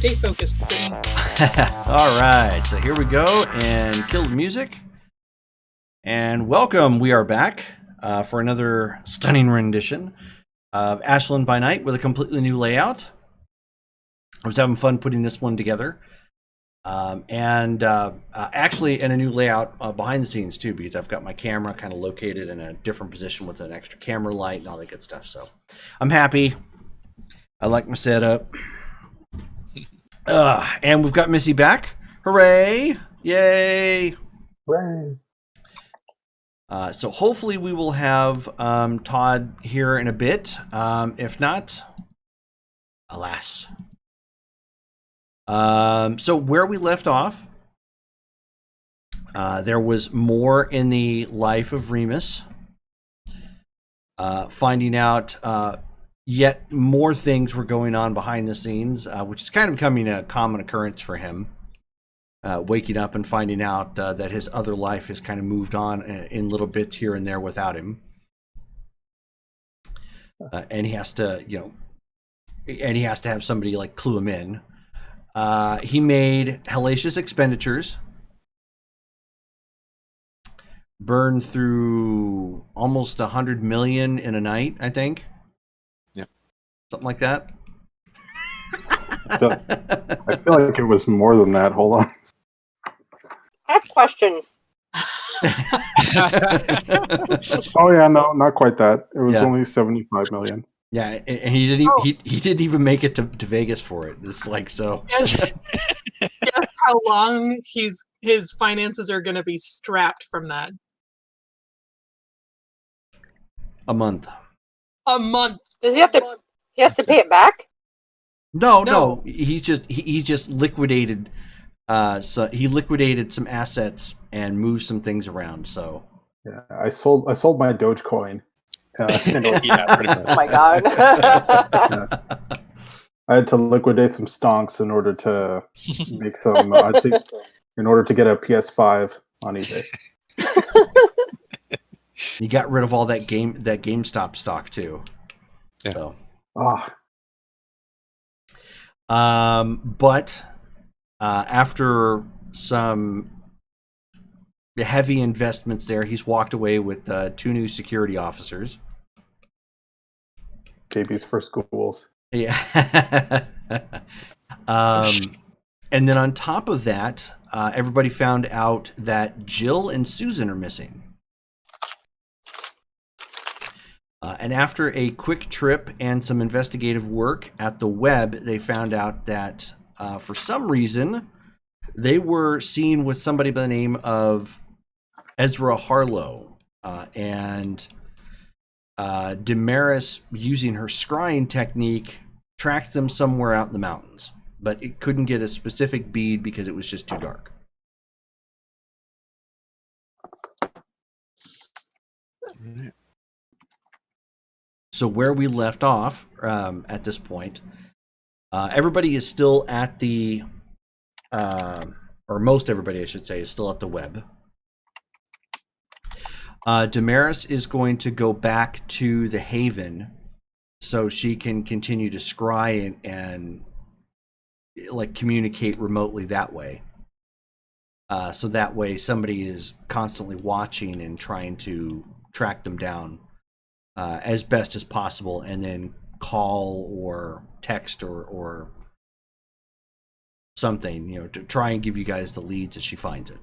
Stay focused, Brittany. All right, so here we go, and kill the music. And welcome, we are back for another stunning rendition of Ashland by Night with a completely new layout. I was having fun putting this one together. Actually in a new layout behind the scenes too, because I've got my camera kind of located in a different position with an extra camera light and all that good stuff. So I'm happy. I like my setup. And we've got Missy back. Hooray! Yay! Hooray! So hopefully we will have Todd here in a bit. If not, alas. So where we left off, there was more in the life of Remus. Finding out yet more things were going on behind the scenes, which is kind of becoming a common occurrence for him. Waking up and finding out that his other life has kind of moved on in little bits here and there without him. And he has to, have somebody like clue him in. He made hellacious expenditures, burned through almost 100 million in a night, I think. Yeah, something like that. I feel like it was more than that. Hold on. I have questions. Oh yeah, no, not quite that. It was only 75 million. Yeah, and he didn't. He didn't even make it to Vegas for it. It's like so. Guess how long his finances are going to be strapped from that? A month. A month. Does he have to? He has to pay it back. No. He just liquidated. So he liquidated some assets and moved some things around. So yeah, I sold my Dogecoin. Yeah, pretty much. Oh my god! I had to liquidate some stonks in order to make some. In order to get a PS5 on eBay. You got rid of all that GameStop stock too. Yeah. So. But after some heavy investments there, he's walked away with 2 new security officers. Babies for schools. Yeah. And then on top of that, everybody found out that Jill and Susan are missing. And after a quick trip and some investigative work at the web, they found out that for some reason, they were seen with somebody by the name of Ezra Harlow. And Damaris, using her scrying technique, tracked them somewhere out in the mountains. But it couldn't get a specific bead because it was just too dark. So where we left off at this point, everybody is still at the, or most everybody, I should say, is still at the web. Damaris is going to go back to the Haven so she can continue to scry and like communicate remotely that way. So that way somebody is constantly watching and trying to track them down as best as possible, and then call or text or something, to try and give you guys the leads as she finds it.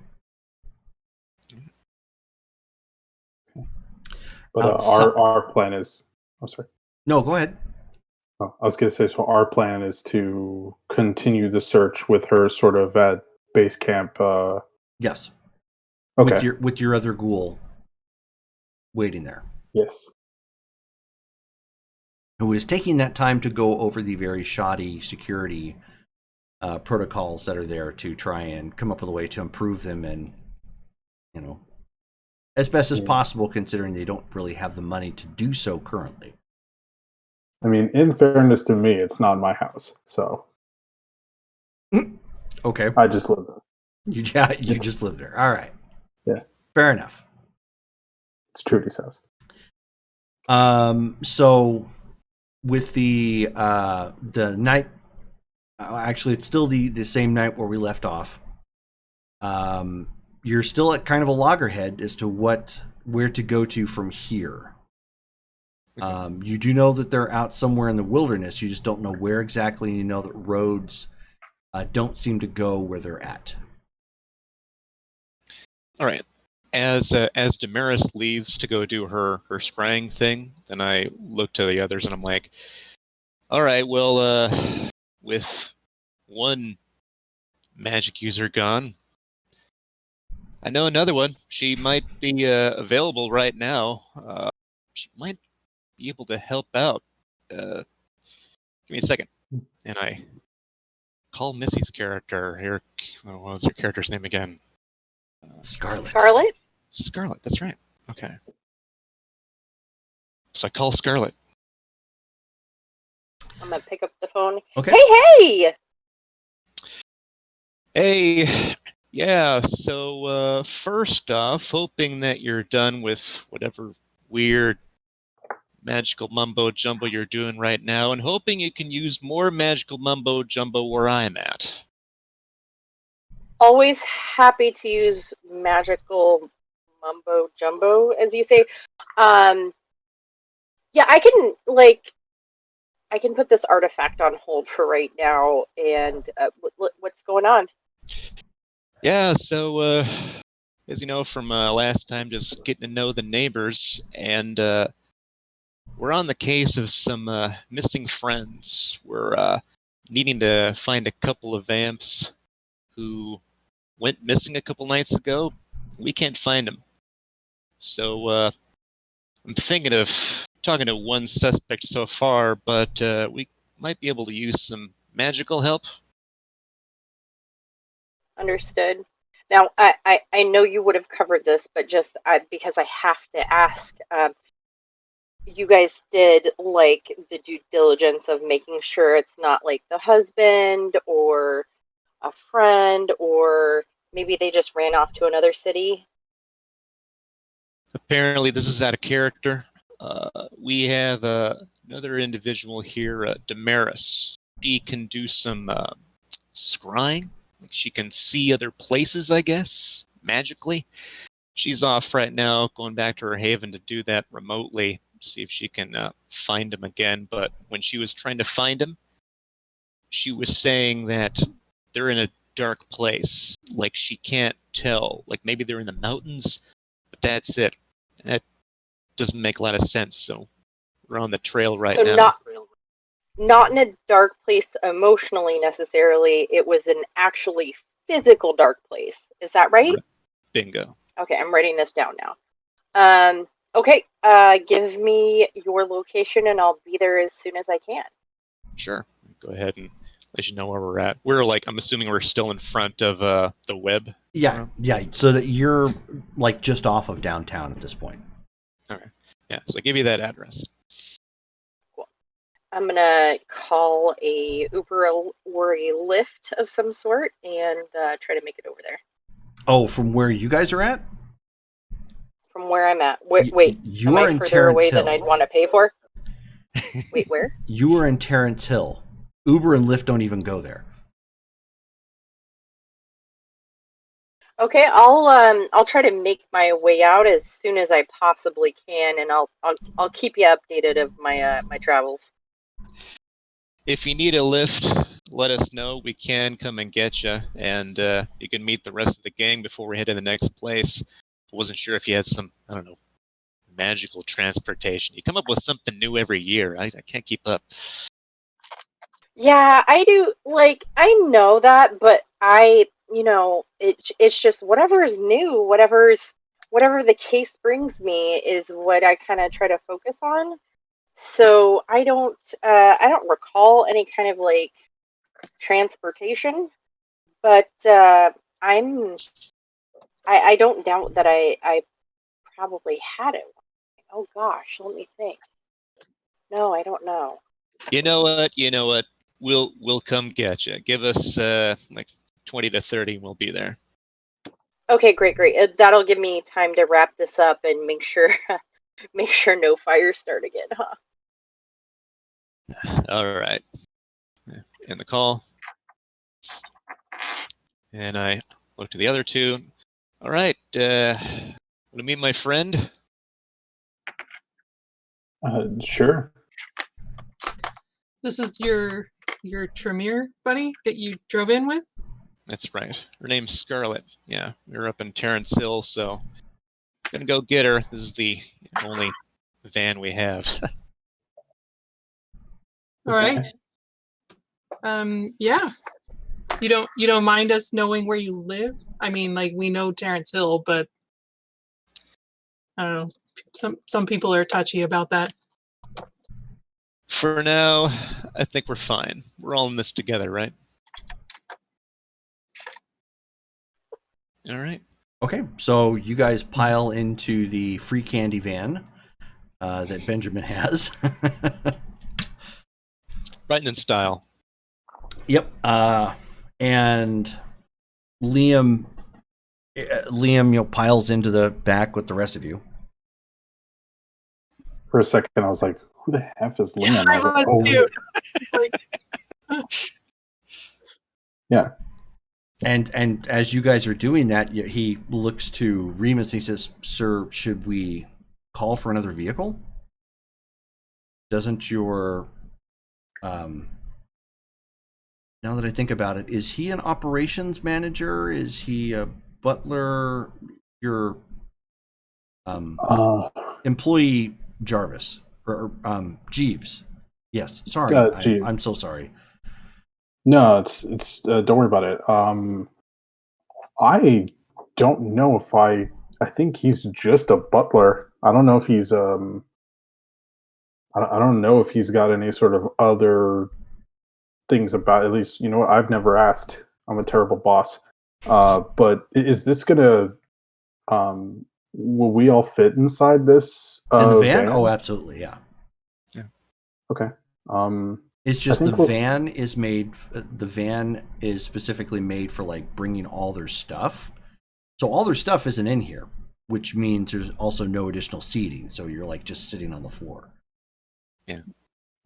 But our plan is. I'm sorry. No, go ahead. Oh, I was going to say, so our plan is to continue the search with her sort of at base camp. Yes. Okay. With your other ghoul waiting there. Yes. Who is taking that time to go over the very shoddy security protocols that are there to try and come up with a way to improve them and, as best as possible, considering they don't really have the money to do so currently. I mean, in fairness to me, it's not my house, so. Okay. I just live there. You just live there. All right. Yeah. Fair enough. It's Trudy's house. So with the night Actually, it's still the same night where we left off. You're still at kind of a loggerhead as to where to go to from here. Okay. You do know that they're out somewhere in the wilderness. You just don't know where exactly. And you know that roads don't seem to go where they're at. All right. As Damaris leaves to go do her spraying thing, then I look to the others and I'm like, all right, well, with one magic user gone, I know another one. She might be available right now. She might be able to help out. Give me a second. And I call Missy's character here. What was her character's name again? Scarlet. Scarlet, that's right. Okay. So I call Scarlet. I'm gonna pick up the phone. Okay. Hey! Hey! Yeah, so first off, hoping that you're done with whatever weird magical mumbo-jumbo you're doing right now, and hoping you can use more magical mumbo-jumbo where I'm at. Always happy to use magical mumbo jumbo, as you say. Yeah, I can put this artifact on hold for right now. And what's going on? Yeah, so as you know from last time, just getting to know the neighbors, and we're on the case of some missing friends. We're needing to find a couple of vamps who went missing a couple nights ago. We can't find them. So I'm thinking of talking to one suspect so far, but we might be able to use some magical help. Understood. Now, I know you would have covered this, but just because I have to ask, you guys did like the due diligence of making sure it's not like the husband or a friend, or maybe they just ran off to another city? Apparently, this is out of character. We have another individual here, Damaris. She can do some scrying. She can see other places, I guess, magically. She's off right now, going back to her haven to do that remotely, see if she can find him again. But when she was trying to find him, she was saying that they're in a dark place. Like, she can't tell. Like, maybe they're in the mountains, but that's it. That doesn't make a lot of sense, so we're on the trail right now. Not in a dark place emotionally necessarily. It was an actually physical dark place. Is that right? Bingo. Okay, I'm writing this down now. Okay, give me your location and I'll be there as soon as I can. Sure. Go ahead and let you know where we're at. We're like, I'm assuming we're still in front of the web. Yeah, so that you're like just off of downtown at this point. Okay. Yeah, so I'll give you that address. Cool. I'm going to call a Uber or a Lyft of some sort and try to make it over there. Oh, from where you guys are at? From where I'm at. Wait, you am are I in further Terrence away Hill. than I'd want to pay for? Wait, where? You are in Terrence Hill. Uber and Lyft don't even go there. Okay, I'll try to make my way out as soon as I possibly can, and I'll keep you updated of my my travels. If you need a lift, let us know. We can come and get you, and you can meet the rest of the gang before we head to the next place. I wasn't sure if you had some, I don't know, magical transportation. You come up with something new every year. I can't keep up. Yeah, I do. Like, I know that, but it's just whatever is new, whatever the case brings me is what I kind of try to focus on. So I don't recall any kind of like transportation, but I don't doubt that I probably had it. Oh gosh, let me think. No, I don't know. You know what? We'll come get you. Give us like 20 to 30 and we'll be there. Okay, great. That'll give me time to wrap this up and make sure no fires start again, huh? All right. End the call. And I look to the other two. All right, want to meet my friend? Sure. This is your Tremere buddy that you drove in with? That's right. Her name's Scarlet. Yeah, we were up in Terrence Hill, so gonna go get her. This is the only van we have. All right. Yeah. You don't mind us knowing where you live? I mean, like, we know Terrence Hill, but I don't know. Some people are touchy about that. For now, I think we're fine. We're all in this together, right? All right. Okay, so you guys pile into the free candy van that Benjamin has. Writing in style. Yep. And Liam, piles into the back with the rest of you. For a second, I was like, "Who the heck is Liam?" I was too. Like, yeah. And as you guys are doing that, he looks to Remus and he says, "Sir, should we call for another vehicle? Doesn't your now that I think about it, is he an operations manager? Is he a butler? Your employee Jarvis or Jeeves? Yes. Sorry, Jeeves. I'm so sorry. No, it's don't worry about it. I don't know if I think he's just a butler. I don't know if he's I don't know if he's got any sort of other things about, at least, you know what, I've never asked. I'm a terrible boss. But is this gonna will we all fit inside this In the van? van? Oh, absolutely, yeah. Okay. It's just the we'll van is made. The van is specifically made for like bringing all their stuff. So all their stuff isn't in here, which means there's also no additional seating. So you're like just sitting on the floor. Yeah.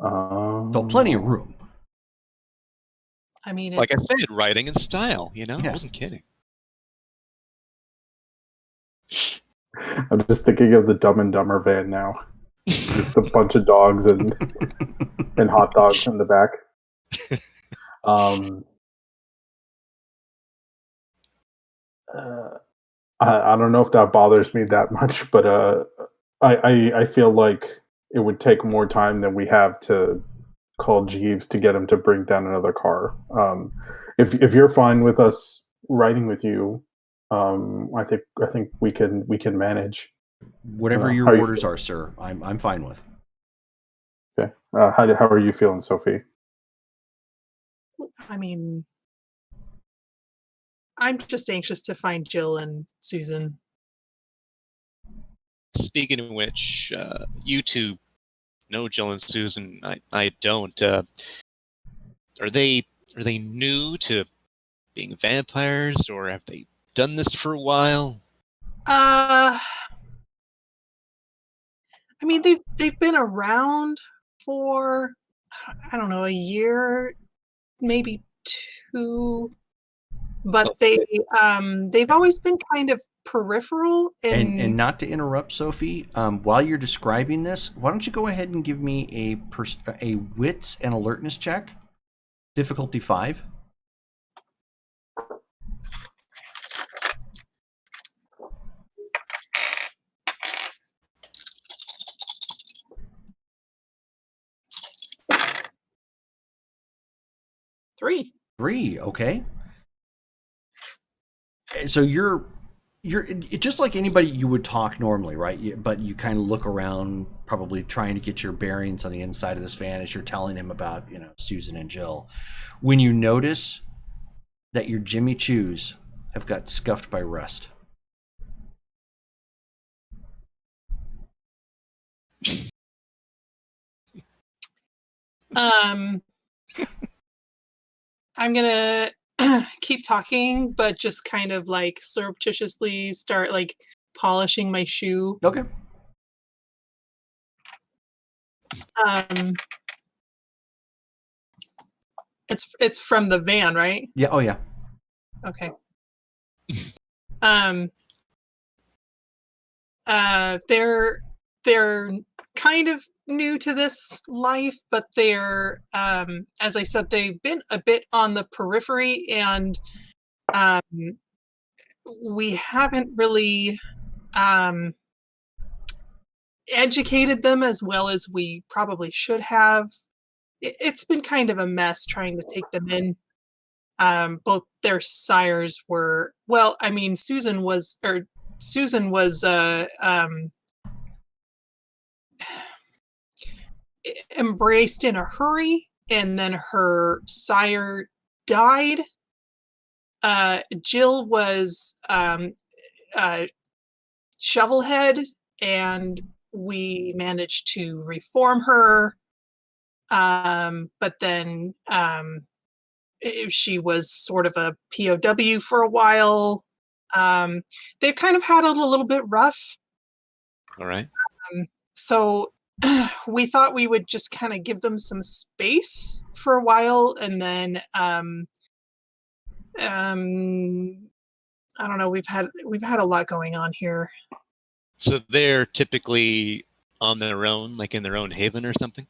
So plenty of room. I mean, Like I said, writing in style. You know, Yeah. I wasn't kidding. I'm just thinking of the Dumb and Dumber van now. Just a bunch of dogs and hot dogs in the back. I don't know if that bothers me that much, but I feel like it would take more time than we have to call Jeeves to get him to bring down another car. If you're fine with us riding with you, I think we can manage. Whatever your orders are, sir, I'm fine with. Okay. How are you feeling, Sophie? I mean, I'm just anxious to find Jill and Susan. Speaking of which, you two know Jill and Susan. I don't. Are they new to being vampires, or have they done this for a while? I mean, they've been around for, I don't know, a year, maybe two, but they've always been kind of peripheral. And not to interrupt, Sophie, while you're describing this, why don't you go ahead and give me a wits and alertness check, difficulty 5. Three. Okay. So you're just like anybody you would talk normally, right? But you kind of look around, probably trying to get your bearings on the inside of this van as you're telling him about, Susan and Jill. When you notice that your Jimmy Choos have got scuffed by rust. I'm gonna keep talking, but just kind of like surreptitiously start like polishing my shoe. Okay. It's from the van, right? Yeah. Oh yeah. Okay. Um. They're kind of new to this life, but they're as I said, they've been a bit on the periphery, and um, we haven't really um, educated them as well as we probably should have. It's been kind of a mess trying to take them in. Both their sires were, well, I mean, Susan was embraced in a hurry, and then her sire died. Jill was shovelhead, and we managed to reform her. But then she was sort of a POW for a while. They've kind of had it a little bit rough. All right. So we thought we would just kind of give them some space for a while, and then I don't know. We've had a lot going on here. So they're typically on their own, like in their own haven or something?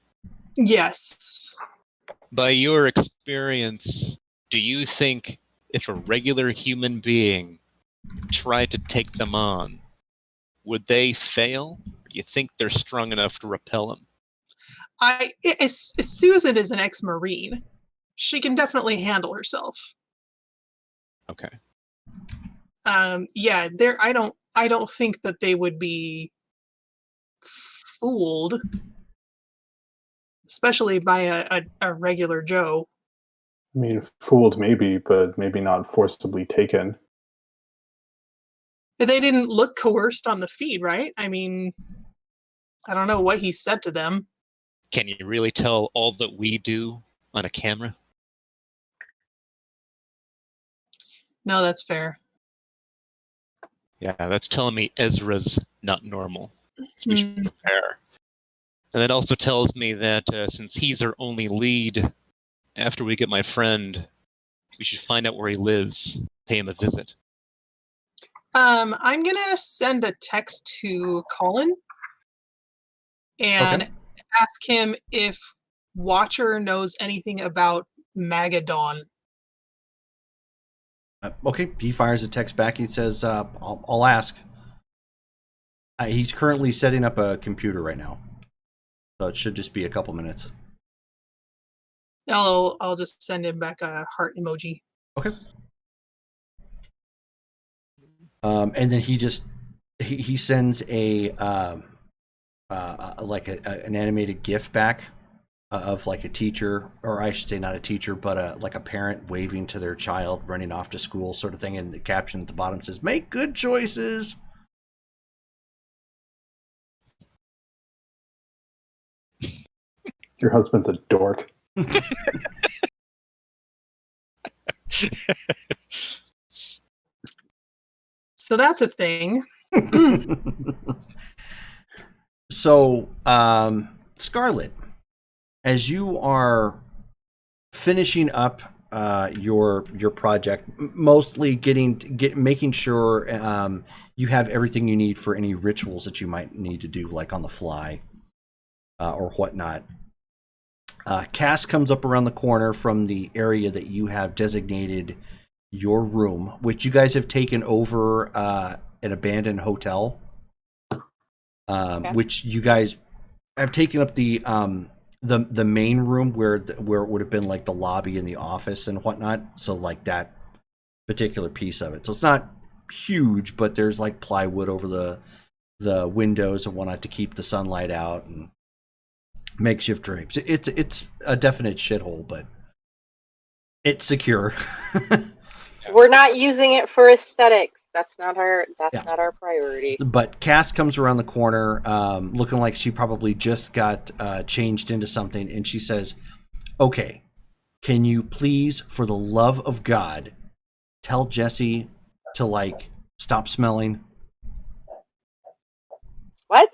Yes. By your experience, do you think if a regular human being tried to take them on, would they fail? Or do you think they're strong enough to repel them? Susan is an ex-Marine. She can definitely handle herself. Okay. Yeah, I don't think that they would be fooled, especially by a regular Joe. I mean, fooled maybe, but maybe not forcibly taken. They didn't look coerced on the feed, right? I mean, I don't know what he said to them. Can you really tell all that we do on a camera? No, that's fair. Yeah, that's telling me Ezra's not normal. So we should Hmm. prepare. And that also tells me that since he's our only lead, after we get my friend, we should find out where he lives, pay him a visit. I'm gonna send a text to Colin and Okay. ask him if Watcher knows anything about Magadon. Okay. He fires a text back. He says, "I'll ask." He's currently setting up a computer right now, so it should just be a couple minutes. I'll just send him back a heart emoji. Okay. And then he sends a like an animated GIF back of like a teacher, or I should say not a teacher, but like a parent waving to their child running off to school, sort of thing. And the caption at the bottom says, "Make good choices." Your husband's a dork. So that's a thing. So, Scarlet, as you are finishing up your project, mostly making sure you have everything you need for any rituals that you might need to do, like on the fly or whatnot. Cass comes up around the corner from the area that you have designated your room, which you guys have taken over an abandoned hotel, Okay. which you guys have taken up the main room where it would have been like the lobby and the office and whatnot. So like that particular piece of it. So it's not huge, but there's like plywood over the windows and whatnot to keep the sunlight out, and makeshift drapes. It's a definite shithole, but it's secure. We're not using it for aesthetics. That's not our Yeah. not our priority. But Cass comes around the corner, looking like she probably just got changed into something, and she says, "Okay, can you please, for the love of God, tell Jesse to like stop smelling?" What?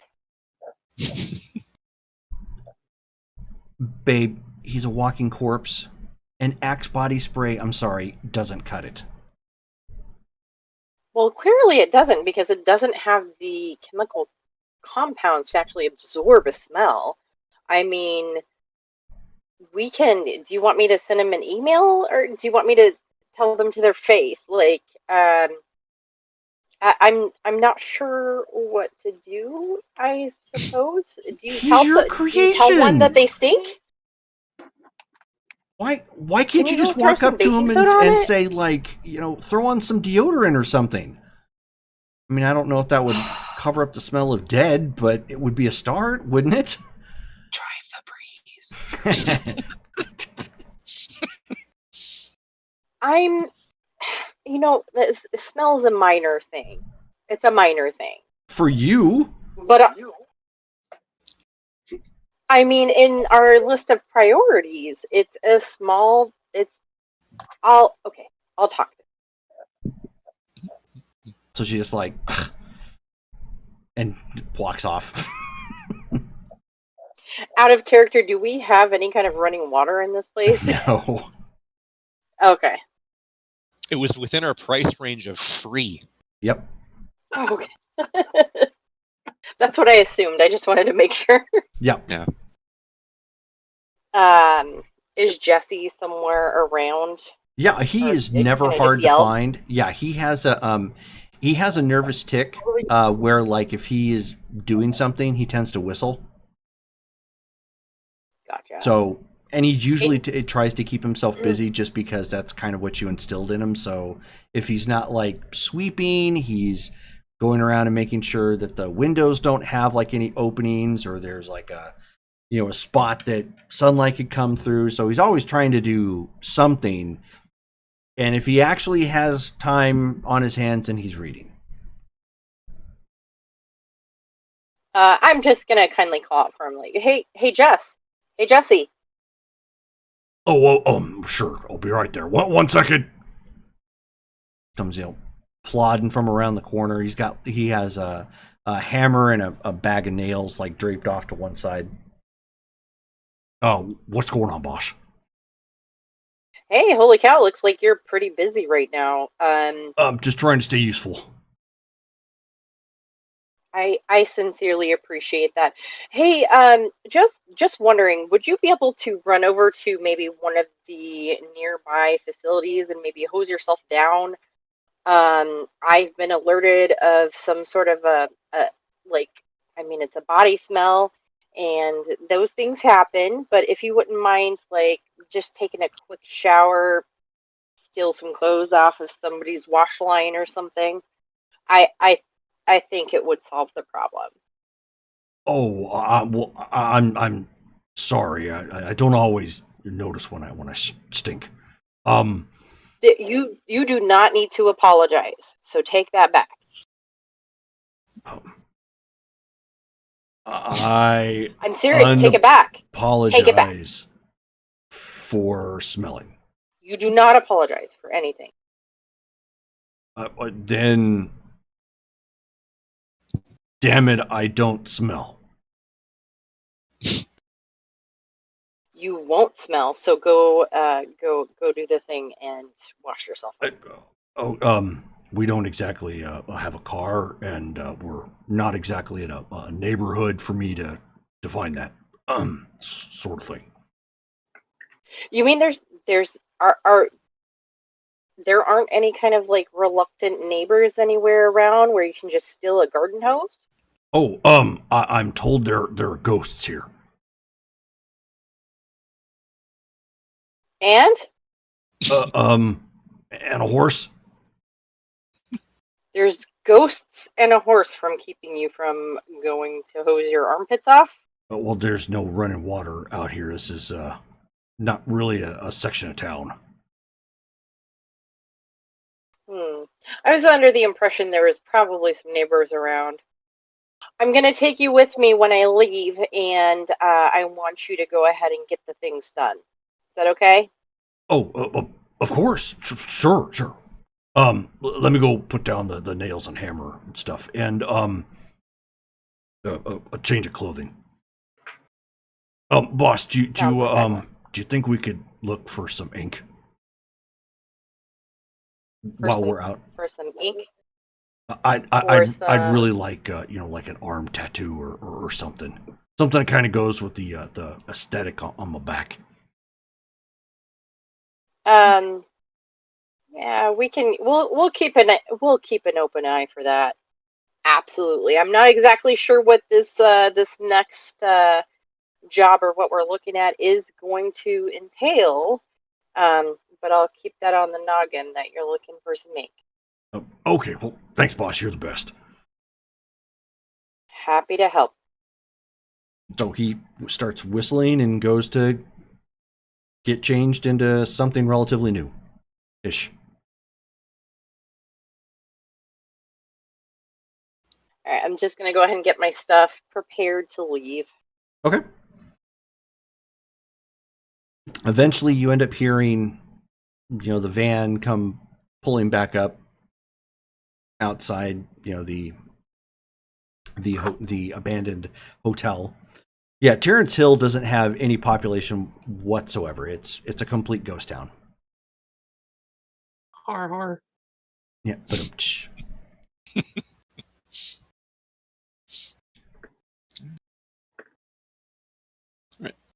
Babe, he's a walking corpse. And Axe body spray, I'm sorry, doesn't cut it. Well, clearly it doesn't, because it doesn't have the chemical compounds to actually absorb a smell. I mean, we can. Do you want me to send them an email, or do you want me to tell them to their face? Like, I'm not sure what to do. I suppose. He's your Do you tell one that creation. they stink? Why Can can't you you go just throw walk some up to baking him soda on and it? say, like, you know, throw on some deodorant or something? I mean, I don't know if that would cover up the smell of dead, but it would be a start, wouldn't it? Try Febreze. I'm, the smell's a minor thing. It's a minor thing. For you? But I mean, in our list of priorities, it's a small. Okay. I'll talk. So she just like and walks off. Out of character, do we have any kind of running water in this place? No. Okay. It was within our price range of free. Yep. Okay. That's what I assumed. I just wanted to make sure. Yep. Yeah. Is Jesse somewhere around? Yeah, he is never hard to find. Yeah, he has a nervous tick where, like, if he is doing something, he tends to whistle. Gotcha. So, and he usually tries to keep himself busy just because that's kind of what you instilled in him. So if he's not like sweeping, he's going around and making sure that the windows don't have like any openings, or there's like a spot that sunlight could come through. So he's always trying to do something. And if he actually has time on his hands, then he's reading. I'm just gonna kindly call out for him, like, hey, Jesse. Oh, sure. I'll be right there. One second. Comes, plodding from around the corner. He has a hammer and a bag of nails, like, draped off to one side. Oh, what's going on, boss? Hey, holy cow! Looks like you're pretty busy right now. I'm just trying to stay useful. I sincerely appreciate that. Hey, just wondering, would you be able to run over to maybe one of the nearby facilities and maybe hose yourself down? I've been alerted of some sort of it's a body smell, and those things happen. But if you wouldn't mind, like, just taking a quick shower, steal some clothes off of somebody's wash line or something, I think it would solve the problem. Oh, well, I'm sorry. I don't always notice when I stink. You do not need to apologize. So take that back. I'm serious. Take it back. Take it back. Apologize for smelling. You do not apologize for anything. Then, damn it, I don't smell. You won't smell, so go do the thing and wash yourself. We don't exactly have a car, and we're not exactly in a neighborhood for me to define that sort of thing. You mean there aren't any kind of like reluctant neighbors anywhere around where you can just steal a garden hose? Oh, I'm told there are ghosts here. And? And a horse. There's ghosts and a horse from keeping you from going to hose your armpits off? Well, there's no running water out here. This is not really a section of town. I was under the impression there was probably some neighbors around. I'm going to take you with me when I leave, and I want you to go ahead and get the things done. Is that okay? Oh, of course. Sure. Let me go put down the nails and hammer and stuff, and a change of clothing. Boss, do you think we could look for some ink For while some, we're out. for some ink. I'd really like like an arm tattoo or something that kind of goes with the aesthetic on my back. Yeah, we can. We'll keep an open eye for that. Absolutely. I'm not exactly sure what this next job or what we're looking at is going to entail. But I'll keep that on the noggin that you're looking for some ink. Okay, well, thanks, boss. You're the best. Happy to help. So he starts whistling and goes to get changed into something relatively new-ish. All right, I'm just going to go ahead and get my stuff prepared to leave. Okay. Eventually, you end up hearing, the van come pulling back up outside, the abandoned hotel. Yeah, Terrence Hill doesn't have any population whatsoever. It's a complete ghost town. Har. Yeah, but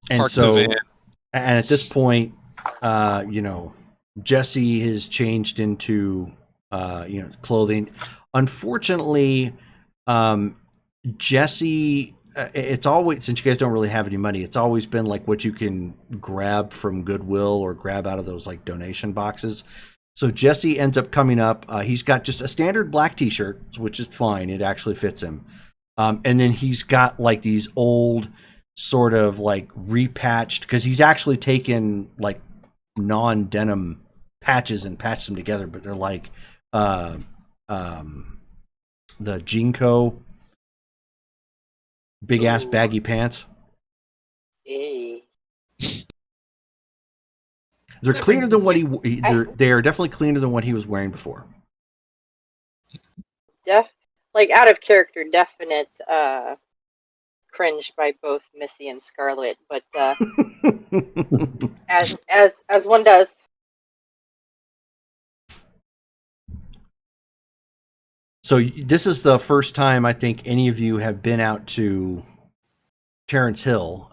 and Park so, the van. and at this point, Jesse has changed into clothing. Unfortunately, Jesse, it's always, since you guys don't really have any money, it's always been like what you can grab from Goodwill or grab out of those like donation boxes. So Jesse ends up coming up. He's got just a standard black t-shirt, which is fine. It actually fits him. And then he's got like these old sort of like repatched, because he's actually taken like non-denim patches and patched them together, but they're like the Jinko big ass baggy pants. Hey. They're cleaner than what they are definitely cleaner than what he was wearing before. Like out of character, definite cringe by both Missy and Scarlet, but as one does. So this is the first time I think any of you have been out to Terrence Hill,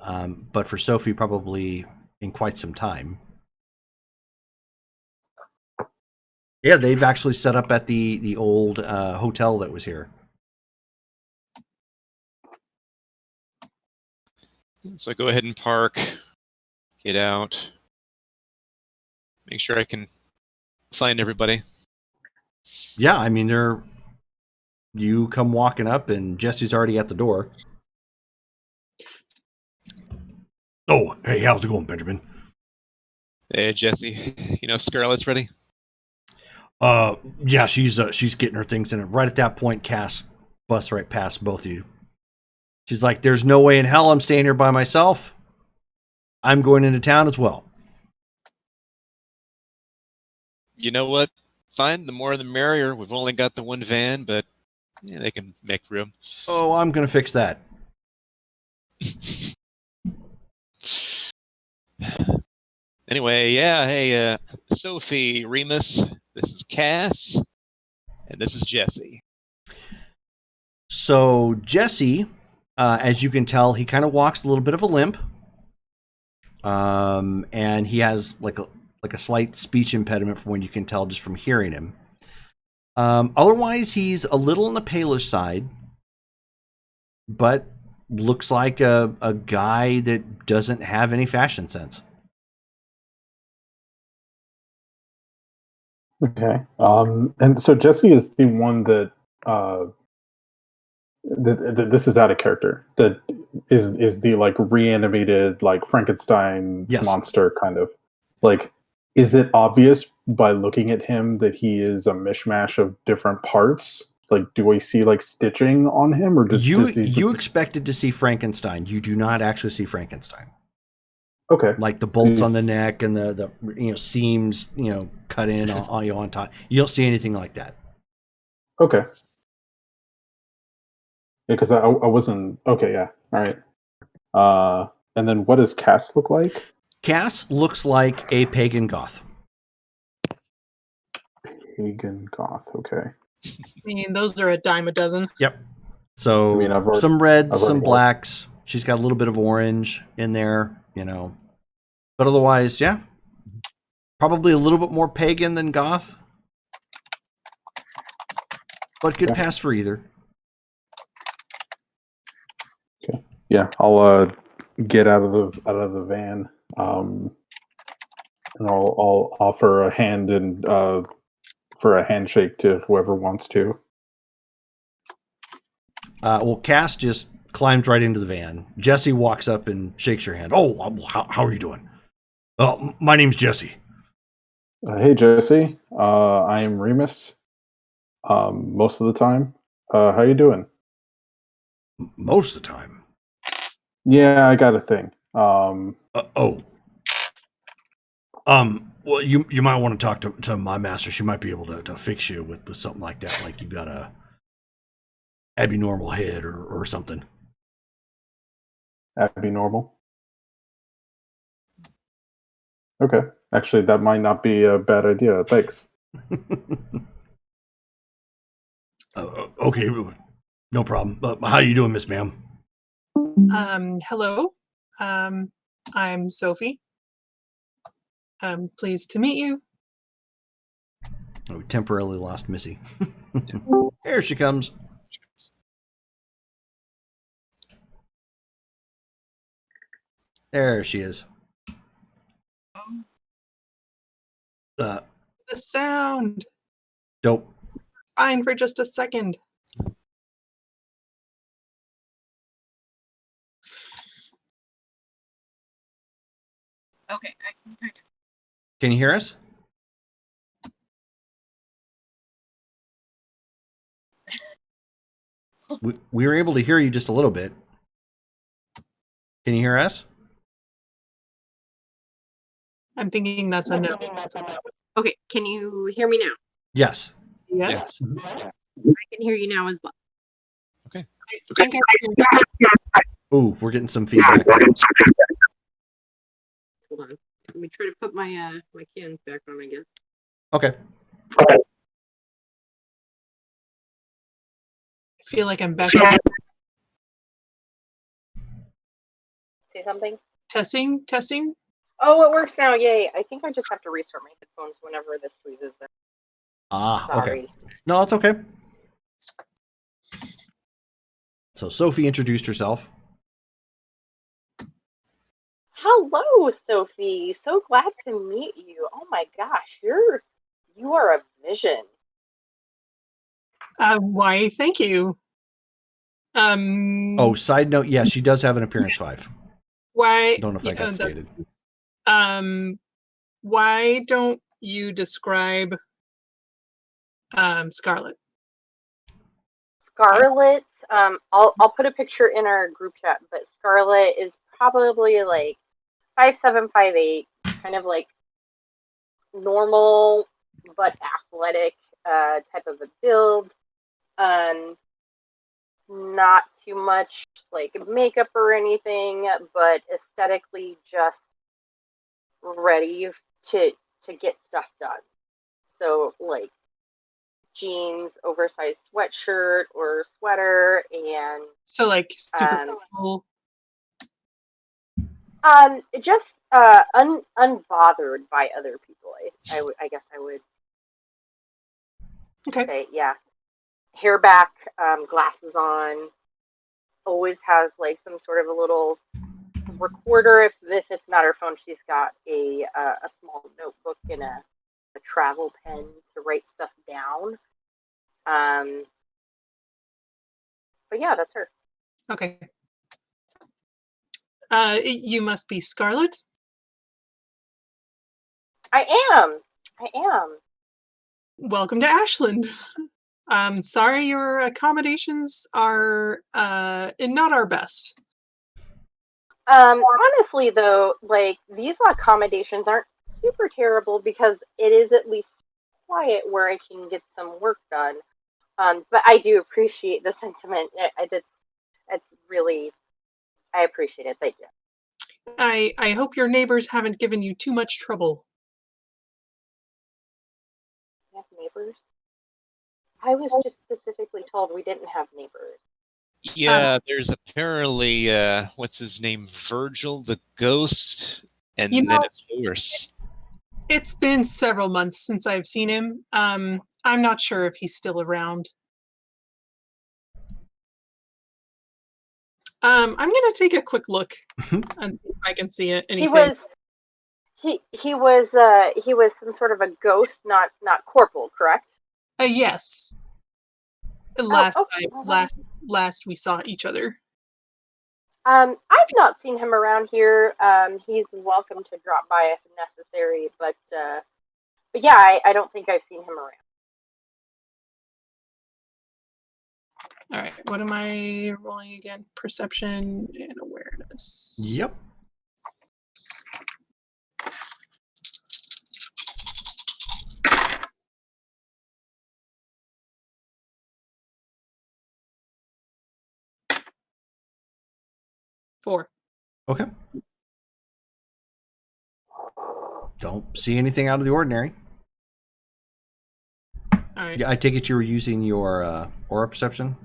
but for Sophie, probably in quite some time. Yeah, they've actually set up at the old hotel that was here. So I go ahead and park, get out, make sure I can find everybody. Yeah, I mean, you come walking up and Jesse's already at the door. Oh, hey, how's it going, Benjamin? Hey, Jesse, Scarlett's ready? Yeah, she's getting her things in it. Right at that point, Cass busts right past both of you. She's like, there's no way in hell I'm staying here by myself. I'm going into town as well. You know what? Fine, the more the merrier. We've only got the one van, but yeah, they can make room. Oh, I'm going to fix that. Anyway, yeah, hey, Sophie, Remus, this is Cass, and this is Jesse. So Jesse, as you can tell, he kind of walks a little bit of a limp, and he has like a slight speech impediment from what you can tell just from hearing him. Otherwise, he's a little on the paler side, but looks like a guy that doesn't have any fashion sense. Okay. And so Jesse is the one that this is out of character. That is the like reanimated like Frankenstein Yes. monster kind of. Like, is it obvious by looking at him that he is a mishmash of different parts? Like, do we see like stitching on him, or does you expected to see Frankenstein? You do not actually see Frankenstein. Okay. Like the bolts on the neck and the seams cut in on top. You don't see anything like that. Okay. Yeah, because I wasn't okay. Yeah. All right. And then what does Cass look like? Cass looks like a pagan goth. Pagan goth. Okay. I mean, those are a dime a dozen. Yep. So I mean, some reds, I've some already got- blacks. She's got a little bit of orange in there, But otherwise, yeah. Probably a little bit more pagan than goth. But good Okay. pass for either. Yeah, I'll get out of the van, and I'll offer a hand and for a handshake to whoever wants to. Well, Cass just climbed right into the van. Jesse walks up and shakes your hand. Oh, how are you doing? Oh, my name's Jesse. Hey Jesse, I am Remus. Most of the time. How you doing? Most of the time. Yeah, I got a thing. Oh. Well, you might want to talk to my master. She might be able to fix you with something like that. Like you got a abnormal head or something. Abnormal. Okay. Actually, that might not be a bad idea. Thanks. Okay, no problem. How you doing, Miss Ma'am? Hello. I'm Sophie. I'm pleased to meet you. Oh, we temporarily lost Missy. Here she comes. There she is. The sound. Dope. Fine for just a second. Okay, I can kind of. Can you hear us? we were able to hear you just a little bit. Can you hear us? I'm thinking that's a no. Okay, can you hear me now? Yes. Yes. I can hear you now as well. I think I Ooh, we're getting some feedback. Hold on. Let me try to put my my cans back on, I guess. Okay. feel like I'm back. Say something. Testing. Oh, it works now. Yay. I think I just have to restart my headphones whenever this freezes them. Okay. Sorry. No, it's okay. So Sophie introduced herself. Hello, Sophie. So glad to meet you. Oh my gosh, you are a vision. Why? Thank you. Oh, side note, yeah, she does have an appearance 5. Why? Don't know if that got stated. Why don't you describe Scarlet? Scarlet, I'll put a picture in our group chat, but Scarlet is probably like 5'7", 5'8", kind of like normal but athletic type of a build. Not too much like makeup or anything, but aesthetically just ready to get stuff done. So like jeans, oversized sweatshirt or sweater, and So like super cool. just unbothered by other people. I guess I would Okay. say, yeah. Hair back, glasses on. Always has like some sort of a little recorder. If it's not her phone, she's got a small notebook and a travel pen to write stuff down. But yeah, that's her. Okay. You must be Scarlet. I am. Welcome to Ashland. Sorry your accommodations are not our best. Honestly though, like these accommodations aren't super terrible because it is at least quiet where I can get some work done. But I do appreciate the sentiment. It's really, I appreciate it. Thank you. I hope your neighbors haven't given you too much trouble. We have neighbors? I was just specifically told we didn't have neighbors. Yeah, there's apparently what's his name, Virgil the ghost, and You then know- his horse. It's been several months since I've seen him. I'm not sure if he's still around. I'm gonna take a quick look and see if I can see it. He was some sort of a ghost, not corporal, correct? Yes. Last we saw each other. I've not seen him around here. He's welcome to drop by if necessary, but yeah, I don't think I've seen him around. All right, what am I rolling again? Perception and awareness. Yep. Four. Okay. Don't see anything out of the ordinary. All right. Yeah, I take it you were using your aura perception?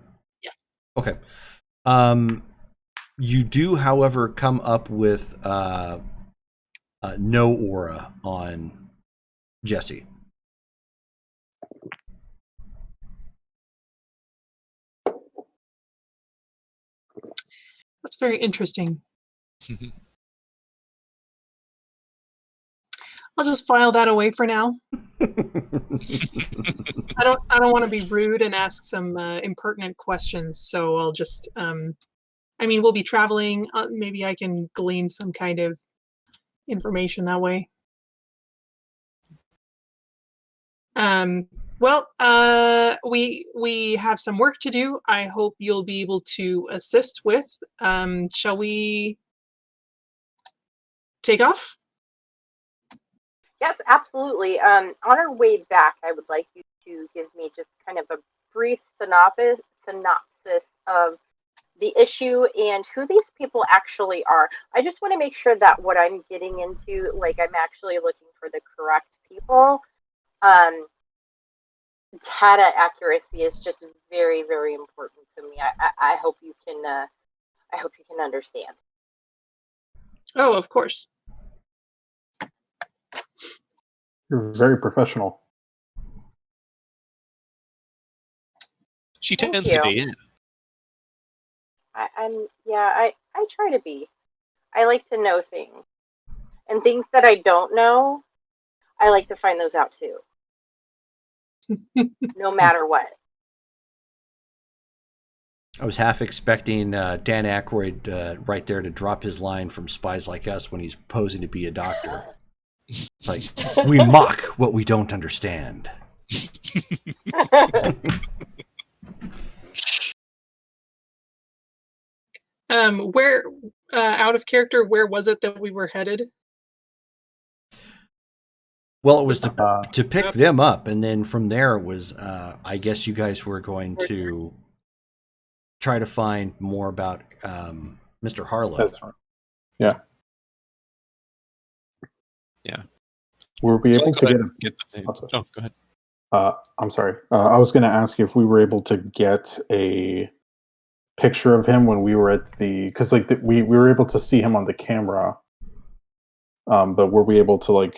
Yeah. Okay. You do, however, come up with no aura on Jesse. That's very interesting. I'll just file that away for now. I don't want to be rude and ask some impertinent questions, so I'll just we'll be traveling. Maybe I can glean some kind of information that way. We have some work to do. I hope you'll be able to assist with. Shall we take off? Yes, absolutely. On our way back, I would like you to give me just kind of a brief synopsis of the issue and who these people actually are. I just want to make sure that what I'm getting into, like, I'm actually looking for the correct people. Data accuracy is just very, very important to me. I hope you can. I hope you can understand. Oh, of course. You're very professional. She Thank tends to you. be. I try to be. I like to know things. And things that I don't know, I like to find those out too. No matter what. I was half expecting Dan Aykroyd right there to drop his line from Spies Like Us when he's posing to be a doctor. It's like, we mock what we don't understand. Where, out of character, where was it that we were headed? Well, it was to pick them up, and then from there it was, I guess you guys were going to try to find more about Mr. Harlow. That's right. Yeah. Yeah. Were we able to get the Oh, go ahead. I'm sorry. I was going to ask you if we were able to get a picture of him when we were at because we were able to see him on the camera, but were we able to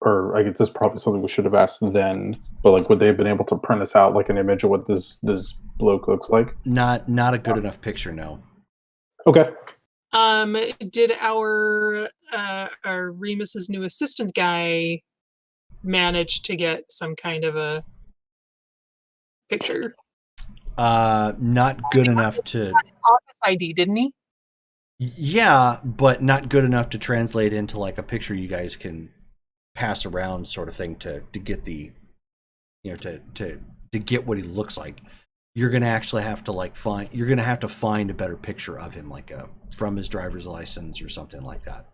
or I guess this is probably something we should have asked then, but would they have been able to print us out an image of what this bloke looks like? Not a good enough picture, no. Okay. Did our Remus's new assistant guy manage to get some kind of a picture? Not good enough to. He got his office ID, didn't he? Yeah, but not good enough to translate into a picture you guys can pass around, sort of thing, to get the, to get what he looks like. You're gonna actually have to find. You're gonna have to find a better picture of him, from his driver's license or something like that.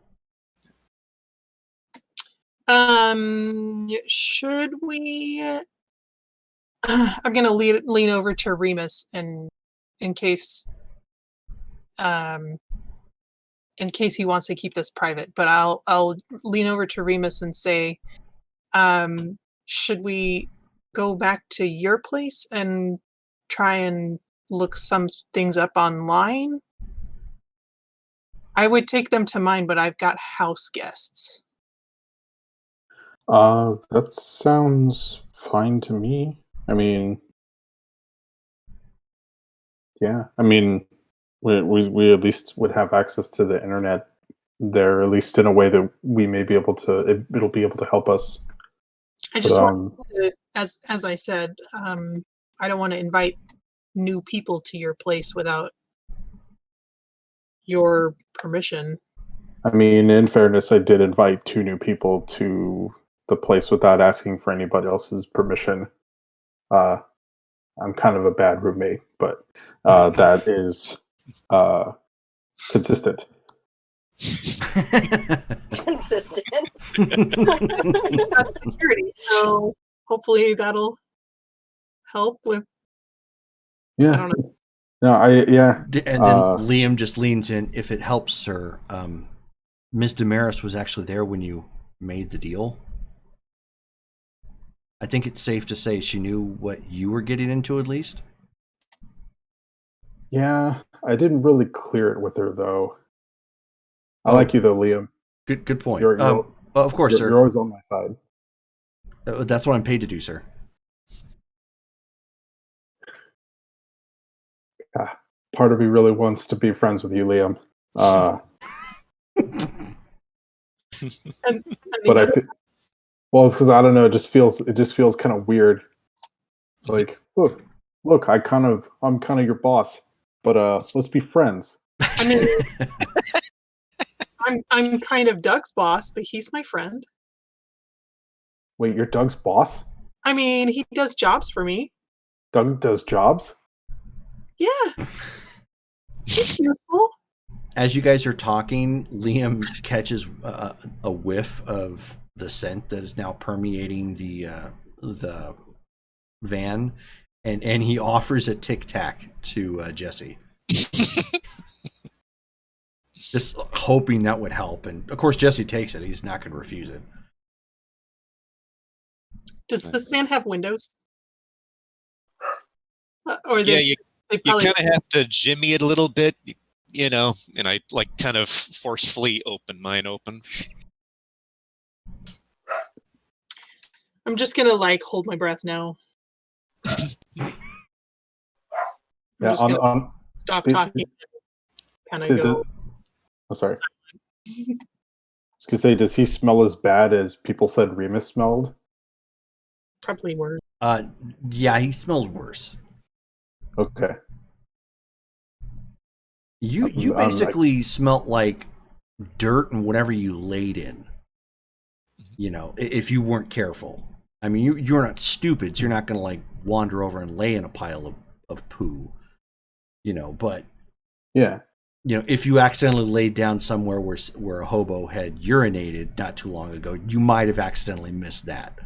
Should we? I'm gonna lean over to Remus and in case in case he wants to keep this private, but I'll lean over to Remus and say, should we go back to your place and try and look some things up online? I would take them to mine, but I've got house guests. That sounds fine to me. I mean, yeah. I mean, we at least would have access to the internet there, at least in a way that we may be able to. It'll be able to help us. I But just want to, as I said, I don't want to invite new people to your place without your permission. I mean, in fairness, I did invite 2 new people to the place without asking for anybody else's permission. Uh, I'm kind of a bad roommate, but that is consistent. Consistent. It's got security, so hopefully that'll help with. I Yeah. don't know. No, yeah. And then Liam just leans in. If it helps, sir, Ms. Damaris was actually there when you made the deal. I think it's safe to say she knew what you were getting into, at least. Yeah, I didn't really clear it with her though. I like you though, Liam. Good point. You're, of course, sir. You're always on my side. That's what I'm paid to do, sir. Part of me really wants to be friends with you, Liam. But well, it's because I don't know. It just feels kind of weird. It's like, look, I'm kind of your boss, but let's be friends. I mean, I'm kind of Doug's boss, but he's my friend. Wait, you're Doug's boss? I mean, he does jobs for me. Doug does jobs? Yeah. It's useful. As you guys are talking, Liam catches a whiff of the scent that is now permeating the van, and he offers a Tic Tac to Jesse, just hoping that would help. And of course, Jesse takes it; he's not going to refuse it. Does this man have windows? Or Yeah, they probably... you kind of have to jimmy it a little bit, you know, and I kind of forcefully open mine open. I'm just gonna hold my breath now. I'm just gonna stop talking. Kind of go. Oh, sorry. I was gonna say, does he smell as bad as people said Remus smelled? Probably worse. Yeah, he smells worse. Okay. You basically smelt like dirt and whatever you laid in. You know, if you weren't careful. I mean, you're not stupid, so you're not going to wander over and lay in a pile of poo. You know, but yeah, you know, if you accidentally laid down somewhere where a hobo had urinated not too long ago, you might have accidentally missed that.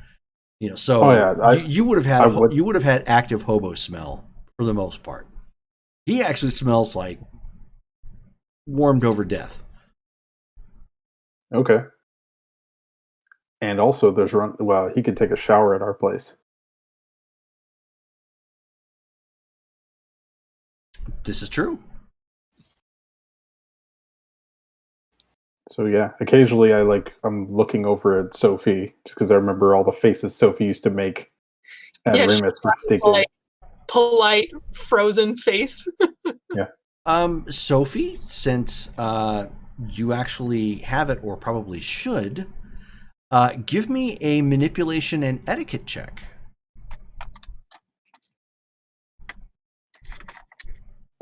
You know, so you would have had active hobo smell for the most part. He actually smells like warmed over death. Okay. And also, he could take a shower at our place. This is true. So yeah, occasionally I'm looking over at Sophie just because I remember all the faces Sophie used to make at Remus from stinking. Polite frozen face. Yeah. Sophie, since you actually have it or probably should, give me a manipulation and etiquette check.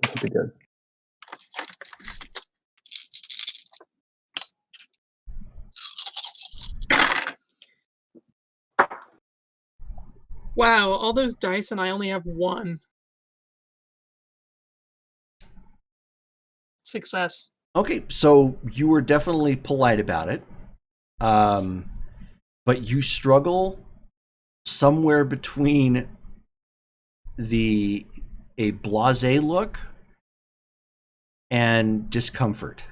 This would be good. Wow, all those dice and I only have one. Success. Okay, so you were definitely polite about it. But you struggle somewhere between a blasé look and discomfort.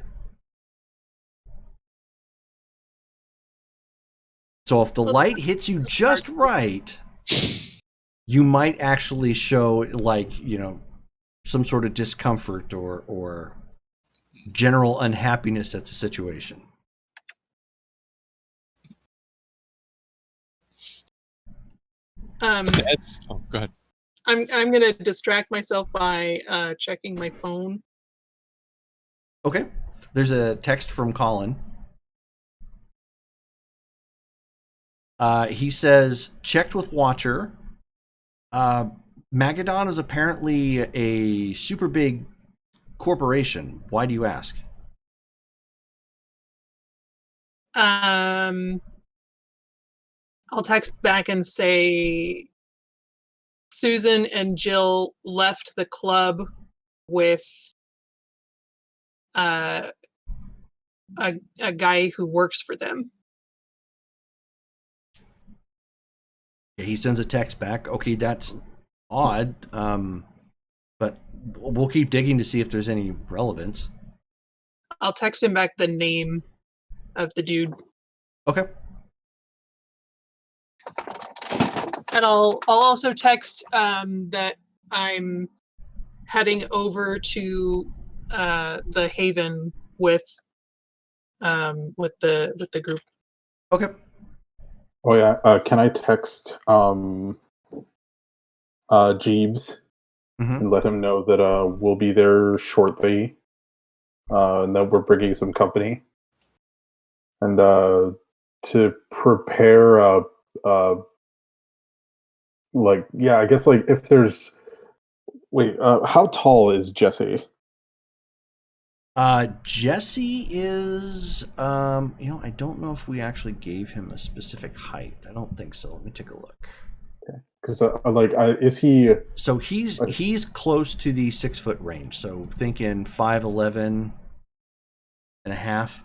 So if the light hits you just right, you might actually show, like, some sort of discomfort or general unhappiness at the situation. Um, Oh, go ahead. I'm gonna distract myself by checking my phone. Okay. There's a text from Colin. He says, checked with Watcher. Magadon is apparently a super big corporation. Why do you ask? I'll text back and say Susan and Jill left the club with a guy who works for them. He sends a text back. Okay, that's odd. But we'll keep digging to see if there's any relevance. I'll text him back the name of the dude. Okay. And I'll also text that I'm heading over to the Haven with the group. Okay. Oh yeah. Can I text Jeeves and let him know that we'll be there shortly, and that we're bringing some company, and to prepare I guess, like, if there's how tall is Jesse? Jesse is, I don't know if we actually gave him a specific height. I don't think so. Let me take a look. Because is he? So he's close to the 6 foot range. So thinking 5'11" and a half.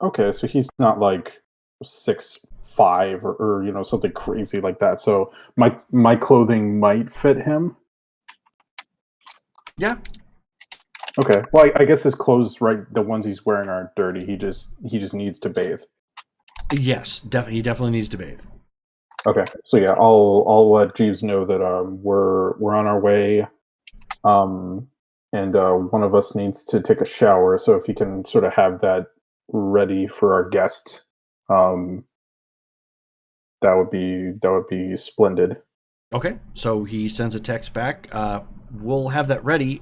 Okay, so he's not like 6'5" or something crazy like that. So my clothing might fit him. Yeah. Okay. Well, I guess his clothes, right, the ones he's wearing aren't dirty. He just needs to bathe. Yes, he definitely needs to bathe. Okay. So yeah, I'll let Jeeves know that we're on our way, and one of us needs to take a shower. So if you can sort of have that ready for our guest, that would be splendid. Okay. So he sends a text back. We'll have that ready.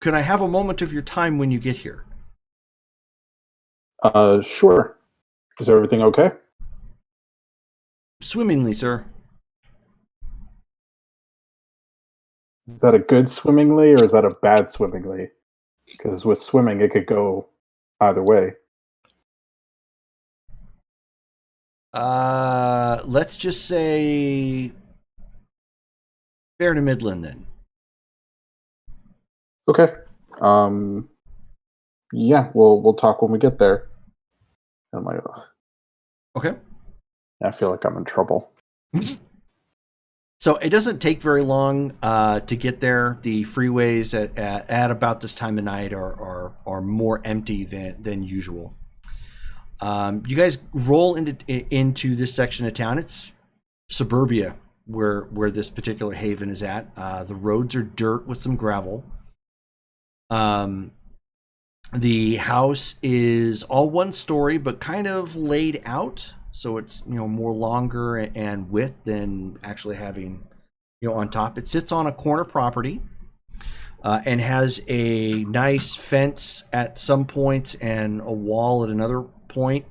Could I have a moment of your time when you get here? Sure. Is everything okay? Swimmingly, sir. Is that a good swimmingly or is that a bad swimmingly? Because with swimming, it could go either way. Let's just say fair to Midland then. Okay. Yeah, we'll talk when we get there. I'm like, ugh, Okay. I feel like I'm in trouble. So it doesn't take very long to get there. The freeways at about this time of night are more empty than usual. You guys roll into this section of town. It's suburbia where this particular haven is at. The roads are dirt with some gravel. The house is all one story, but kind of laid out. So it's, more longer and width than actually having, on top. It sits on a corner property and has a nice fence at some points and a wall at another point.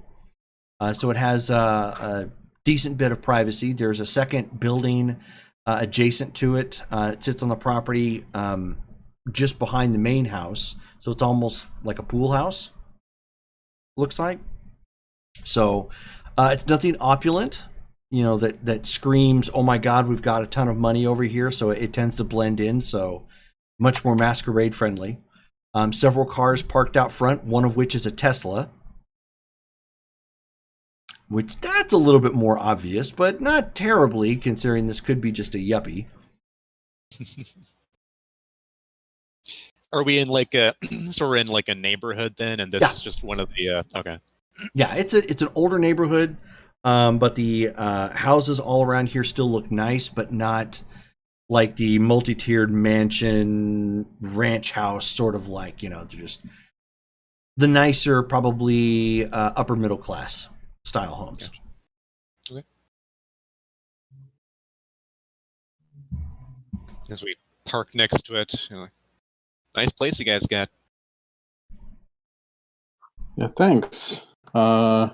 So it has a decent bit of privacy. There's a second building adjacent to it. It sits on the property just behind the main house. So it's almost like a pool house, looks like. So it's nothing opulent, that screams, oh my God, we've got a ton of money over here. So it tends to blend in. So much more masquerade friendly. Several cars parked out front, one of which is a Tesla, which that's a little bit more obvious, but not terribly considering this could be just a yuppie. Are we in like a so we're in like a neighborhood then, and this is just one of the okay. Yeah, it's an older neighborhood, but the houses all around here still look nice, but not like the multi-tiered mansion ranch house sort of like, they're just the nicer, probably upper middle class style homes. Gotcha. Okay. As we park next to it, nice place you guys got. Yeah, thanks. It's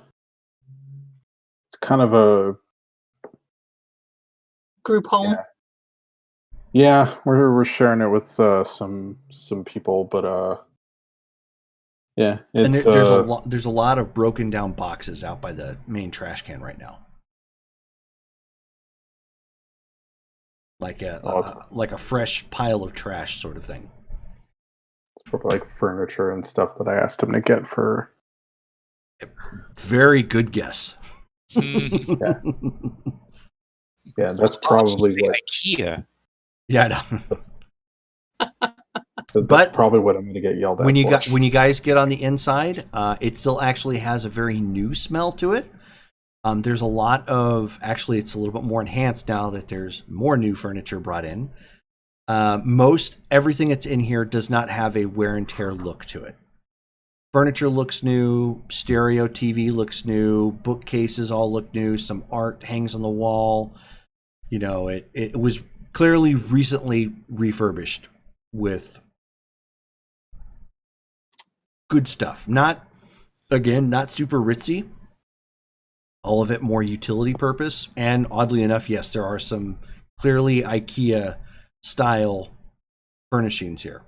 kind of a Group home. yeah. We're sharing it with some people, but yeah, And it's there's a lot of broken down boxes out by the main trash can right now. Like a fresh pile of trash sort of thing. it's probably like furniture and stuff that I asked him to get for. Very good guess. Yeah, that's probably what. IKEA. Yeah, I know. That's But probably what I'm going to get yelled at. when for. you guys get on the inside, it still actually has a very new smell to it. There's a lot of it's a little bit more enhanced now that there's more new furniture brought in. Most everything that's in here does not have a wear and tear look to it. Furniture looks new, stereo TV looks new, bookcases all look new, some art hangs on the wall. It was clearly recently refurbished with good stuff. Not super ritzy. All of it more utility purpose. And oddly enough, yes, there are some clearly IKEA style furnishings here.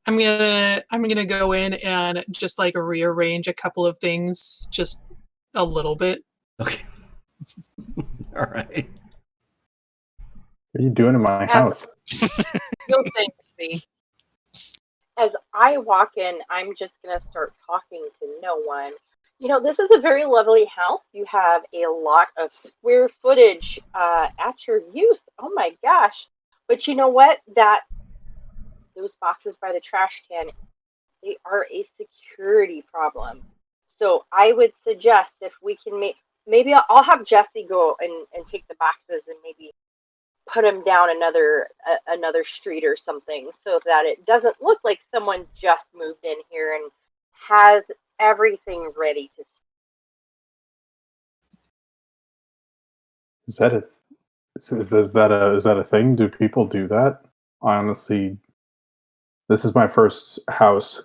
I'm gonna go in and just like rearrange a couple of things, just a little bit. Okay. All right. What are you doing in my house? You'll thank me. As I walk in, I'm just going to start talking to no one. This is a very lovely house. You have a lot of square footage at your use. Oh my gosh. But you know what? Those boxes by the trash can, they are a security problem. So I would suggest if we can maybe I'll have Jesse go and take the boxes and maybe put them down another street or something so that it doesn't look like someone just moved in here and has everything ready to Is that is that a thing? Do people do that? Honestly, this is my first house.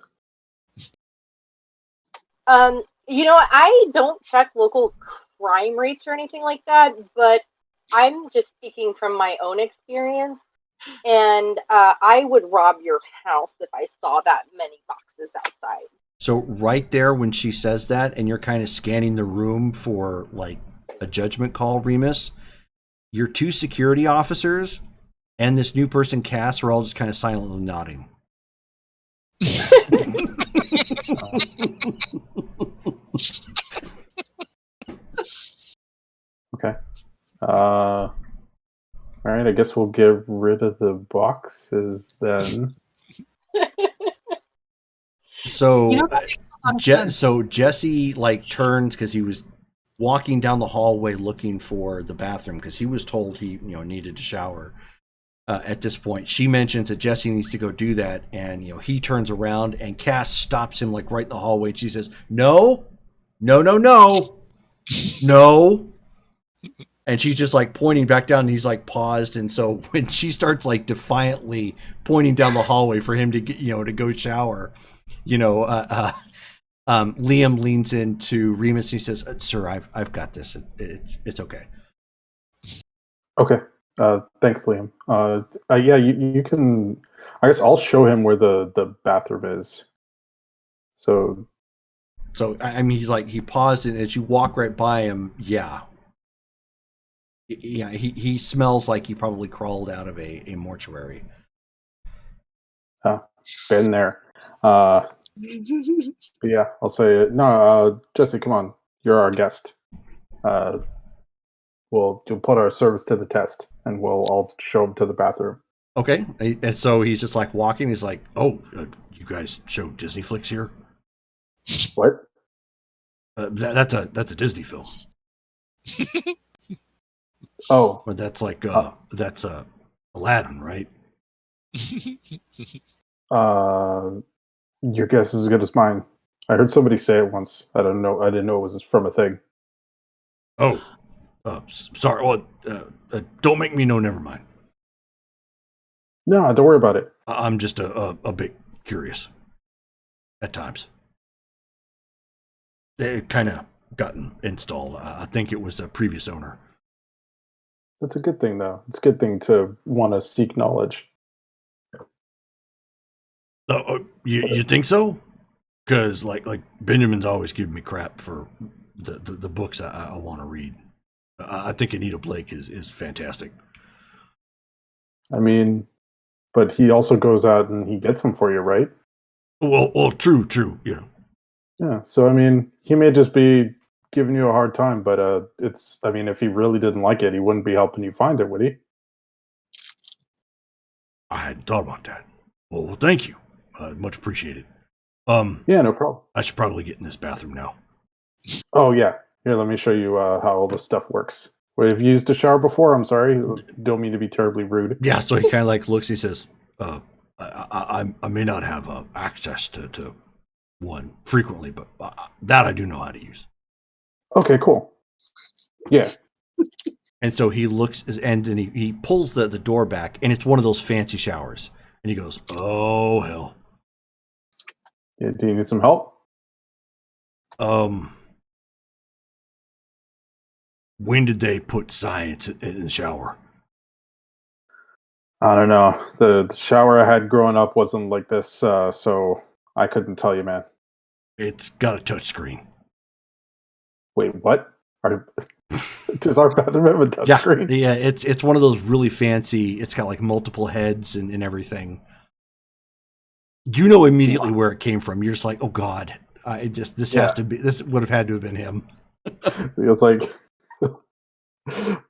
I don't check local crime rates or anything like that, but I'm just speaking from my own experience. And I would rob your house if I saw that many boxes outside. So right there when she says that and you're kind of scanning the room for like a judgment call, Remus, your two security officers and this new person, Cass, are all just kind of silently nodding. Okay. All right. I guess we'll get rid of the boxes then. So, That makes a lot of sense. so Jesse turns because he was walking down the hallway looking for the bathroom because he was told he needed to shower. At this point, she mentions that Jesse needs to go do that, and he turns around and Cass stops him right in the hallway. And she says, "No, no, no, no, no." And she's just pointing back down, and he's paused. And so when she starts defiantly pointing down the hallway for him to get, to go shower, Liam leans into Remus and he says, "Sir, I've got this. It's okay." Okay. Thanks, Liam. Yeah, you can. I guess I'll show him where the bathroom is. So I mean, he paused, and as you walk right by him, yeah, he smells like he probably crawled out of a mortuary. been there. But yeah, I'll say it. No, Jesse, come on. You're our guest. You'll put our service to the test, and we'll all show him to the bathroom. Okay, and so he's just walking. He's like, "Oh, you guys show Disney flicks here?" What? That's a Disney film, Oh, but that's like Uh, that's Aladdin, right? your guess is as good as mine. I heard somebody say it once. I don't know. I didn't know it was from a thing. Oh, sorry. Well, don't make me know. Never mind. No, don't worry about it. I'm just a bit curious at times. It kind of gotten installed. I think it was a previous owner. That's a good thing, though. It's a good thing to want to seek knowledge. You think so? Because like Benjamin's always giving me crap for the books I want to read. I think Anita Blake is fantastic. I mean, but he also goes out and he gets them for you, right? Well, true. Yeah. Yeah. So I mean, he may just be giving you a hard time, but it's. I mean, if he really didn't like it, he wouldn't be helping you find it, would he? I hadn't thought about that. Well, thank you. Much appreciated. Yeah, no problem. I should probably get in this bathroom now. Oh yeah. Here, let me show you how all this stuff works. Wait, have you used a shower before? I'm sorry. Don't mean to be terribly rude. Yeah. So he kind of like looks. He says, I may not have access to one frequently, but that I do know how to use." Okay, cool. Yeah. And so he looks, and then he pulls the door back, and it's one of those fancy showers. And he goes, "Oh hell." Yeah. Do you need some help? When did they put science in the shower? I don't know. The shower I had growing up wasn't like this, so I couldn't tell you, man. It's got a touch screen. Wait, what? Does our bathroom have a touchscreen? Yeah, it's one of those really fancy. It's got like multiple heads and everything. You know immediately where it came from. You're just like, oh god, this has to be. This would have had to have been him. It was like,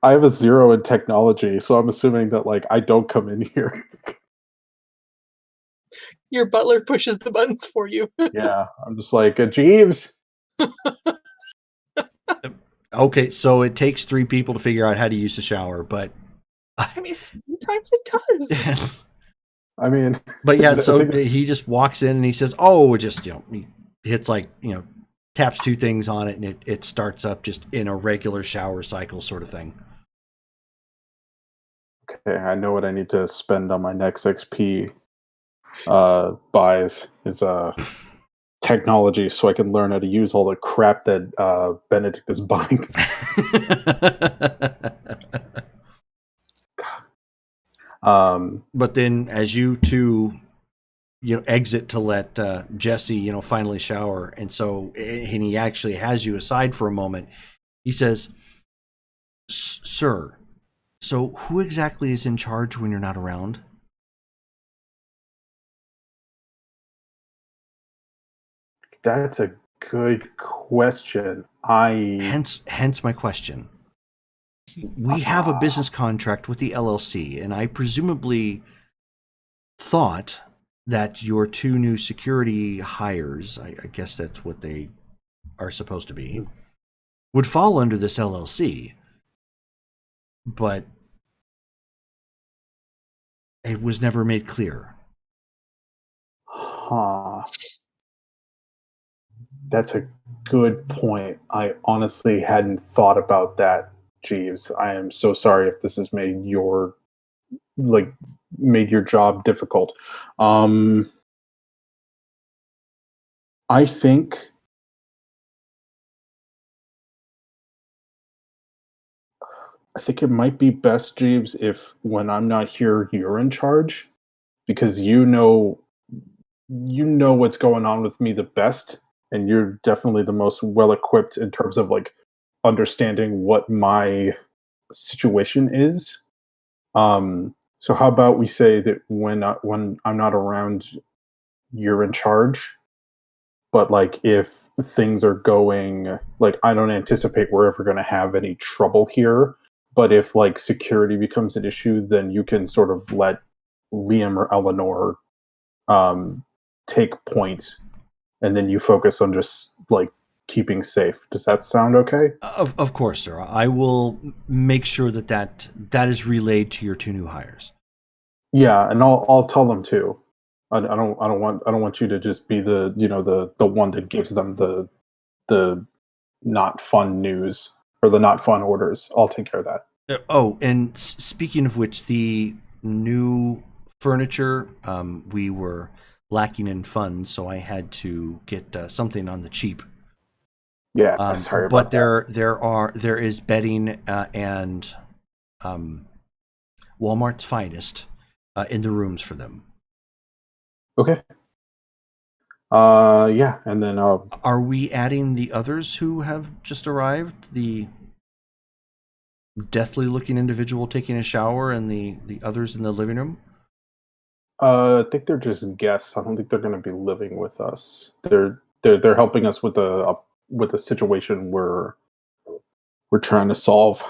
I have a 0 in technology, so I'm assuming that like I don't come in here. Your butler pushes the buttons for you. Yeah, I'm just like Jeeves. Okay, so it takes 3 people to figure out how to use the shower, but I mean, sometimes it does. I mean, but yeah, so he just walks in and he says, "Oh, just he hits like taps 2 things on it, and it starts up just in a regular shower cycle sort of thing." Okay, I know what I need to spend on my next XP buys is technology, so I can learn how to use all the crap that Benedict is buying. But then, as you two, exit to let Jesse, finally shower, and he actually has you aside for a moment. He says, "Sir, so who exactly is in charge when you're not around?" That's a good question. Hence my question. We have a business contract with the LLC, and I presumably thought that your 2 new security hires, I guess that's what they are supposed to be, would fall under this LLC. But it was never made clear. Huh. That's a good point. I honestly hadn't thought about that, Jeeves. I am so sorry if this has made your job difficult. I think it might be best, Jeeves, if when I'm not here, you're in charge, because you know what's going on with me the best, and you're definitely the most well equipped in terms of like understanding what my situation is. So how about we say that when I'm not around, you're in charge, but like if things are going like I don't anticipate we're ever going to have any trouble here, but if like security becomes an issue, then you can sort of let Liam or Eleanor take point and then you focus on just like keeping safe. Does that sound okay? Of course, sir. I will make sure that is relayed to your two new hires. Yeah, and I'll tell them too. I don't want you to just be the the one that gives them the not fun news or the not fun orders. I'll take care of that. Oh, and speaking of which, the new furniture, we were lacking in funds, so I had to get something on the cheap. Yeah, sorry But about that. there is bedding and Walmart's finest in the rooms for them. Okay. Yeah, and then Are we adding the others who have just arrived? The deathly looking individual taking a shower and the others in the living room? I think they're just guests. I don't think they're going to be living with us. They're helping us with the situation we're trying to solve.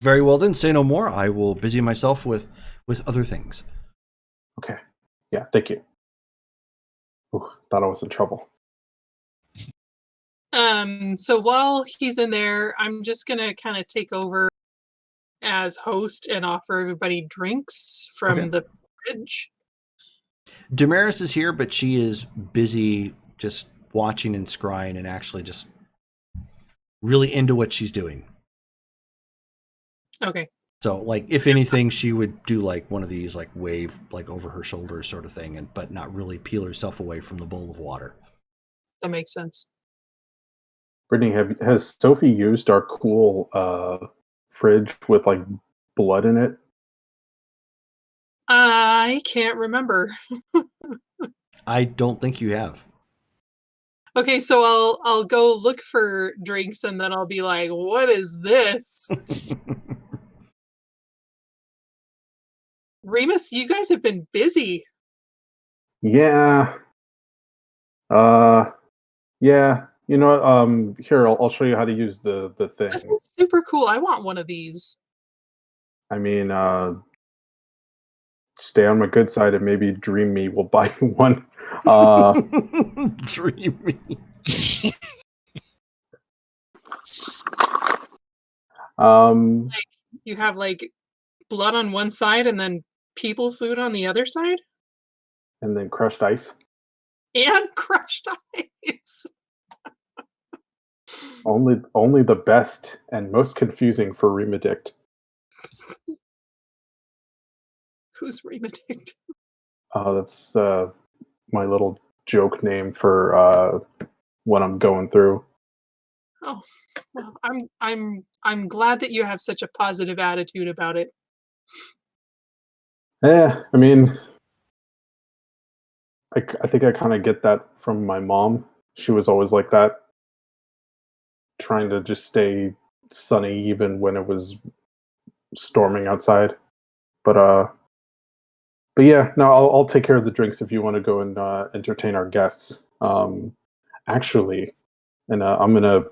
Very well then, say no more. I will busy myself with other things. Okay. Yeah, thank you. Ooh, thought I was in trouble. So while he's in there, I'm just gonna kind of take over as host and offer everybody drinks from Okay. the fridge. Damaris is here, but she is busy just watching and scrying and actually just really into what she's doing. Okay. So, like, if anything, she would do like one of these, like wave like over her shoulder sort of thing, and but not really peel herself away from the bowl of water. That makes sense. Brittany, has Sophie used our cool fridge with like blood in it? I can't remember. I don't think you have. Okay, so I'll go look for drinks and then I'll be like, "What is this?" Remus, you guys have been busy. Yeah. Yeah. You know what? Here I'll show you how to use the This thing. is super cool. I want one of these. I mean, stay on my good side and maybe Dream Me will buy you one. Dreamy. Um, You have like blood on one side and then people food on the other side and then crushed ice. and crushed ice. Only the best and most confusing for Remedict. Who's Remedict? That's my little joke name for what I'm going through. Oh, well, I'm glad that you have such a positive attitude about it. Yeah, I mean, I think I kind of get that from my mom. She was always like that, trying to just stay sunny even when it was storming outside. But yeah, no, I'll take care of the drinks if you want to go and entertain our guests. Actually, and I'm gonna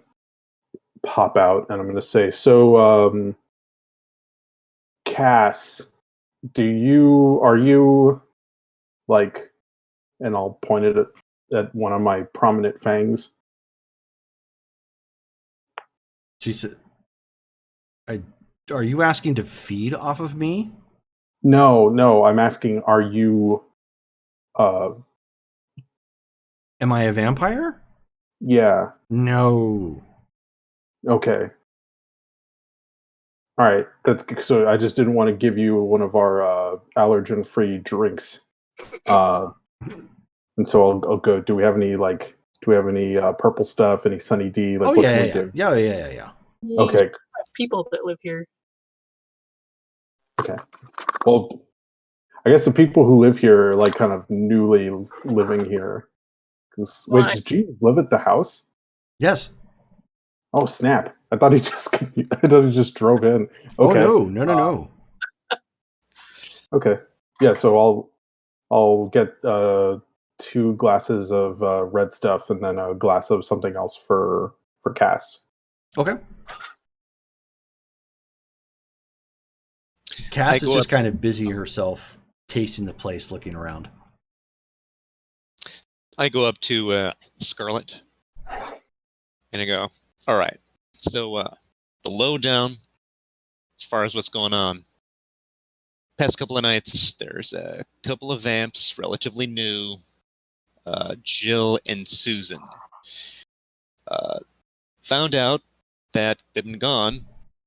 pop out and I'm gonna say, so, Cass, are you like, and I'll point it at one of my prominent fangs. She said, "Are you asking to feed off of me? No, I'm asking, are you, uh, Am I a vampire? yeah, No." okay. All right, so I just didn't want to give you one of our allergen-free drinks. And so I'll go. Do we have any purple stuff? Any Sunny D? Like, Oh what yeah, can we yeah, do? yeah. You Okay, have people that live here. okay. Well, I guess the people who live here are like kind of newly living here. Wait, Why? does Jeeves live at the house? Yes. Oh snap! I thought he just I thought he just drove in. Oh Okay, no. okay. Yeah, so I'll get 2 glasses of red stuff and then a glass of something else for Cass. Okay. Cass is go just up- kind of busy herself, casing the place, looking around. I go up to Scarlet and I go, all right, so the lowdown as far as what's going on. Past couple of nights, there's a couple of vamps, relatively new, Jill and Susan. Found out that they've been gone,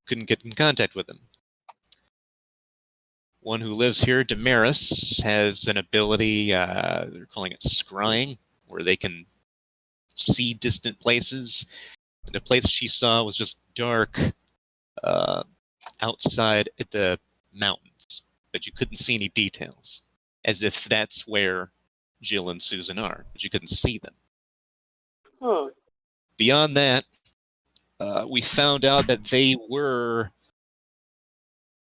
couldn't get in contact with them. One who lives here, Damaris, has an ability, they're calling it scrying, where they can see distant places. The place she saw was just dark outside at the mountains, but you couldn't see any details, as if that's where Jill and Susan are, but you couldn't see them. Beyond that, we found out that they were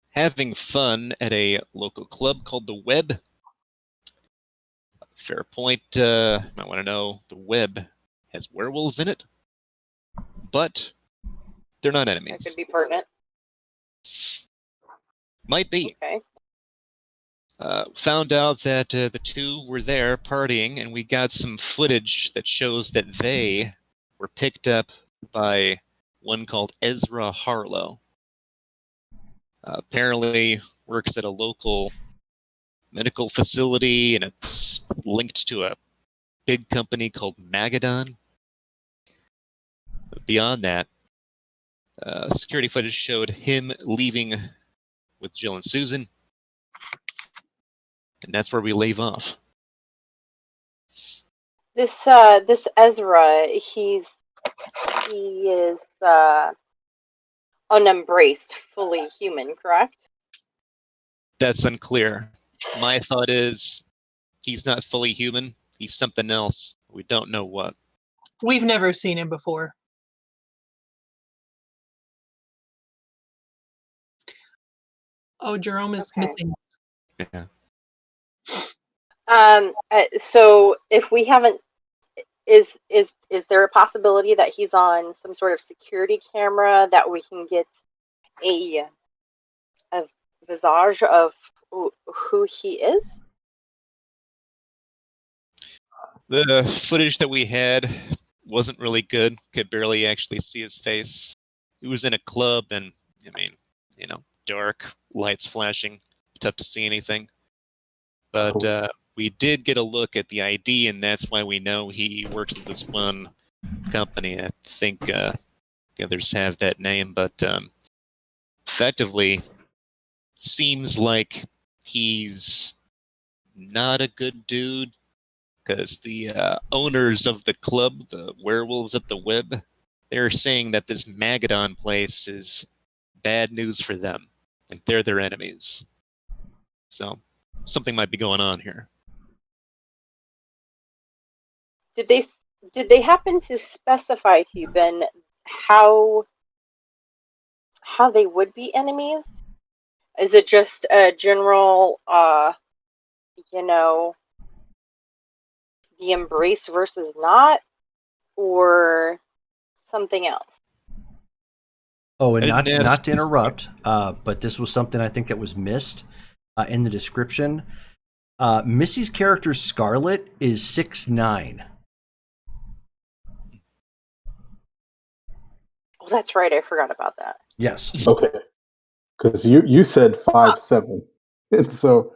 having fun at a local club called the Web. Fair point. Might want to know the Web has werewolves in it, but they're not That enemies. could be pertinent. Might be. Okay. Found out that the two were there partying, and we got some footage that shows that they were picked up by one called Ezra Harlow. Apparently works at a local medical facility, and it's linked to a big company called Magadon. But beyond that, security footage showed him leaving with Jill and Susan, and that's where we leave off. This Ezra, he is unembraced, fully human, correct? That's unclear. My thought is he's not fully human. He's something else. We don't know what. We've never seen him before. Oh, Jerome is Okay. missing. Yeah. So if we haven't, is there a possibility that he's on some sort of security camera that we can get a visage of who he is? The footage that we had wasn't really good. Could barely actually see his face. He was in a club, and I mean, dark, lights flashing, tough to see anything. But we did get a look at the ID, and that's why we know he works at this one company. I think the others have that name, but effectively seems like he's not a good dude, because the owners of the club, the werewolves at the Web, they're saying that this Magadon place is bad news for them. Like, they're their enemies. So something might be going on here. Did they happen to specify to you, Ben, how they would be enemies? Is it just a general, the embrace versus not, or something else? Oh, and I didn't ask- not to interrupt, but this was something I think that was missed in the description. Missy's character Scarlet is 6'9". Oh, that's right. I forgot about that. Yes. Okay, because you said 5'7", and so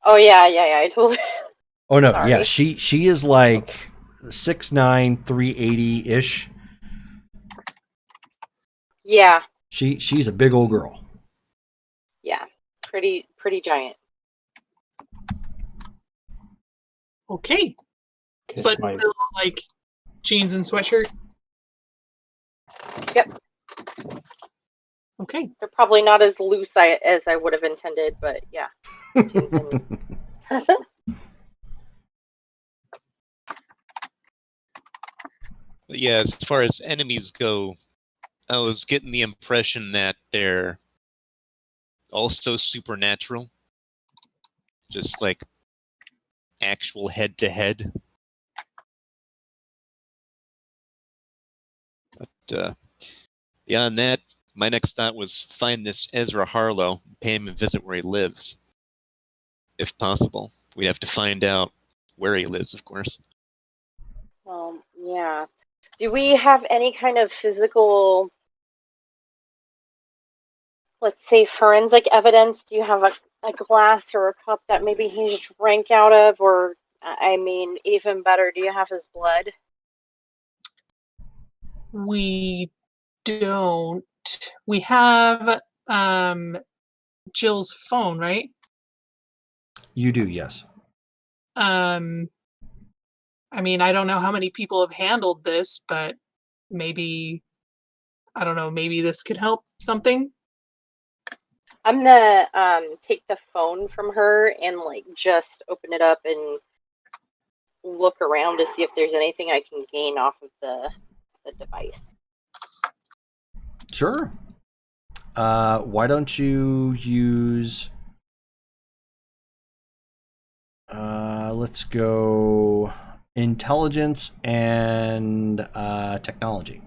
Oh yeah. I totally. Oh no, Sorry. yeah, she is like 6'9", 380-ish. Yeah. She's a big old girl. Yeah. Pretty giant. Okay, okay, but my- still like jeans and sweatshirt. Yep. Okay. They're probably not as loose as I would have intended, but yeah. But yeah, as far as enemies go, I was getting the impression that they're also supernatural. Just like actual head-to-head. But beyond that, my next thought was find this Ezra Harlow, pay him a visit where he lives. If possible. We'd have to find out where he lives, of course. Yeah. Do we have any kind of physical, let's say, forensic evidence? Do you have a glass or a cup that maybe he drank out of? Or, I mean, even better, do you have his blood? We don't. We have Jill's phone, right? You do, yes. I mean, I don't know how many people have handled this, but maybe, I don't know, maybe this could help something. I'm gonna take the phone from her and like just open it up and look around to see if there's anything I can gain off of the device. Sure. Why don't you use... let's go intelligence and technology.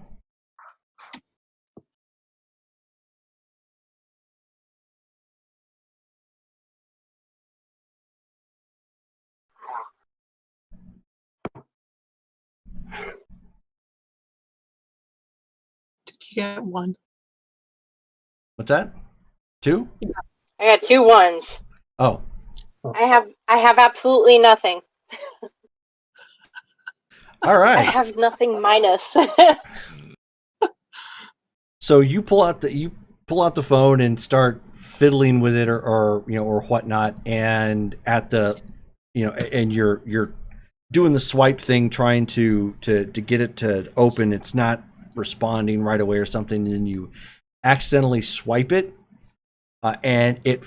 Did you get one? What's that? 2? I got 2 ones. Oh. I have absolutely nothing. All I right. have nothing minus. So you pull out the phone and start fiddling with it or whatnot, and at the and you're doing the swipe thing, trying to get it to open. It's not responding right away or something, and then you accidentally swipe it, and it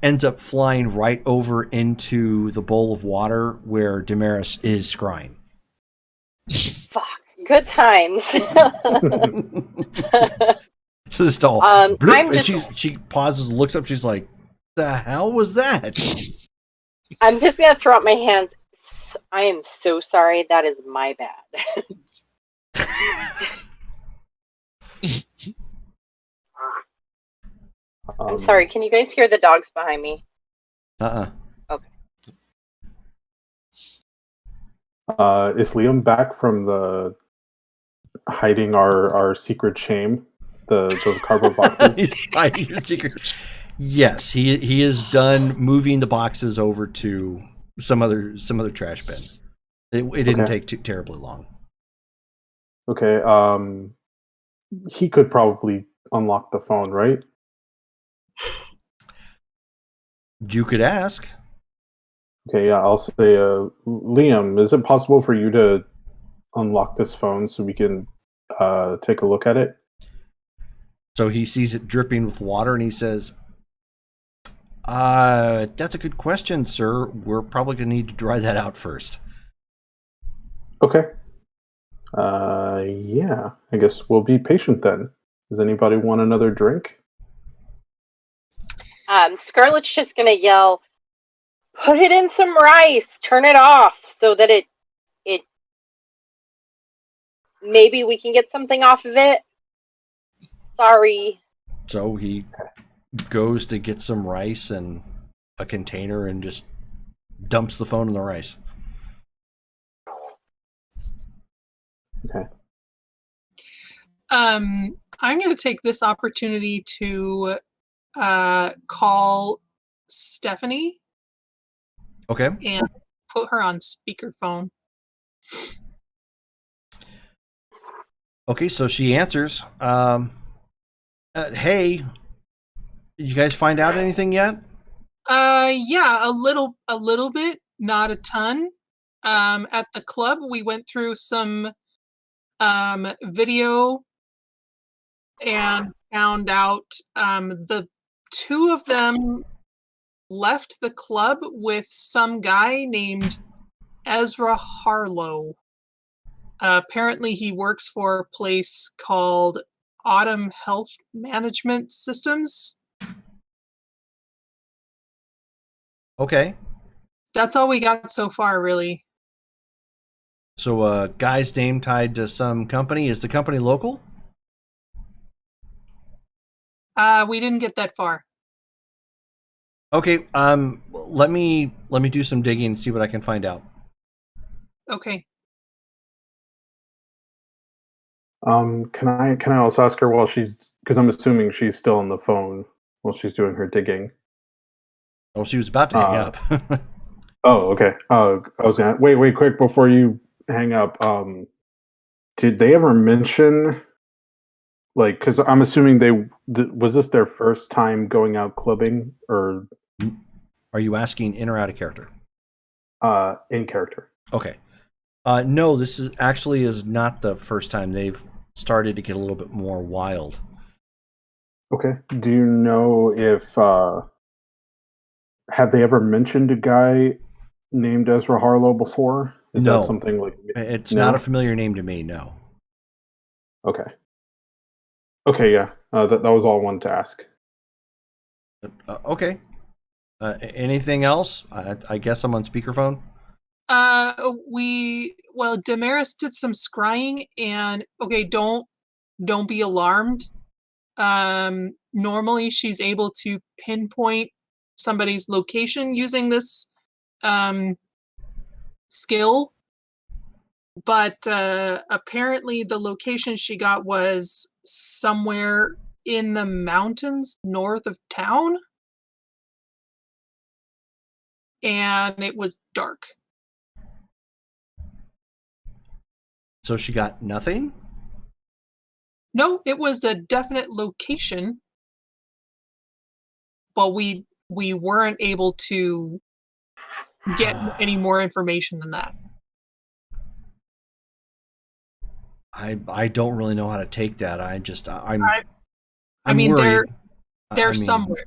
ends up flying right over into the bowl of water where Damaris is scrying. Fuck. Good times. So just all I'm and just she pauses and looks up. She's like, "The hell was that?" I'm just gonna throw up my hands. I am so sorry. That is my bad. I'm sorry. Can you guys hear the dogs behind me? Okay. Is Liam back from the hiding our secret shame? Those cardboard boxes? He's hiding your secret. Yes, he is done moving the boxes over to some other trash bin. It didn't take too terribly long. Okay. He could probably unlock the phone, right? You could ask. Okay, yeah, I'll say, Liam, is it possible for you to unlock this phone so we can take a look at it? So he sees it dripping with water and he says, that's a good question, sir. We're probably going to need to dry that out first. Okay. Yeah, I guess we'll be patient then. Does anybody want another drink? Scarlett's just gonna yell, "Put it in some rice. Turn it off so that it maybe we can get something off of it." Sorry. So he goes to get some rice and a container and just dumps the phone in the rice. Okay. I'm going to take this opportunity to call Stephanie. Okay. And put her on speakerphone. Okay, so she answers. Hey, you guys find out anything yet? Yeah, a little bit, not a ton. At the club, we went through some video and found out the 2 of them left the club with some guy named Ezra Harlow. Apparently, he works for a place called Autumn Health Management Systems. Okay. That's all we got so far, really. So a guy's name tied to some company. Is the company local? We didn't get that far. Okay, let me do some digging and see what I can find out. Okay. Can I also ask her while she's, because I'm assuming she's still on the phone while she's doing her digging. Oh, she was about to hang Uh, up. Oh, okay. I was gonna wait quick before you hang up. Did they ever mention, like, because I'm assuming was this their first time going out clubbing, or Are you asking in or out of character? in character? Okay. No, this is not the first time. They've started to get a little bit more wild. Okay. Do you know if have they ever mentioned a guy named Ezra Harlow before? Is that No. something like It's no? not a familiar name to me, no. Okay. Okay, yeah. That was all I wanted to ask. Okay. Anything else? I guess I'm on speakerphone. Well, Damaris did some scrying, and okay, don't be alarmed. Normally she's able to pinpoint somebody's location using this skill, but apparently the location she got was somewhere in the mountains north of town, and it was dark. So she got nothing? No, it was a definite location, but we weren't able to get any more information than that. I don't really know how to take that. I'm I mean, worried. they're somewhere.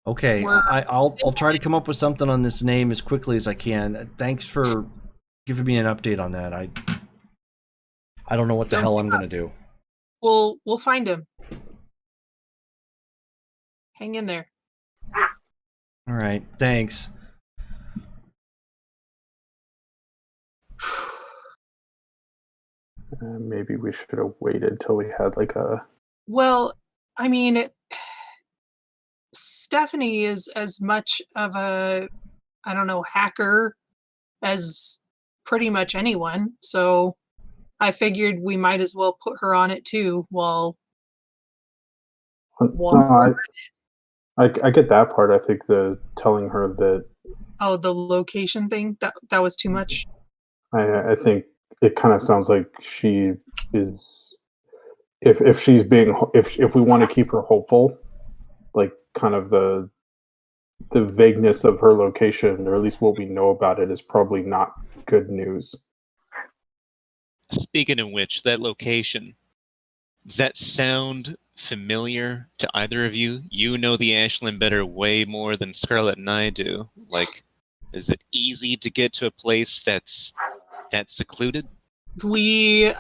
Okay, I'll try to come up with something on this name as quickly as I can. Thanks for giving me an update on that. I don't know what the hell I'm gonna do. We'll find him. Hang in there. All right, thanks. Maybe we should have waited till we had like a. Well, I mean, Stephanie is as much of a, I don't know, hacker as pretty much anyone. So I figured we might as well put her on it too while No, I get that part. I think the telling her that oh, the location thing, that was too much. I think it kind of sounds like she is, if she's being, if we want to keep her hopeful, like kind of the vagueness of her location, or at least what we know about it, is probably not good news. Speaking of which, that location, does that sound familiar to either of you? You know the Ashland better way more than Scarlett and I do. Like, is it easy to get to a place that's secluded? We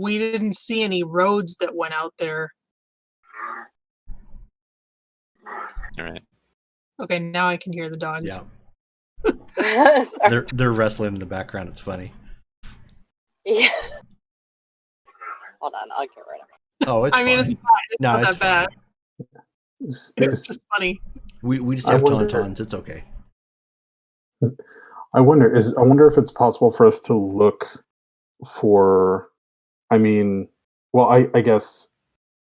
didn't see any roads that went out there. All right. Okay, now I can hear the dogs. Yeah. They're wrestling in the background. It's funny. Yeah. Hold on, I'll get rid of it. Oh, it's I mean, fine. it's fine. It's No, not it's that bad. It's just funny. We just I have wonder- tauntauns. It's okay. I wonder if it's possible for us to look for. I mean, well, I guess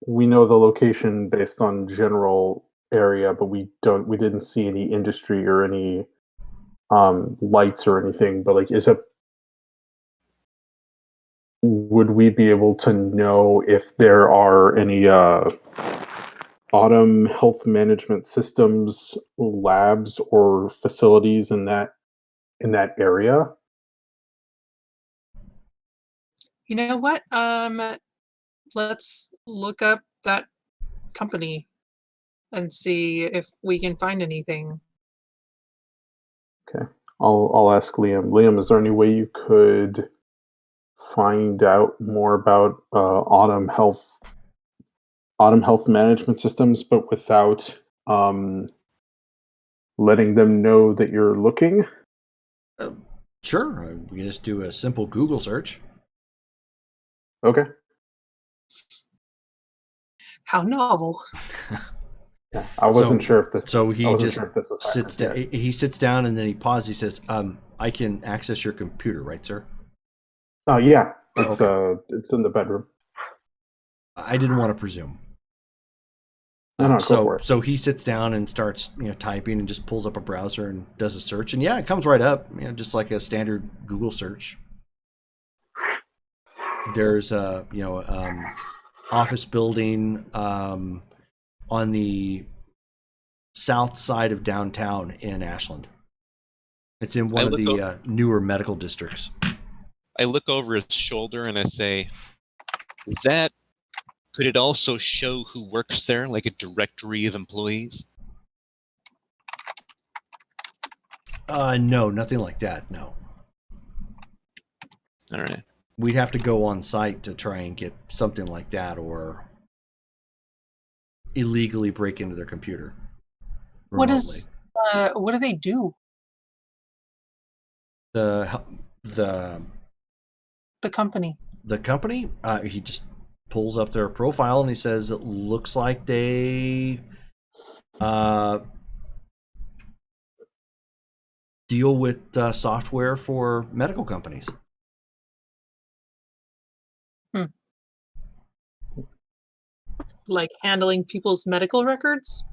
we know the location based on general area, but we didn't see any industry or any lights or anything. But like, would we be able to know if there are any autumn health management systems labs or facilities in that area? You know what? Let's look up that company and see if we can find anything. Okay, I'll ask Liam. Liam, is there any way you could find out more about autumn health management systems, but without letting them know that you're looking? Sure. We can just do a simple Google search. Okay. How novel. Yeah, I wasn't sure if this. So he I wasn't just sure if this was sits down. happening. He sits down and then he pauses. He says, "I can access your computer, right, sir?" Yeah, It's in the bedroom. I didn't want to presume. No, go for it. So he sits down and starts, typing and just pulls up a browser and does a search. And yeah, it comes right up, just like a standard Google search. There's a, office building on the south side of downtown in Ashland. It's in one of the newer medical districts. I look over his shoulder and I say, could it also show who works there, like a directory of employees? No, nothing like that, no. All right. We'd have to go on site to try and get something like that, or illegally break into their computer remotely. What do they do? The company. The company, he just pulls up their profile and he says it looks like they deal with software for medical companies. Like handling people's medical records?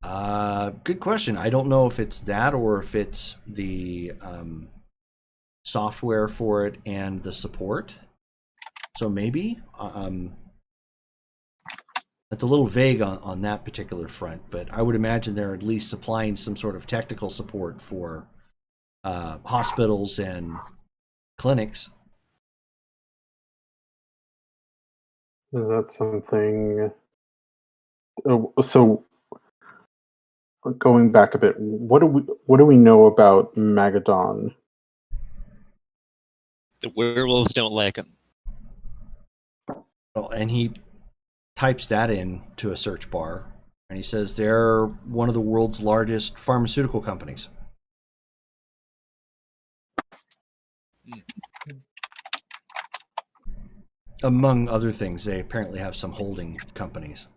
Good question. I don't know if it's that or if it's the software for it and the support. So maybe it's a little vague on that particular front, but I would imagine they're at least supplying some sort of technical support for hospitals and clinics. Is that something? So going back a bit, what do we know about Magadon? The werewolves don't like him. Well, and he types that in to a search bar, and he says they're one of the world's largest pharmaceutical companies. Among other things, they apparently have some holding companies.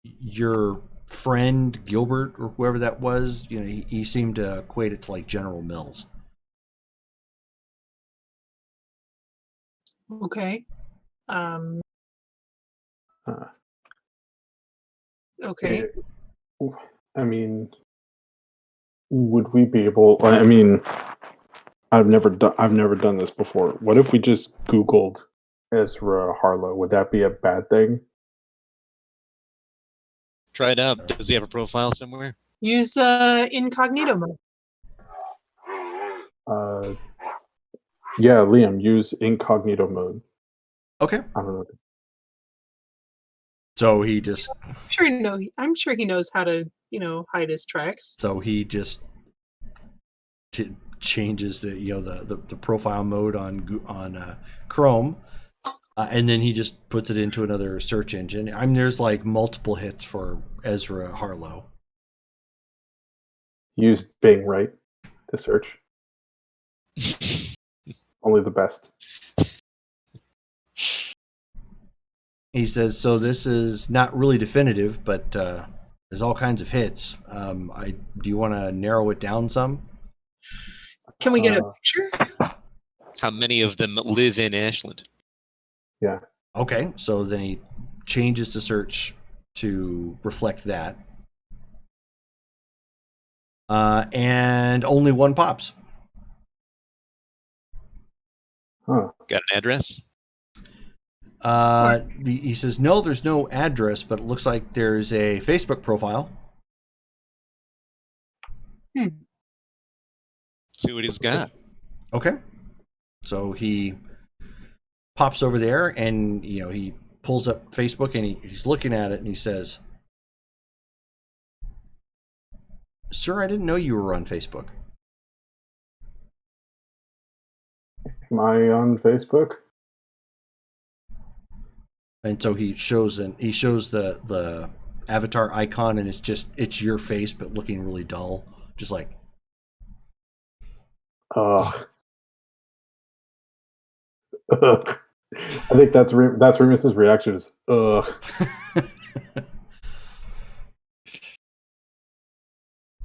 Your friend Gilbert, or whoever that was, he seemed to equate it to like General Mills. Okay. Okay. I mean, would we be able? I mean, I've never done this before. What if we just Googled Ezra Harlow? Would that be a bad thing? Try it out. Does he have a profile somewhere? Use incognito mode. Yeah, Liam, use incognito mode. Okay. I don't know. So he just. I'm sure he knows how to, hide his tracks. So he just changes the profile mode on Chrome, and then he just puts it into another search engine. I mean, there's like multiple hits for Ezra Harlow. Use Bing, right, to search. Only the best. He says, so this is not really definitive, but there's all kinds of hits. Do you want to narrow it down some? Can we get a picture? How many of them live in Ashland? Yeah. Okay, so then he changes the search to reflect that. And only one pops. Huh. Got an address? He says, no, there's no address, but it looks like there's a Facebook profile. See what he's got. Okay. So he pops over there and, he pulls up Facebook and he's looking at it and he says, sir, I didn't know you were on Facebook. Am I on Facebook? And so he shows the avatar icon and it's your face, but looking really dull. Just like, I think that's Remus's reaction is, ugh.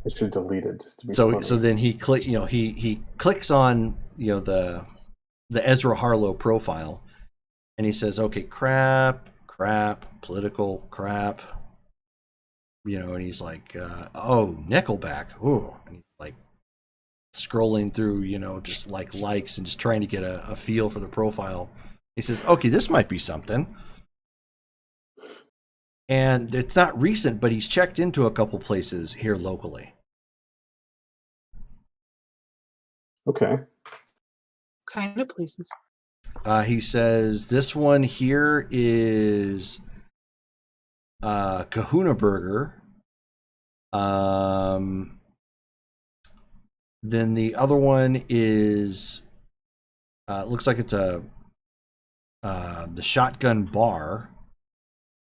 I should delete it just to be funny. So then he clicks on the the Ezra Harlow profile, and he says, "Okay, crap, political crap." And he's like, "Oh, Nickelback, ooh," and he's like scrolling through, just like likes and just trying to get a feel for the profile. He says, "Okay, this might be something." And it's not recent, but he's checked into a couple places here locally. Okay. Kind of places. He says this one here is Kahuna Burger. Then the other one is looks like it's the Shotgun Bar.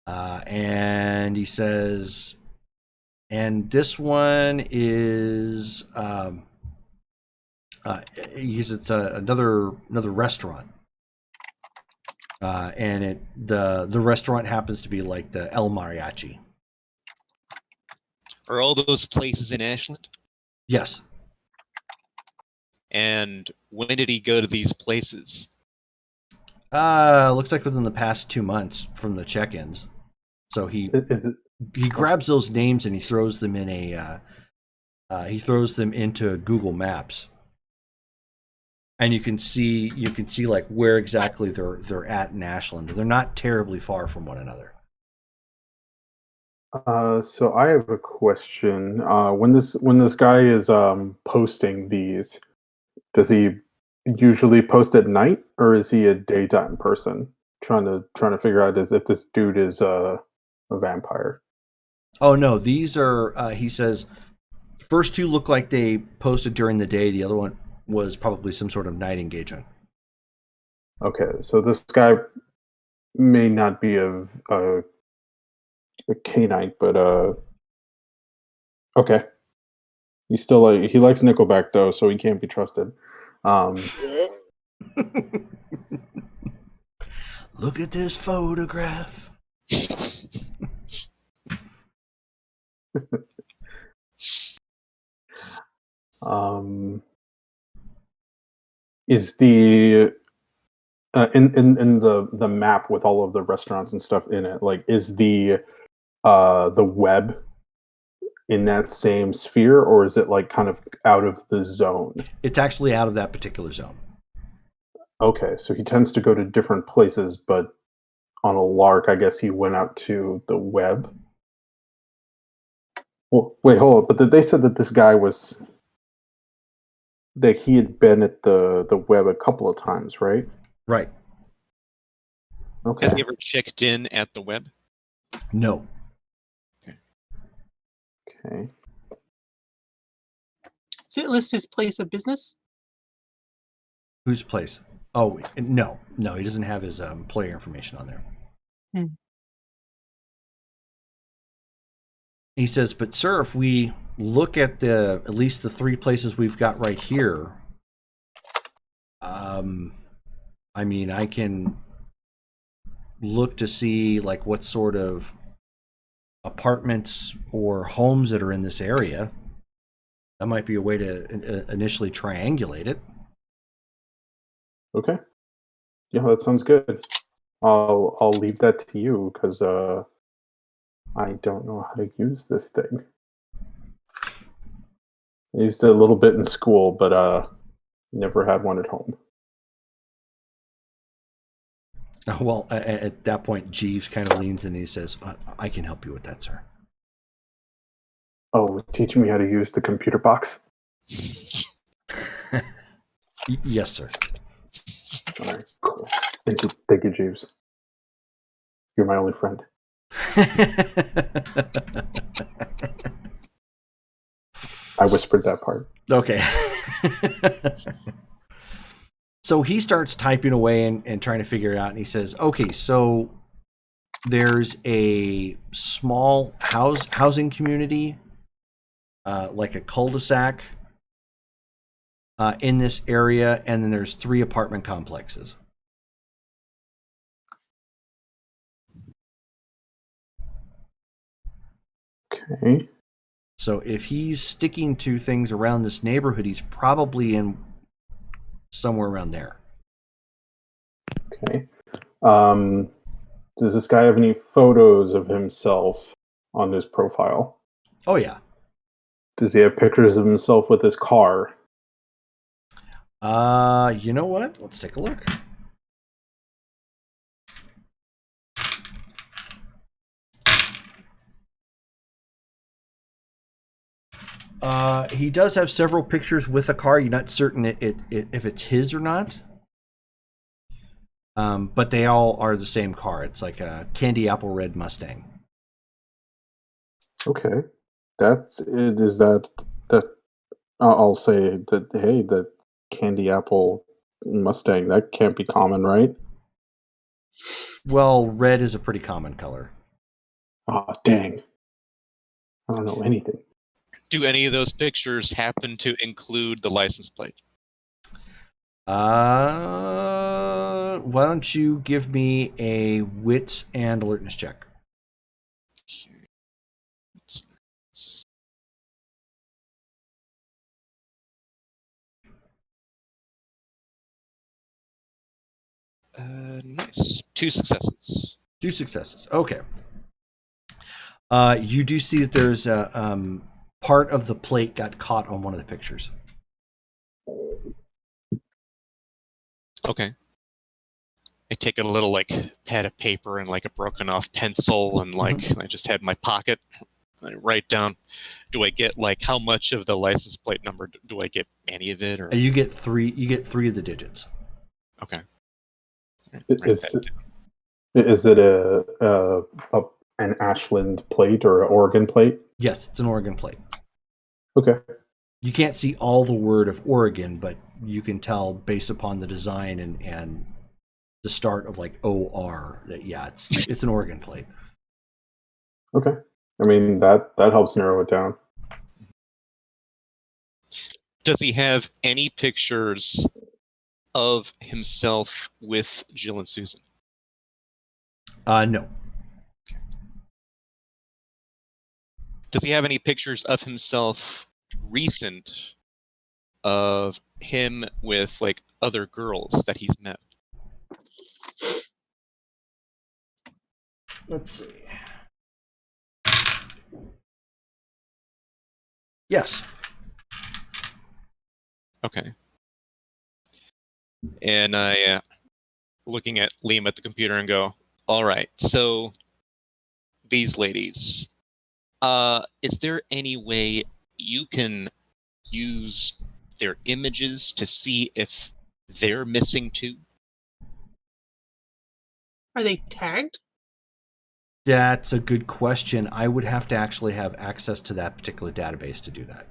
And he says, and this one is it's another restaurant. And the restaurant happens to be like the El Mariachi. Are all those places in Ashland? Yes. And when did he go to these places? Looks like within the past 2 months from the check-ins. So he grabs those names and he throws them in into Google Maps. And you can see like where exactly they're at in Ashland. They're not terribly far from one another. So I have a question. When this guy is posting these, does he usually post at night, or is he a daytime person? Trying to figure out if this dude is a vampire. Oh no, these are. He says, first two look like they posted during the day. The other one was probably some sort of night engagement. Okay, so this guy may not be a K-Knight, but okay. He's still he likes Nickelback though, so he can't be trusted. Look at this photograph. Is the in the map with all of the restaurants and stuff in it, like, is the web in that same sphere, or is it like kind of out of the zone? It's actually out of that particular zone. Okay, so he tends to go to different places, but on a lark, I guess he went out to the web. Well, wait, hold on. But they said that this guy that he had been at the web a couple of times, right? Right. Okay. Have you ever checked in at the web? No. Okay. Does it list his place of business? Whose place? Oh, no, he doesn't have his employer information on there. He says, but sir, if we look at at least the three places we've got right here, I mean, I can look to see like what sort of apartments or homes that are in this area. That might be a way to initially triangulate it. Okay. Yeah, that sounds good. I'll leave that to you because I don't know how to use this thing. I used it a little bit in school, but never had one at home. Well, at that point, Jeeves kind of leans in and he says, I can help you with that, sir. Oh, teach me how to use the computer box? Yes, sir. All right, cool. Thank you, Jeeves. You're my only friend. I whispered that part. Okay. So he starts typing away and trying to figure it out, and he says, okay, so there's a small housing community, like a cul-de-sac in this area, and then there's 3 apartment complexes. Okay. So if he's sticking to things around this neighborhood, he's probably in somewhere around there. Okay. Does this guy have any photos of himself on his profile? Oh yeah. Does he have pictures of himself with his car? You know what? Let's take a look. He does have several pictures with a car. You're not certain if it's his or not. But they all are the same car. It's like a candy apple red Mustang. Okay. That's it. Is that I'll say that, hey, the candy apple Mustang, that can't be common, right? Well, red is a pretty common color. Ah, dang. I don't know anything. Do any of those pictures happen to include the license plate? Why don't you give me a wits and alertness check? Nice. 2 successes. 2 successes. Okay. You do see that there's a part of the plate got caught on one of the pictures. Okay. I take a little like pad of paper and like a broken off pencil and like I just had in my pocket. I write down, do I get like how much of the license plate number? Do I get any of it? Or You get 3. You get 3 of the digits. okay. Is it an Ashland plate or an Oregon plate? Yes, it's an Oregon plate. Okay. You can't see all the word of Oregon, but you can tell based upon the design and the start of like OR that it's an Oregon plate. Okay. I mean that helps narrow it down. Does he have any pictures of himself with Jill and Susan? No. Does he have any pictures of himself recent of him with like other girls that he's met? Let's see. Yes. Okay. And I looking at Liam at the computer and go, all right, so these ladies, is there any way you can use their images to see if they're missing too? Are they tagged? That's a good question. I would have to actually have access to that particular database to do that.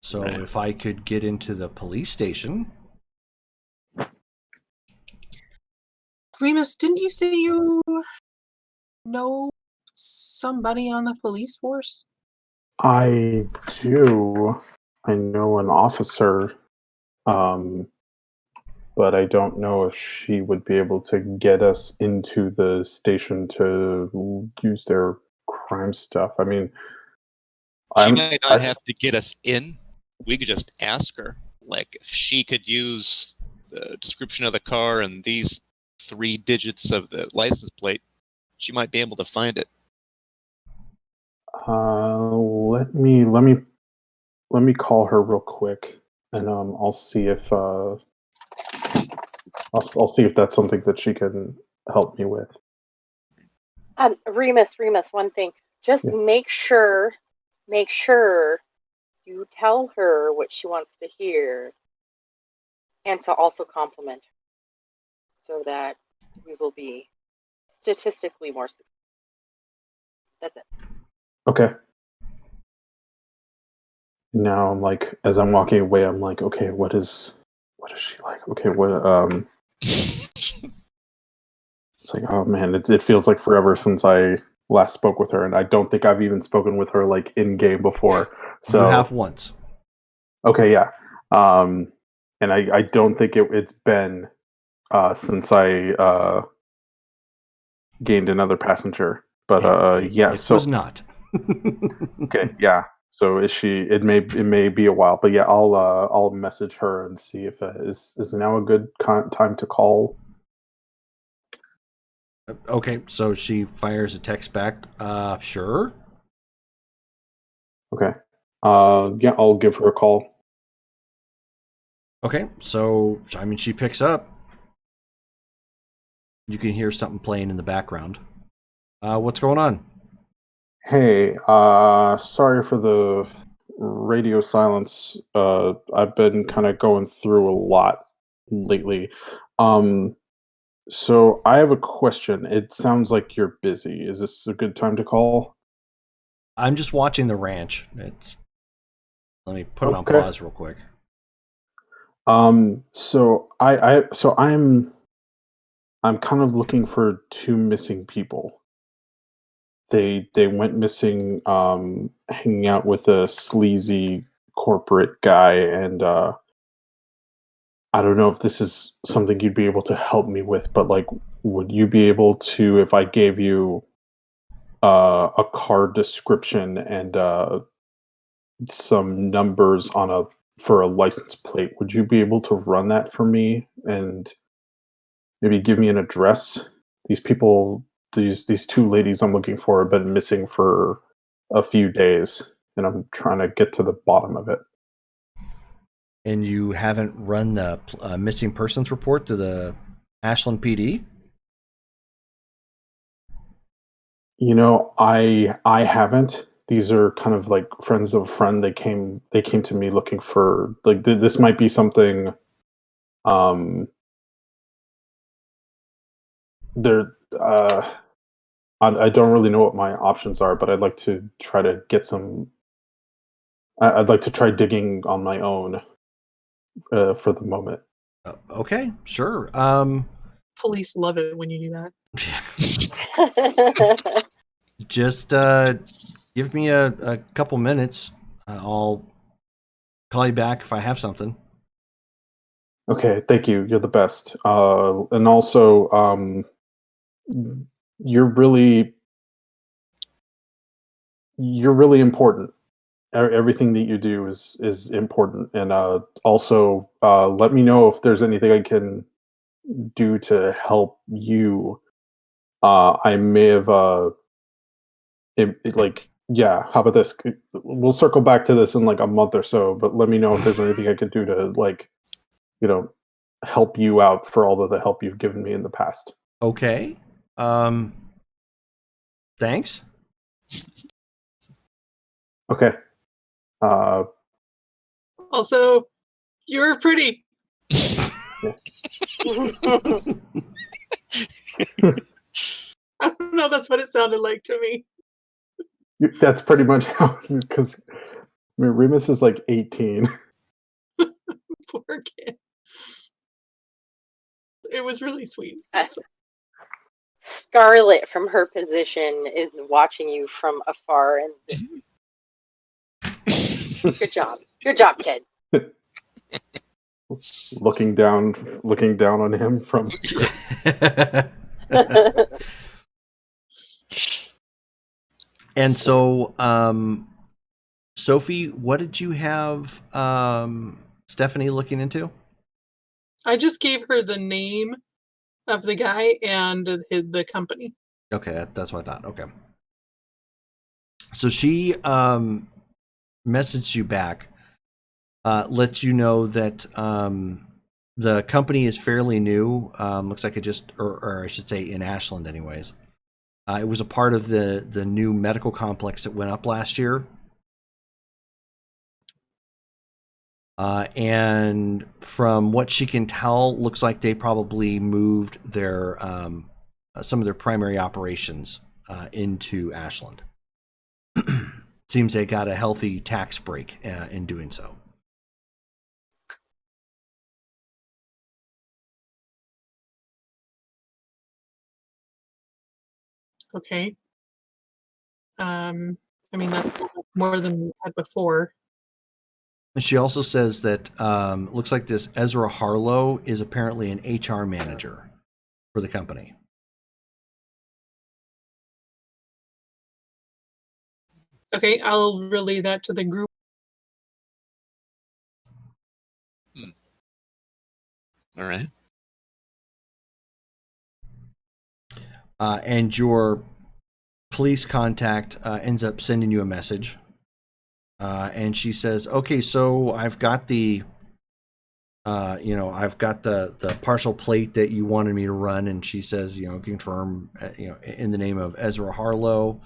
So Right. if I could get into the police station. Remus, didn't you say you know somebody on the police force? I do. I know an officer, but I don't know if she would be able to get us into the station to use their crime stuff. I mean, She might not have to get us in. We could just ask her, like, if she could use the description of the car and these 3 digits of the license plate, she might be able to find it. let me call her real quick, and I'll see if I'll see if that's something that she can help me with. Remus, one thing. Just Yeah. make sure you tell her what she wants to hear, and to also compliment her, so that we will be statistically more successful. That's it. Okay. Now I'm like, as I'm walking away, I'm like, okay, what is she like? Okay, what it's like, oh man, it feels like forever since I last spoke with her, and I don't think I've even spoken with her like in game before. So You have once. okay, yeah. And I don't think it's been since I gained another passenger. But yeah, it so was not. okay, yeah. So is she? It may be a while, but yeah, I'll message her and see if is now a good time to call. Okay, so she fires a text back. Sure. Okay. Yeah, I'll give her a call. Okay, so I mean, she picks up. You can hear something playing in the background. What's going on? Hey, sorry for the radio silence. I've been kind of going through a lot lately. Um, so I have a question. It sounds like you're busy. Is this a good time to call? I'm just watching the ranch. Let me put it on Okay. pause real quick. I'm kind of looking for two missing people. They went missing hanging out with a sleazy corporate guy, and I don't know if this is something you'd be able to help me with, but like, would you be able to, if I gave you a car description and some numbers on a for a license plate, would you be able to run that for me and maybe give me an address? These people, these two ladies I'm looking for have been missing for a few days, and I'm trying to get to the bottom of it. And you haven't run the missing persons report to the Ashland PD? You know, I haven't. These are kind of like friends of a friend. They came to me looking for like this might be something. Um, they're I don't really know what my options are, but I'd like to try to get some. I'd like to try digging on my own for the moment. Okay, sure. Police love it when you do that. Just give me a couple minutes. I'll call you back if I have something. Okay, thank you. You're the best. And also, you're really you're really important. Everything that you do is important, and also let me know if there's anything I can do to help you. I may have like yeah. How about this? We'll circle back to this in like a month or so, but let me know if there's anything I could do to like you know help you out for all of the help you've given me in the past. Okay. Thanks. Okay. Uh, Also, you're pretty. I don't know. That's what it sounded like to me. that's pretty much how because I mean, Remus is like 18. Poor kid. It was really sweet. Scarlet, from her position, is watching you from afar, and good job, kid. looking down on him from And so, Sophie, what did you have Stephanie looking into? I just gave her the name of the guy and the company. Okay, that's what I thought. Okay. So she messaged you back, lets you know that the company is fairly new. Looks like it just, or I should say in Ashland anyways. It was a part of the new medical complex that went up last year. And from what she can tell, looks like they probably moved their some of their primary operations into Ashland. Seems they got a healthy tax break in doing so. Okay. I mean, that's more than we had before. And she also says that looks like this Ezra Harlow is apparently an HR manager for the company. Okay, I'll relay that to the group. All right. And your police contact ends up sending you a message. And she says, okay, so I've got I've got the partial plate that you wanted me to run. And she says, confirm, in the name of Ezra Harlow,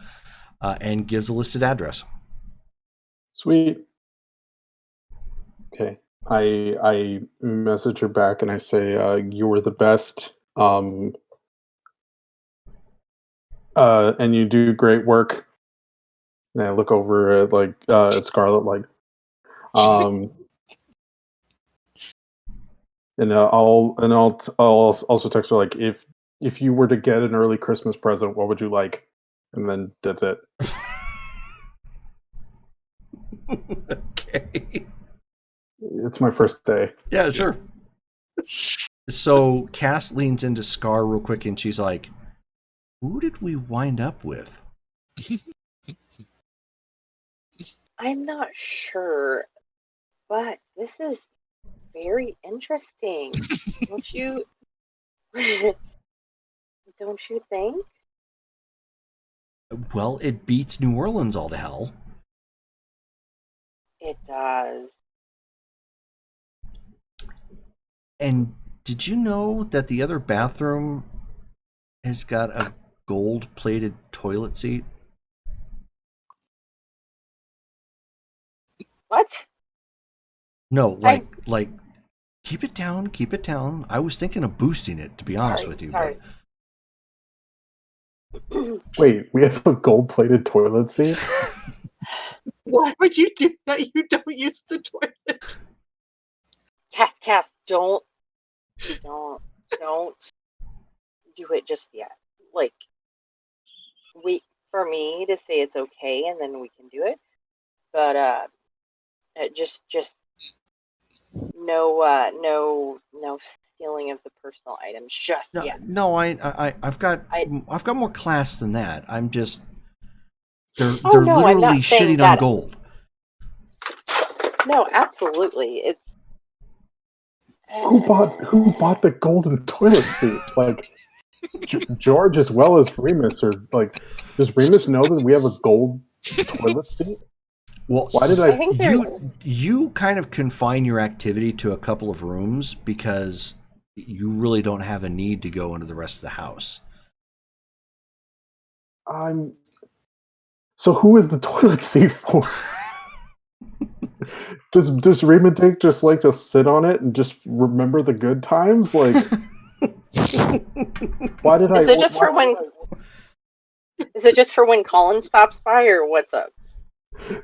and gives a listed address. Sweet. Okay. I message her back and I say, you were the best. And you do great work. And I look over at Scarlett and I'll also text her like, if you were to get an early Christmas present, what would you like? And then that's it. Okay. It's my first day. Yeah, sure. So Cass leans into Scar real quick and she's like, who did we wind up with? I'm not sure, but this is very interesting. Don't you? Don't you think? Well, it beats New Orleans all to hell. It does. And did you know that the other bathroom has got a gold-plated toilet seat? What? No, like keep it down, keep it down. I was thinking of boosting it, to be honest with you. Sorry. Wait, we have a gold-plated toilet seat? Why would you do that? You don't use the toilet. Cass, don't do it just yet. Like, wait for me to say it's okay, and then we can do it. But just no stealing of the personal items just yet. No, I've got more class than that. I'm just they're No, I'm literally not saying shitting that. on gold. No, absolutely. It's Who bought the golden toilet seat? Like George as well as Remus, or like, does Remus know that we have a gold toilet seat? Well, why did I think you kind of confine your activity to a couple of rooms because you really don't have a need to go into the rest of the house. So who is the toilet seat for? Does Raymond Take just like to sit on it and just remember the good times? Like, why did Is it just for when Colin stops by, or what's up?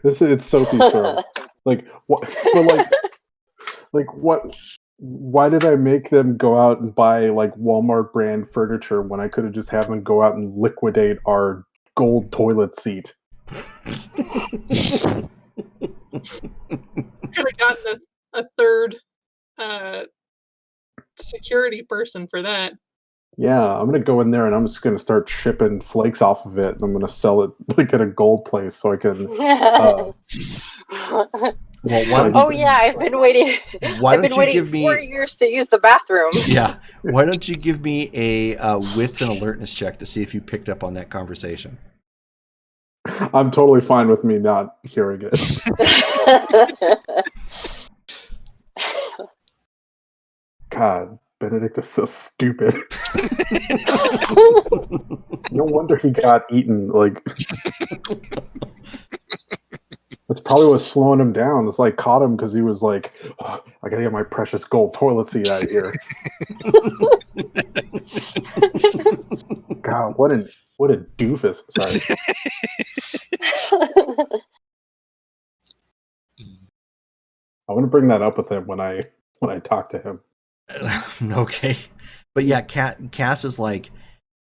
It's Sophie's turn. Like what? But what? Why did I make them go out and buy like Walmart brand furniture when I could have just had them go out and liquidate our gold toilet seat? Could have gotten a third security person for that. Yeah, I'm gonna go in there and I'm just gonna start shipping flakes off of it, and I'm gonna sell it like at a gold place so I can. Well, I've been waiting. Why don't you give me 4 years to use the bathroom? Yeah. Why don't you give me a wits and alertness check to see if you picked up on that conversation? I'm totally fine with me not hearing it. God, Benedict is so stupid. No wonder he got eaten. Like, that's probably what's slowing him down. It's like caught him because he was like, oh, I gotta get my precious gold toilet seat out of here. God, what a doofus. Sorry. I want to bring that up with him when I talk to him. Okay. But yeah, Cass is like,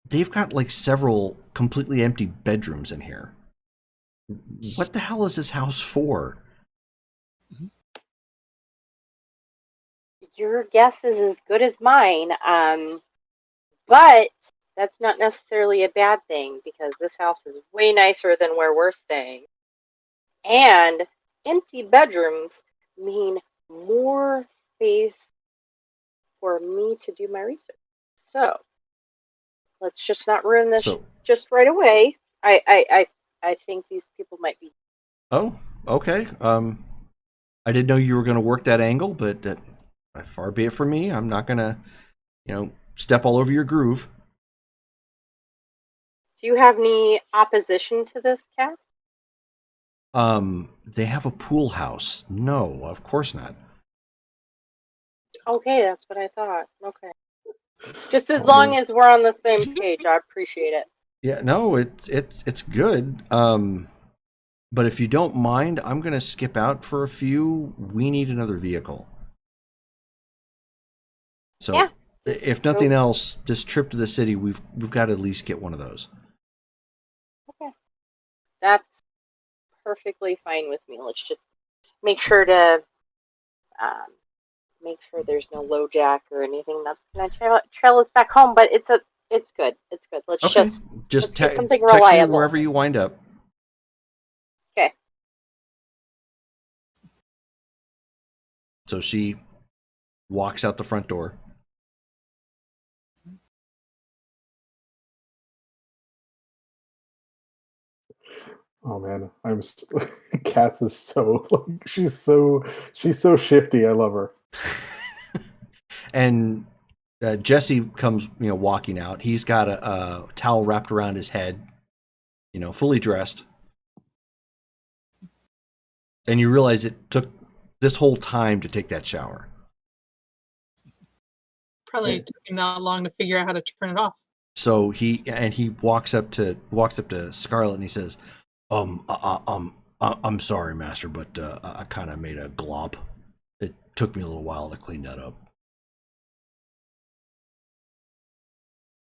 they've got like several completely empty bedrooms in here. What the hell is this house for? Your guess is as good as mine. But that's not necessarily a bad thing because this house is way nicer than where we're staying. And empty bedrooms mean more space for me to do my research. So let's just not ruin this So, just right away. I think these people might be. oh, okay. I didn't know you were going to work that angle, but far be it from me. I'm not going to, step all over your groove. Do you have any opposition to this, Cass? They have a pool house. No, of course not. Okay, that's what I thought. Okay. Just as Oh, long man. as we're on the same page, I appreciate it. Yeah, no, it's good. But if you don't mind, I'm going to skip out for a few. We need another vehicle. So, Yeah, if nothing else, this trip to the city, we've got to at least get one of those. Okay. That's perfectly fine with me. Let's just make sure to make sure there's no low jack or anything that's gonna trail us back home. But it's good. It's good. Let's Okay, just get something text me reliable. wherever you wind up. Okay. So she walks out the front door. Oh man, Cass is so like she's so shifty. I love her. And Jesse comes, walking out. He's got a towel wrapped around his head, fully dressed. And you realize it took this whole time to take that shower. Probably took him that long to figure out how to turn it off. So he walks up to Scarlet and he says, I'm sorry, Master, but I kind of made a glop. It took me a little while to clean that up.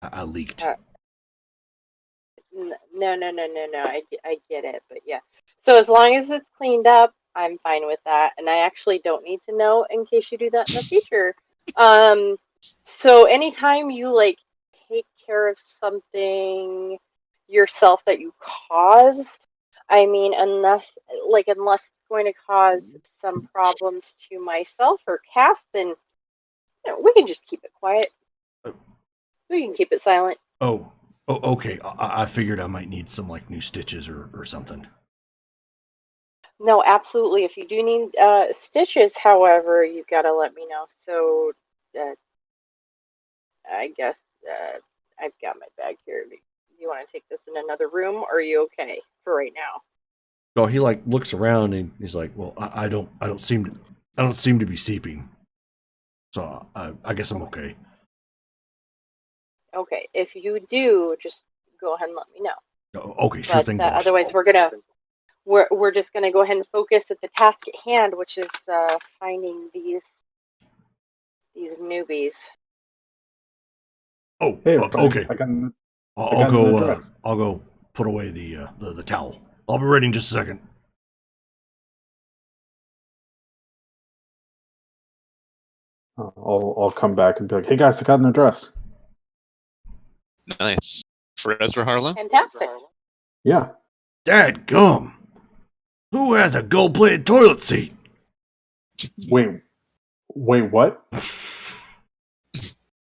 I leaked. No. I get it, but yeah. So as long as it's cleaned up, I'm fine with that, and I actually don't need to know in case you do that in the future. So anytime you take care of something yourself that you caused, I mean, unless it's going to cause some problems to myself or Cass, then we can just keep it quiet. We can keep it silent. Oh, okay. I figured I might need some new stitches or something. No, absolutely. If you do need stitches, however, you gotta let me know. So, I guess I've got my bag here. Do you want to take this in another room, or are you okay for right now? So he looks around and he's like, "Well, I don't seem to be seeping, so I guess I'm okay." Okay, if you do, just go ahead and let me know. Okay, sure thing, boss. Otherwise, we're just gonna go ahead and focus at the task at hand, which is finding these newbies. Oh, Hey, okay. I'll go put away the towel. I'll be ready in just a second. I'll come back and be like, hey guys, I got an address. Nice. For Ezra Harlow? Fantastic. Yeah. Dadgum! Who has a gold-plated toilet seat? Wait, what?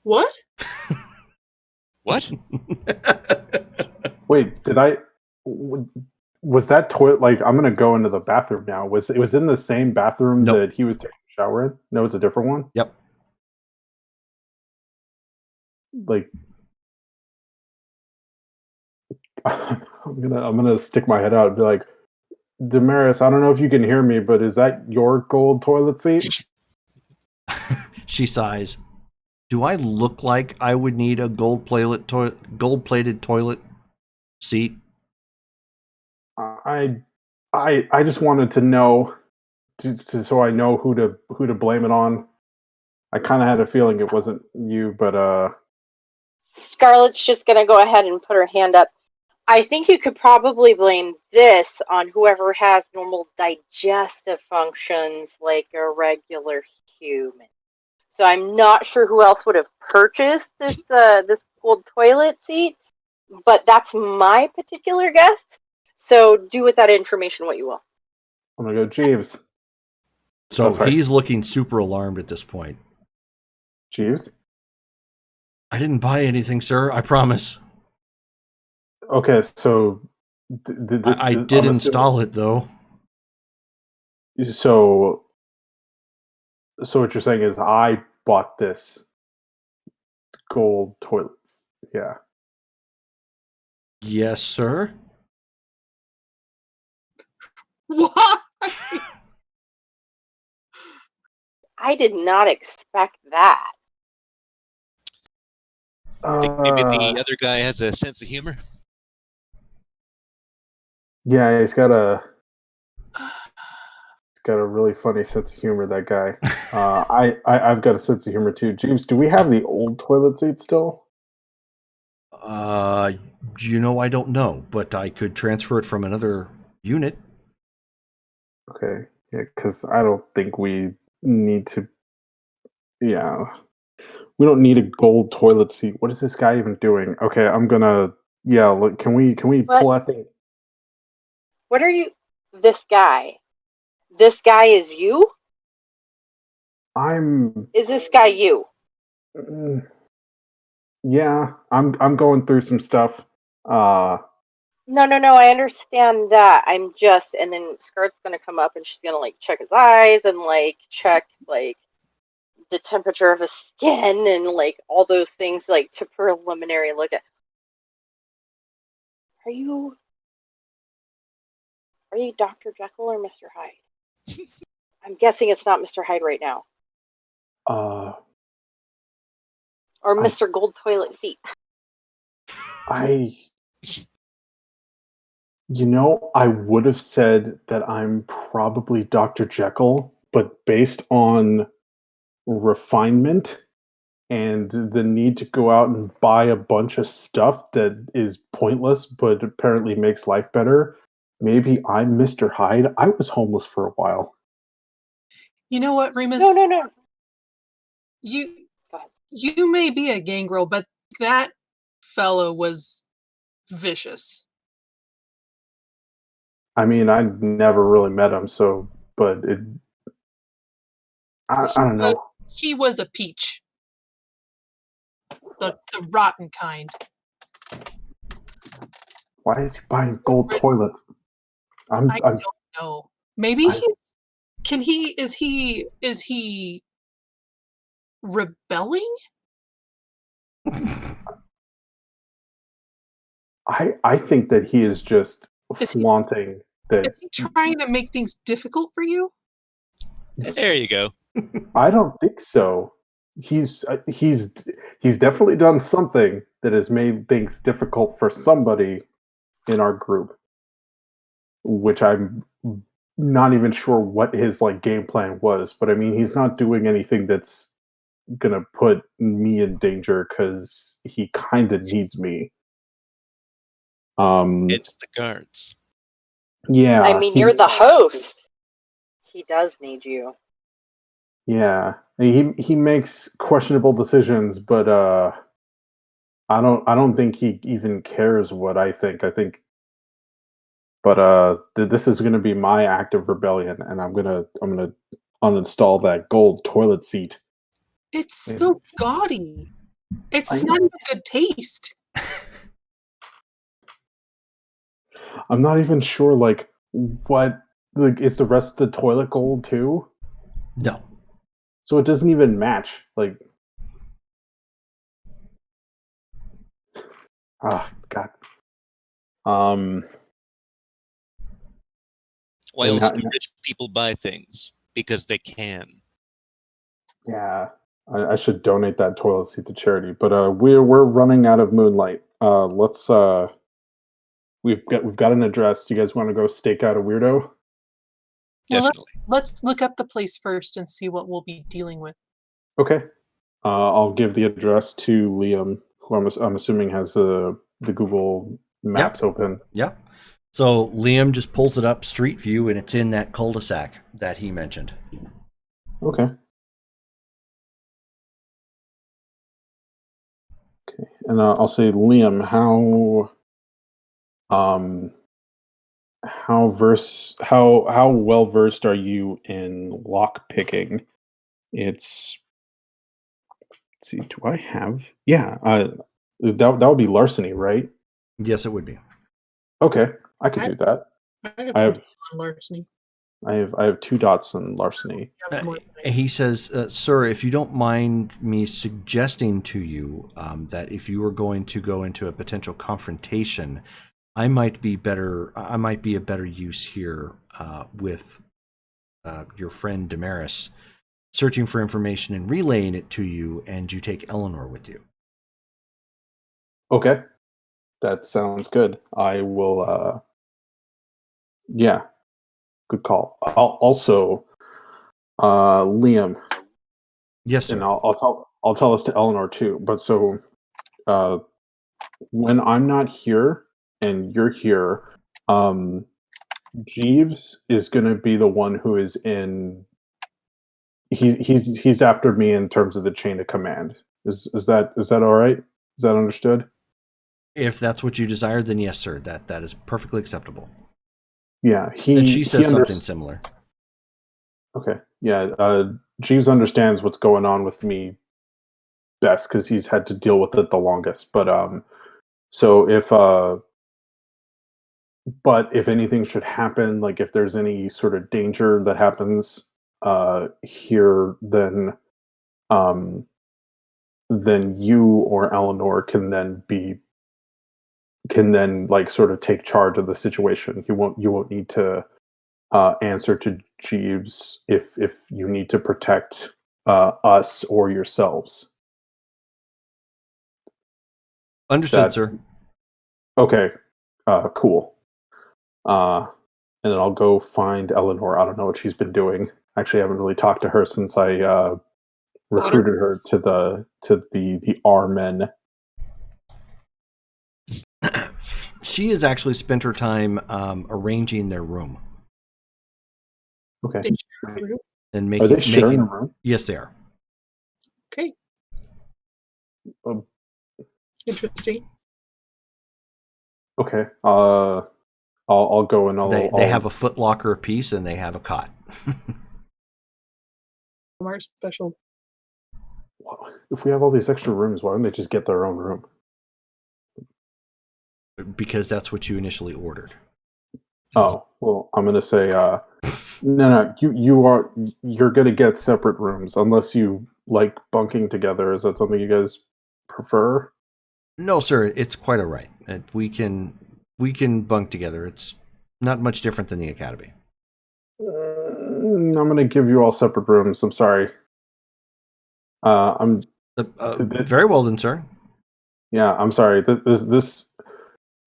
What? What? Wait, was that toilet I'm gonna go into the bathroom now. Was it in the same bathroom Nope. that he was taking a shower in? No, it's a different one? Yep. I'm gonna stick my head out and be like, Damaris, I don't know if you can hear me, but is that your gold toilet seat? She sighs. Do I look like I would need a gold-plated toilet seat? I just wanted to know, so I know who to blame it on. I kind of had a feeling it wasn't you, but Scarlett's just gonna go ahead and put her hand up. I think you could probably blame this on whoever has normal digestive functions like a regular human. So I'm not sure who else would have purchased this gold toilet seat, but that's my particular guess. So do with that information what you will. I'm gonna go Jeeves. So sorry. he's looking super alarmed at this point. Jeeves? I didn't buy anything, sir. I promise. Okay, so this I I'm did assuming, install it, though. so what you're saying is I bought this gold toilets. Yeah. Yes, sir. What? I did not expect that. Think maybe Uh, the other guy has a sense of humor. yeah, he's got a really funny sense of humor. That guy. I've got a sense of humor too. Jeeves, do we have the old toilet seat still? Uh, I don't know, but I could transfer it from another unit. Okay, yeah, because I don't think we need to. Yeah, we don't need a gold toilet seat. What is this guy even doing? Okay, I'm gonna. Yeah, look, can we What? pull that thing? What are you? This guy. This guy is you? I'm. Is this guy you? mm, Yeah, I'm going through some stuff. Uh, No, no, no. I understand that. I'm just, and then Scarlet's gonna come up and she's gonna like check his eyes and like check like the temperature of his skin and like all those things like to preliminary look at. Are you? Are you Dr. Jekyll or Mr. Hyde? I'm guessing it's not Mr. Hyde right now, uh, or I Mr. Gold Toilet Seat. I I would have said that I'm probably Dr. Jekyll, but based on refinement and the need to go out and buy a bunch of stuff that is pointless but apparently makes life better, maybe I'm Mr. Hyde. I was homeless for a while. You know what, Remus? No, no, no. You Go ahead. you may be a gangrel, but that fellow was vicious. I mean, I never really met him, so but I don't Was know. he was a peach, the rotten kind. Why is he buying gold toilets? I I'm don't know. Maybe I, is he rebelling? I think that he is just Is he flaunting that. is he trying to make things difficult for you? There you go. I don't think so. He's definitely done something that has made things difficult for somebody in our group, which I'm not even sure what his like game plan was. But I mean, he's not doing anything that's gonna put me in danger because he kind of needs me. Um, It's the guards. I yeah, mean, you're the host. He does need you. yeah. He makes questionable decisions, but I don't think he even cares what I think. I think, but this is going to be my act of rebellion, and I'm gonna uninstall that gold toilet seat. It's And so gaudy. I It's not know even good taste. I'm not even sure like what like is the rest of the toilet gold too, No. so it doesn't even match. Like God. Um, Why and else do rich people buy things? Because they can. yeah, I should donate that toilet seat to charity. But we're running out of moonlight. Let's we've got an address. You guys want to go stake out a weirdo? Well, Definitely. let's look up the place first and see what we'll be dealing with. Okay. I'll give the address to Liam, who I'm assuming has the Google Maps open. Yeah. So Liam just pulls it up Street View, and it's in that cul-de-sac that he mentioned. Okay. Okay. And I'll say, Liam, how how well versed are you in lock picking? It's let's see, do I have yeah, that would be larceny, right? Yes, it would be. Okay, I could I do that. I have I some have on larceny. I have 2 dots in larceny. You have more than I He says, "Sir, if you don't mind me suggesting to you that if you were going to go into a potential confrontation, I might be better. I might be a better use here with your friend Damaris, searching for information and relaying it to you, and you take Eleanor with you." Okay, that sounds good. I will, yeah, good call. Also, Liam, Yes, and sir. I'll tell this to Eleanor too. But so, uh, when I'm not here and you're here, um, Jeeves is going to be the one who is in. He's after me in terms of the chain of command. Is that all right? Is that understood? If that's what you desire, then yes, sir. That is perfectly acceptable. Yeah, And she he says under. something similar. Okay, yeah. Jeeves understands what's going on with me best because he's had to deal with it the longest. But so but if anything should happen, like if there's any sort of danger that happens here, um then you or Eleanor can then like sort of take charge of the situation. You won't need to answer to Jeeves if you need to protect us or yourselves. Understood, That sir. okay? Cool. Uh, and then I'll go find Eleanor. I don't know what she's been doing. Actually, I haven't really talked to her since I bought her. recruited her to the R men. She has actually spent her time arranging their room Okay. They share a room. Are and they making sharing a making. room? Yes, they are. Okay, Um, interesting. okay. I'll go and They have a foot locker apiece and they have a cot. Our special. if we have all these extra rooms, why don't they just get their own room? Because that's what you initially ordered. Oh, well, I'm gonna say, no, you're gonna get separate rooms unless you like bunking together. Is that something you guys prefer? No, sir, it's quite all right. We can bunk together. It's not much different than the academy. I'm gonna give you all separate rooms. I'm sorry. I'm Very well then, sir. yeah. I'm sorry. This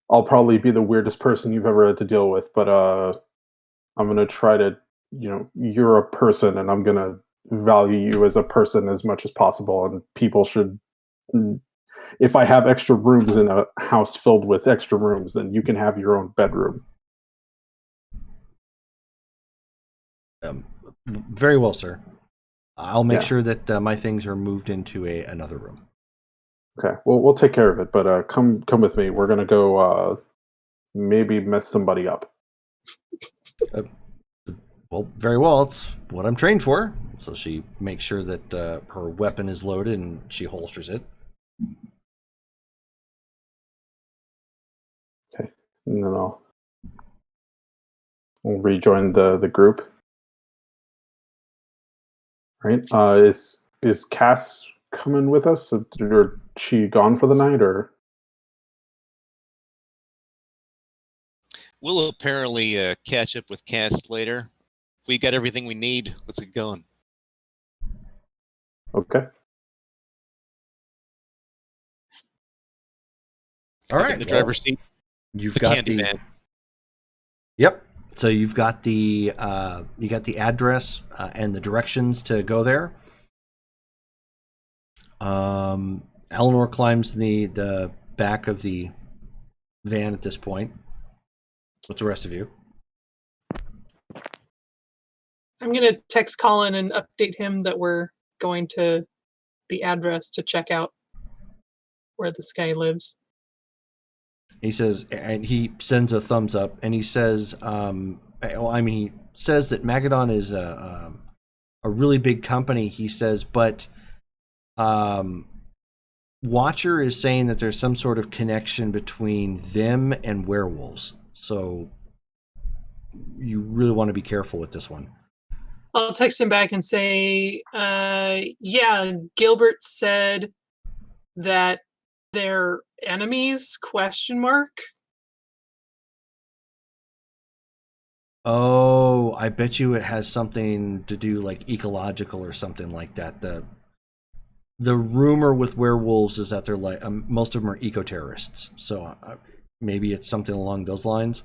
I'll probably be the weirdest person you've ever had to deal with, but I'm gonna try to. You're a person, and I'm gonna value you as a person as much as possible. And people should. If I have extra rooms in a house filled with extra rooms, then you can have your own bedroom. Very well, sir. I'll make Yeah. sure that my things are moved into another room. Okay. Well, we'll take care of it. But come with me. We're gonna go. Maybe mess somebody up. Uh, well, very well. It's what I'm trained for. So she makes sure that her weapon is loaded and she holsters it. Okay. And then we'll rejoin the group. Right. Is Cass coming with us, or she gone for the night, or? We'll apparently catch up with Cass later. If we got everything we need, let's get going. Okay. All Back right. in the well, driver's seat. You've The got candy the. van. Yep. So you've got the address and the directions to go there. Eleanor climbs the back of the van at this point. What's the rest of you? I'm gonna text Colin and update him that we're going to the address to check out where this guy lives. He says, and he sends a thumbs up, and he says, he says that Magadon is a really big company. He says, but Watcher is saying that there's some sort of connection between them and werewolves. So you really want to be careful with this one. I'll text him back and say, yeah, Gilbert said that they're enemies, ? Oh, I bet you it has something to do like ecological or something like that. The rumor with werewolves is that they're like most of them are eco-terrorists. So maybe it's something along those lines.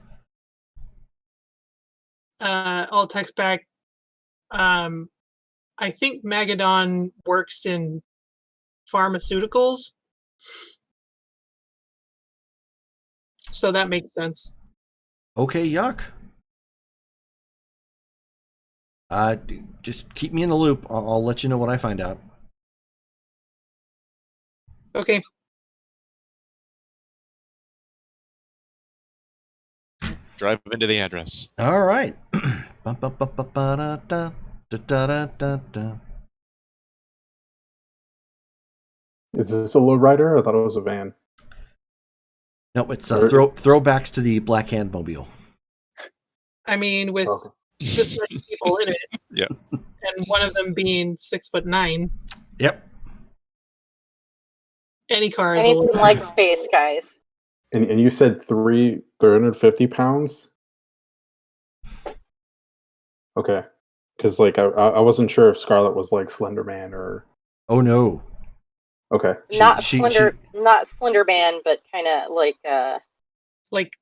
I'll text back. I think Magadon works in pharmaceuticals. So that makes sense. Okay, yuck. Just keep me in the loop. I'll let you know what I find out. Okay. Drive into the address. All right. Is this a lowrider? I thought it was a van. No, it's throwbacks to the Black Hand Mobile. I mean, with this many people in it. Yeah. And one of them being 6'9". Yep. Any car is Anything a like space, guys. And you said 350 pounds? Okay. Because like I wasn't sure if Scarlet was like Slender Man or. Oh no. Okay. Not Slender Man, but kind of like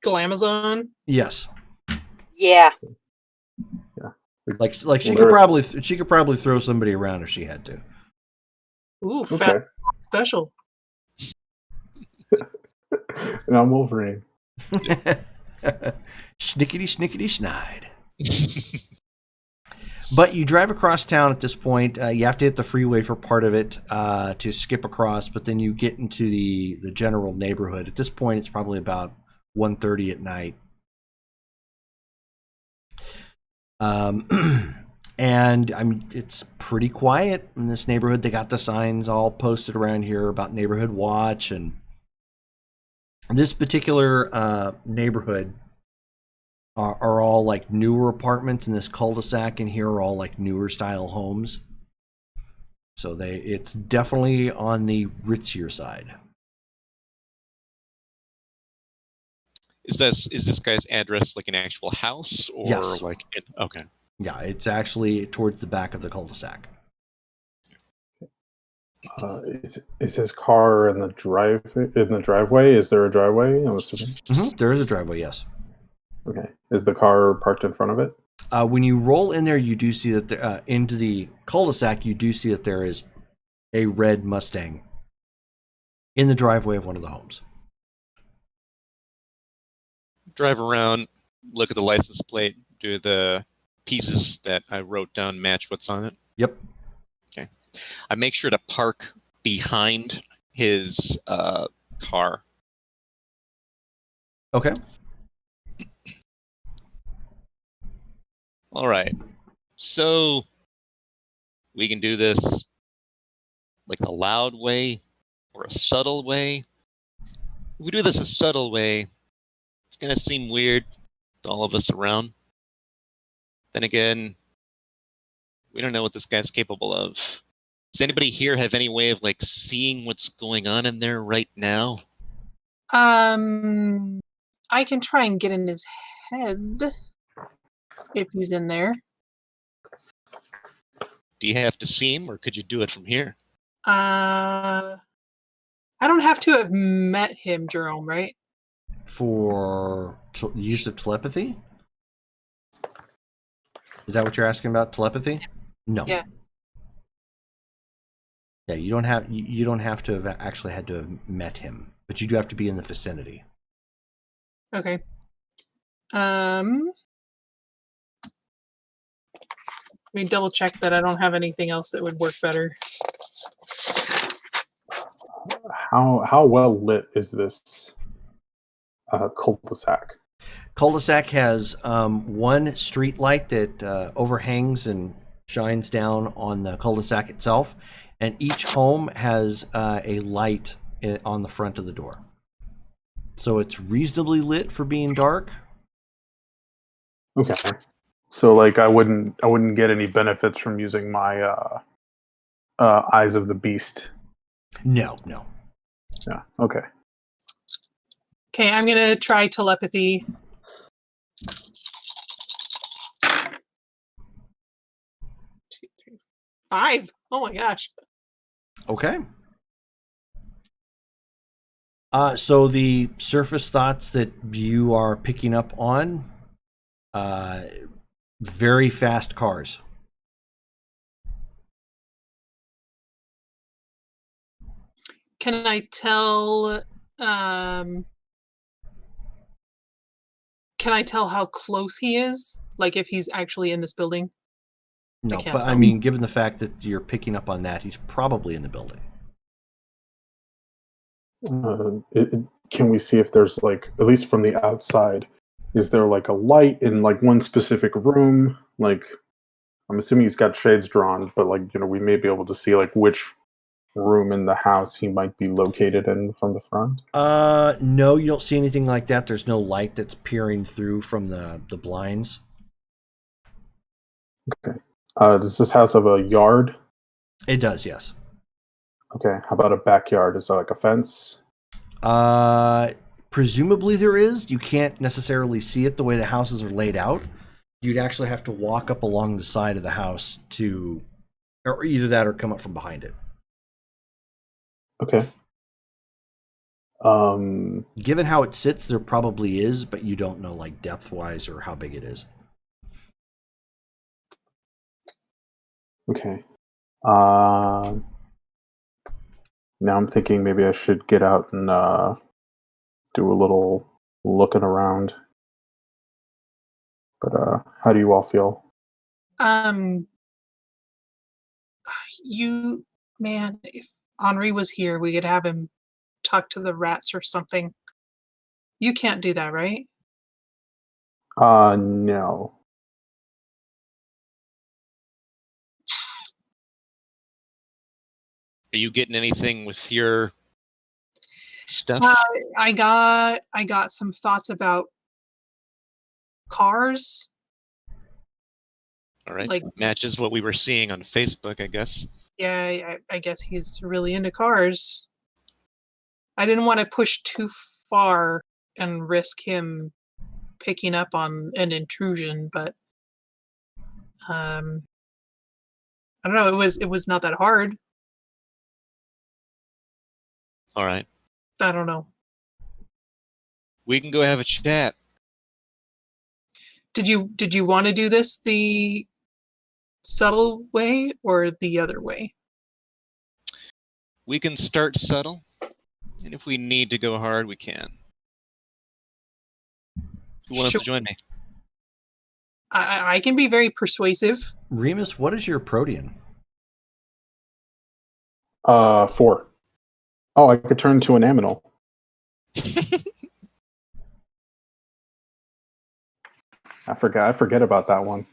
Glamazon. Yes. Yeah. Yeah. Like she could probably throw somebody around if she had to. Ooh, fat special. And I'm Wolverine. Snickety snide. But you drive across town at this point. You have to hit the freeway for part of it to skip across, but then you get into the general neighborhood. At this point, it's probably about 1:30 at night. And I mean, it's pretty quiet in this neighborhood. They got the signs all posted around here about neighborhood watch, and this particular neighborhood are all like newer apartments, and this cul-de-sac in here are all like newer style homes. So it's definitely on the ritzier side. Is this guy's address like an actual house or Yes. Okay? Yeah, it's actually towards the back of the cul-de-sac. Is his car in the driveway? Is there a driveway? I'm assuming. There is a driveway, yes. Okay. Is the car parked in front of it? When you roll in there, you do see that into the cul-de-sac, you do see that there is a red Mustang in the driveway of one of the homes. Drive around, look at the license plate, do the pieces that I wrote down match what's on it. Yep. Okay. I make sure to park behind his car. Okay. All right. So we can do this like a loud way or a subtle way. If we do this a subtle way, it's going to seem weird to all of us around. Then again, we don't know what this guy's capable of. Does anybody here have any way of like seeing what's going on in there right now? I can try and get in his head if he's in there. Do you have to see him, or could you do it from here? I don't have to have met him, Jerome, right? For use of telepathy? Is that what you're asking about? Telepathy? No. Yeah. Yeah, you don't have to have actually had to have met him, but you do have to be in the vicinity. Okay. Let me double check that I don't have anything else that would work better. How well lit is this cul-de-sac? Cul-de-sac has one street light that overhangs and shines down on the cul-de-sac itself, and each home has a light on the front of the door. So it's reasonably lit for being dark. Okay. So like I wouldn't get any benefits from using my Eyes of the Beast. No. Yeah. Okay. Okay, I'm gonna try telepathy. 2, 3, 5. Oh my gosh. Okay. So the surface thoughts that you are picking up on, very fast cars. Can I tell? Can I tell how close he is? Like if he's actually in this building? No, can't but I tell. mean, given the fact that you're picking up on that, he's probably in the building. Can we see if there's like, at least from the outside, is there like a light in like one specific room? Like, I'm assuming he's got shades drawn, but like, we may be able to see like which room in the house he might be located in from the front. No, you don't see anything like that. There's no light that's peering through from the blinds. Okay. Does this house have a yard? It does, yes. Okay. How about a backyard? Is there like a fence? Presumably there is. You can't necessarily see it the way the houses are laid out. You'd actually have to walk up along the side of the house to, or either that or come up from behind it. Okay. Given how it sits, there probably is, but you don't know like depth-wise or how big it is. Okay. Now I'm thinking maybe I should get out and do a little looking around. But how do you all feel? Man, if Henri was here, we could have him talk to the rats or something. You can't do that, right? No. Are you getting anything with your stuff? I got some thoughts about cars. All right. Like, matches what we were seeing on Facebook, I guess. yeah, I guess he's really into cars. I didn't want to push too far and risk him picking up on an intrusion, but I don't know. It was not that hard. All right. I don't know. We can go have a chat. Did you want to do this the subtle way or the other way? We can start subtle, and if we need to go hard, we can. Who wants to join me? I can be very persuasive. Remus, what is your protean? 4. Oh, I could turn into an aminal. I forget about that one.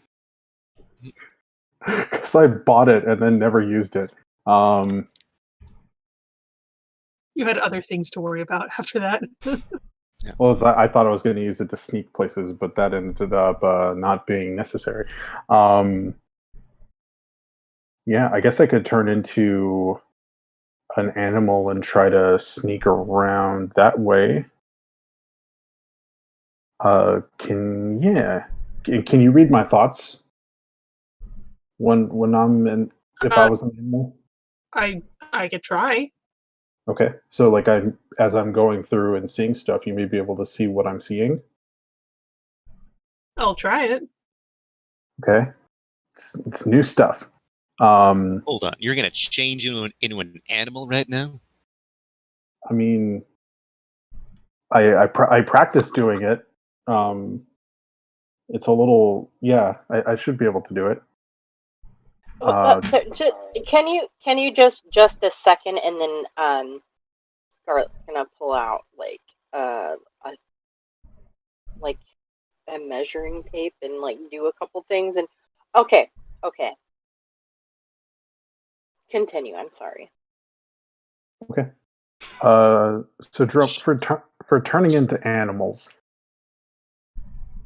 Because I bought it and then never used it. You had other things to worry about after that. Well, I thought I was going to use it to sneak places, but that ended up not being necessary. Yeah, I guess I could turn into an animal and try to sneak around that way. Can you read my thoughts when I'm in? If I was an animal, I could try. okay. So like as I'm going through and seeing stuff, you may be able to see what I'm seeing. I'll try it. Okay, it's new stuff. Hold on. You're going to change into an animal right now? I mean, I practiced doing it. It's a little, yeah. I should be able to do it. Can you just a second, and then Scarlett's gonna pull out like a like a measuring tape and like do a couple things and okay. Continue, I'm sorry. Okay. So Drop, for turning into animals,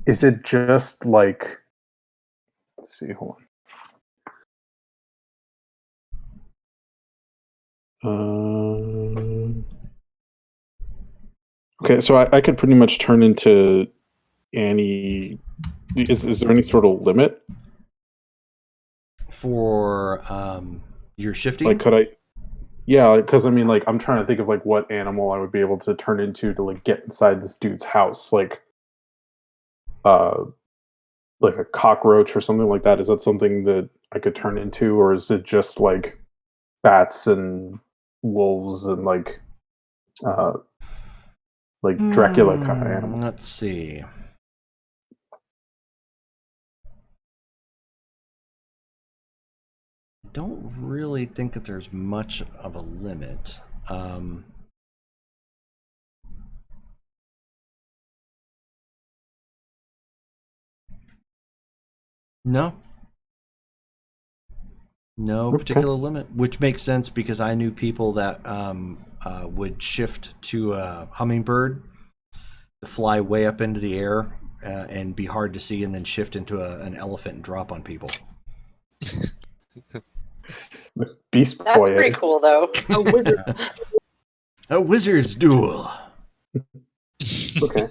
is it just like, let's see, hold on. Okay, so I could pretty much turn into any. Is there any sort of limit? For your shifting? Like, could I? Yeah, because I mean, like, I'm trying to think of like what animal I would be able to turn into to like get inside this dude's house, uh, like a cockroach or something like that. Is that something that I could turn into, or is it just like bats and wolves and like Dracula kind of animals? Let's see. Don't really think that there's much of a limit. No Okay. particular limit, which makes sense because I knew people that would shift to a hummingbird to fly way up into the air and be hard to see, and then shift into an elephant and drop on people. Beast That's Boy. pretty cool though. A wizard. A wizard's duel. Okay.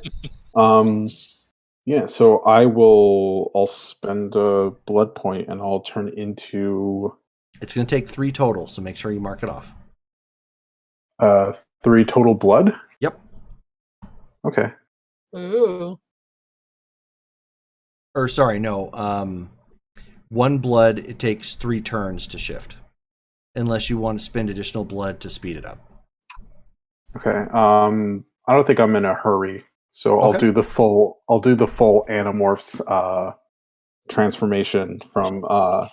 Yeah, so I'll spend a blood point and I'll turn into It's going to take 3 total, so make sure you mark it off. 3 total blood. Yep. Okay. Ooh. Or sorry, no. 1 blood, it takes 3 turns to shift. Unless you want to spend additional blood to speed it up. Okay. I don't think I'm in a hurry, so I'll Okay. do the full Animorphs transformation from a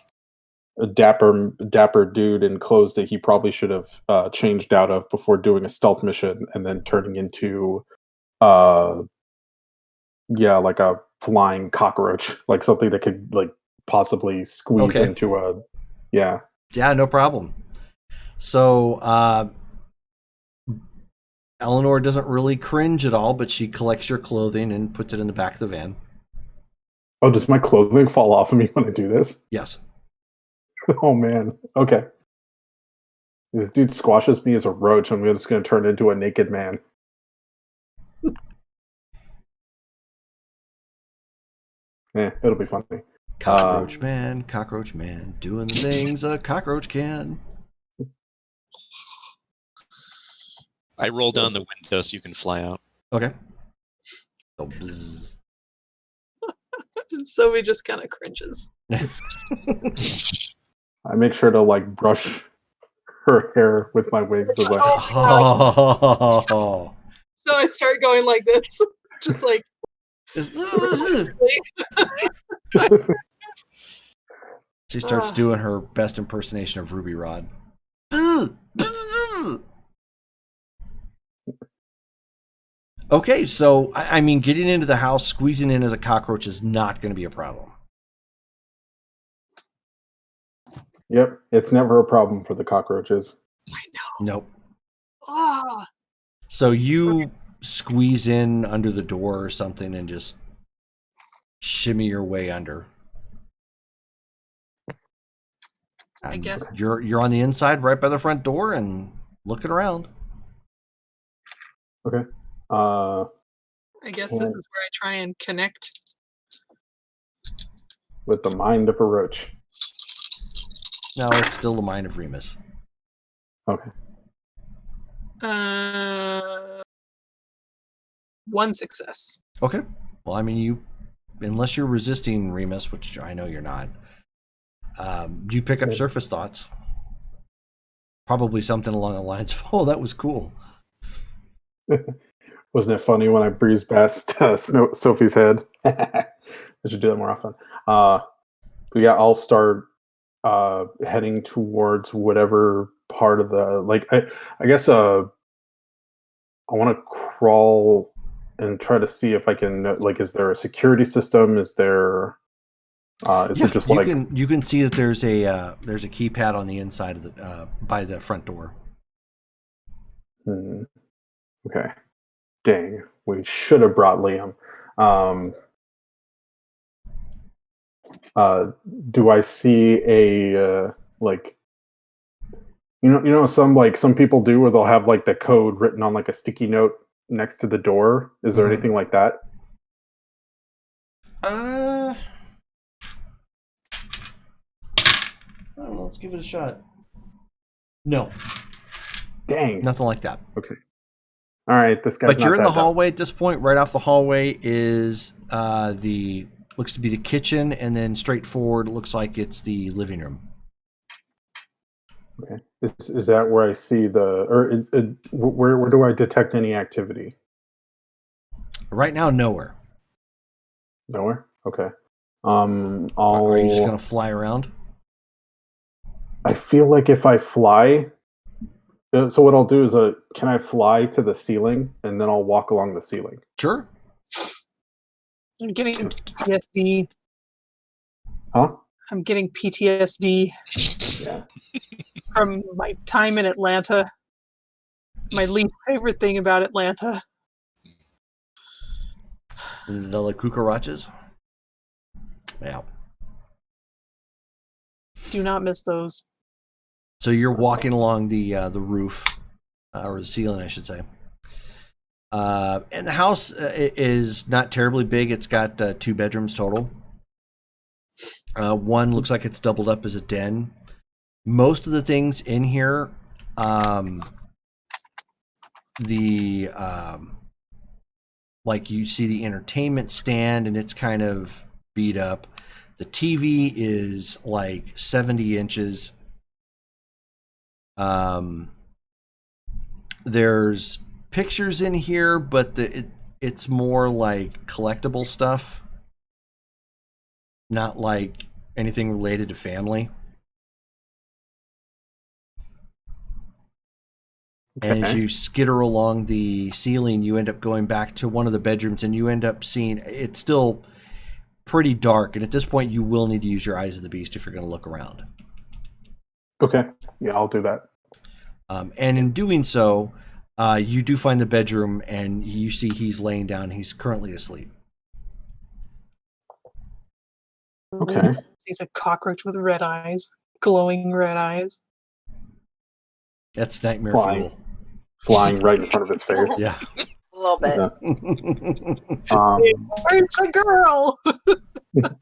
dapper dude in clothes that he probably should have changed out of before doing a stealth mission, and then turning into like a flying cockroach, like something that could like possibly squeeze Okay. into a yeah. Yeah, no problem. So, Eleanor doesn't really cringe at all, but she collects your clothing and puts it in the back of the van. Oh, does my clothing fall off of me when I do this? Yes. Oh man. Okay. This dude squashes me as a roach. I'm just going to turn into a naked man. It'll be funny. Cockroach man, doing the things a cockroach can. I roll down the window so you can fly out. Okay. So, bzz. So he just kind of cringes. I make sure to like brush her hair with my wings. So, like, Oh. So I start going like this, just like. She starts doing her best impersonation of Ruby Rod. Okay, so I mean, getting into the house, squeezing in as a cockroach is not going to be a problem. Yep, it's never a problem for the cockroaches. I know. Nope. Ah. So you squeeze in under the door or something and just shimmy your way under. I guess you're on the inside, right by the front door, and looking around. Okay. I guess this is where I try and connect with the mind of a roach. No, it's still the mind of Remus. Okay. 1 success. Okay. Well, I mean, unless you're resisting Remus, which I know you're not, you pick up surface thoughts. Probably something along the lines of, "Oh, that was cool." Wasn't it funny when I breezed past Sophie's head? I should do that more often. But yeah, I'll start heading towards whatever part of the I guess I want to crawl and try to see if I can like, is there a security system? Is there is Yeah, it just you like can see that there's a keypad on the inside of the by the front door. okay. Dang, we should have brought Liam. Uh, do I see a like some people do where they'll have like the code written on like a sticky note next to the door? Is there Mhm. anything like that? I don't know. Let's give it a shot. No, Dang. nothing like that. Okay. All right, this guy's But not you're in that the hallway at this point. Right off the hallway is the looks to be the kitchen, and then straight forward looks like it's the living room. dumb. Okay. Is that where I see the or is it, where do I detect any activity? Right now, nowhere. Nowhere. Okay. Are you just I'll. gonna fly around? I feel like if I fly, so what I'll do is, can I fly to the ceiling and then I'll walk along the ceiling? Sure. I'm getting PTSD. Huh? I'm getting PTSD Yeah. from my time in Atlanta. My least favorite thing about Atlanta. The La Cucarachas. Yeah. Do not miss those. So you're walking along the roof, or the ceiling, I should say. And the house is not terribly big. It's got 2 bedrooms total. One looks like it's doubled up as a den. Most of the things in here, like you see the entertainment stand, and it's kind of beat up. The TV is like 70 inches. There's pictures in here, but it's more like collectible stuff, not like anything related to family. And as you skitter along the ceiling, you end up going back to one of the bedrooms, and you end up seeing it's still pretty dark. And at this point, you will need to use your eyes of the beast if you're going to look around. Okay. Yeah, I'll do that. And in doing so, you do find the bedroom, and you see he's laying down. He's currently asleep. Okay. He's a cockroach with red eyes, glowing red eyes. That's nightmare Flying. fuel. Flying right in front of his face. Yeah. A little bit. Yeah. Where's the girl? And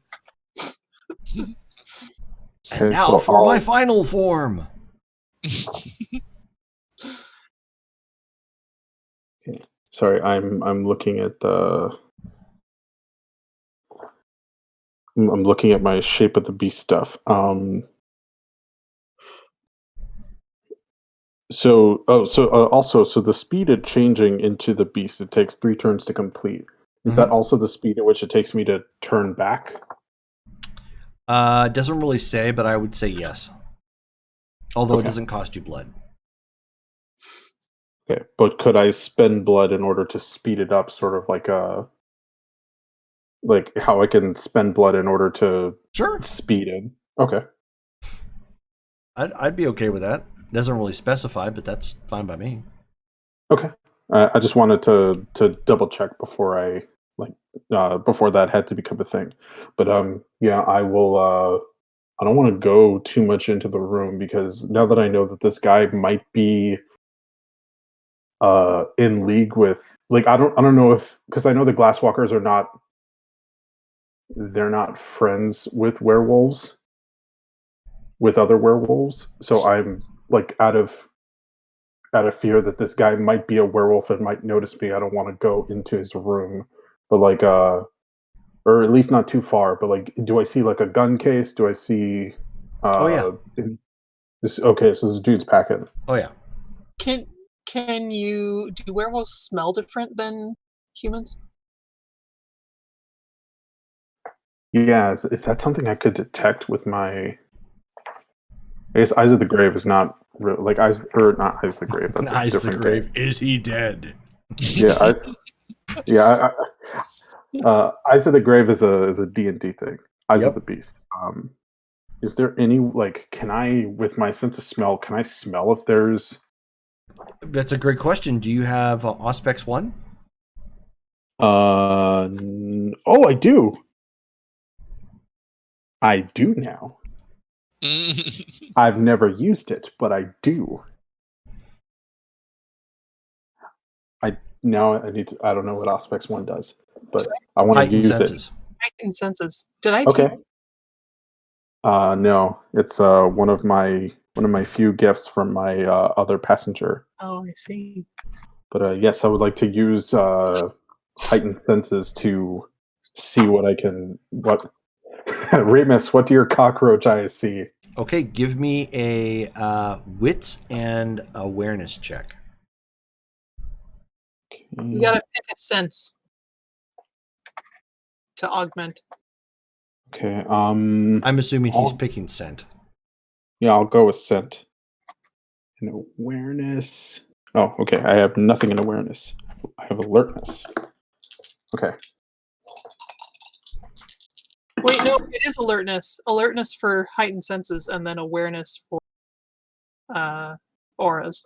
Okay, now so for my I'll- final form. Sorry, I'm looking at the. I'm looking at my shape of the beast stuff. So the speed of changing into the beast, it takes 3 turns to complete. Is that also the speed at which it takes me to turn back? It doesn't really say, but I would say yes. Although it Okay. doesn't cost you blood. Okay, but could I spend blood in order to speed it up, sort of like how I can spend blood in order to Sure. speed in? Okay. I'd be okay with that. It doesn't really specify, but that's fine by me. Okay. I just wanted to double check before before that had to become a thing. But yeah, I will. I don't want to go too much into the room because now that I know that this guy might be in league with, like, I don't know if, because I know the Glasswalkers they're not friends with werewolves, with other werewolves. So I'm like out of fear that this guy might be a werewolf and might notice me. I don't want to go into his room, but like or at least not too far. But like, do I see like a gun case? Do I see? Oh, yeah. Okay, so this dude's packing. Oh yeah. Can you do werewolves smell different than humans? Yeah, is that something I could detect with my? I guess Eyes of the Grave is not like eyes, or not Eyes of the Grave. That's a Eyes the different grave. guy. Is he dead? Yeah, Yeah, Eyes of the Grave is a D&D thing. Eyes Yep. of the Beast. Is there any can I, with my sense of smell, can I smell if there's? That's a great question. Do you have Auspex 1? Oh, I do. I do now. I've never used it, but I do. I need to. I don't know what Auspex 1 does, but I want to Heightened use senses. Heightened senses. Did I it. Okay. take? No, it's one of my few gifts from my other passenger. Oh, I see. But yes, I would like to use heightened senses to see what I can. What Remus? What do your cockroach eyes see? Okay, give me a wits and awareness check. You gotta pick a sense to augment. Okay. I'm assuming he's I'll- picking scent. Yeah, I'll go with scent. And awareness. Oh, okay. I have nothing in awareness. I have alertness. Okay. Wait, no, it is alertness. Alertness for heightened senses, and then awareness for auras.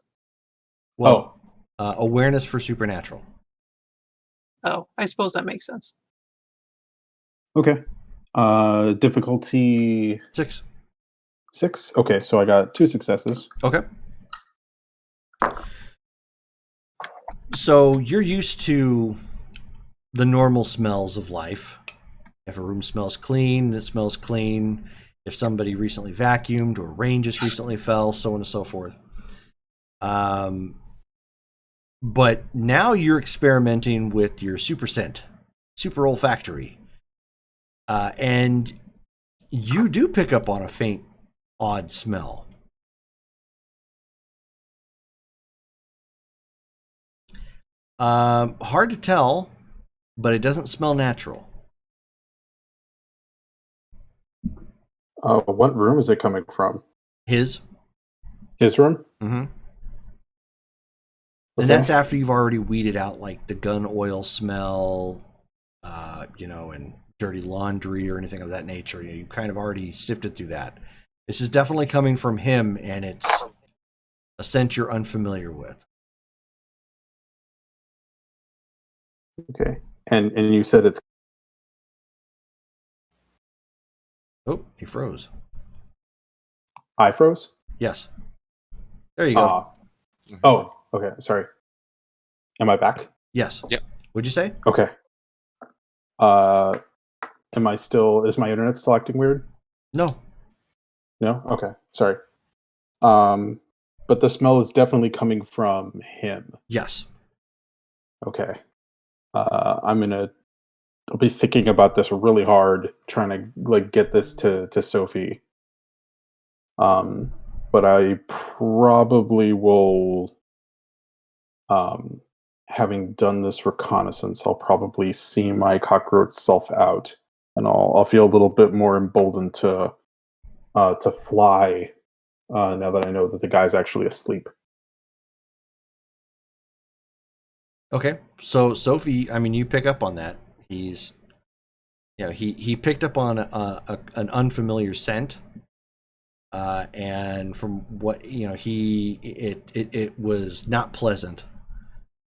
Well, awareness for supernatural. Oh, I suppose that makes sense. Okay. Difficulty 6. 6. Okay, so I got 2 successes. Okay. So you're used to the normal smells of life. If a room smells clean, it smells clean. If somebody recently vacuumed or rain just recently fell, so on and so forth. But now you're experimenting with your super scent, super olfactory. And you do pick up on a faint, odd smell. Hard to tell, but it doesn't smell natural. What room is it coming from? His. His room? Mm-hmm. Okay. And that's after you've already weeded out like the gun oil smell, and dirty laundry or anything of that nature. You kind of already sifted through that. This is definitely coming from him, and it's a scent you're unfamiliar with. Okay. And you said it's Oh, he froze. I froze? Yes. There you go. Oh, okay. Sorry. Am I back? Yes. Yep. What'd you say? Okay. Is my internet still acting weird? No. No? Okay. Sorry. But the smell is definitely coming from him. Yes. Okay. I'll be thinking about this really hard, trying to get this to Sophie. But I probably will, having done this reconnaissance, I'll probably see my cockroach self out, and I'll feel a little bit more emboldened to fly. Now that I know that the guy's actually asleep. Okay. So Sophie, I mean, you pick up on that. He's, he picked up on an unfamiliar scent. And from what it was not pleasant,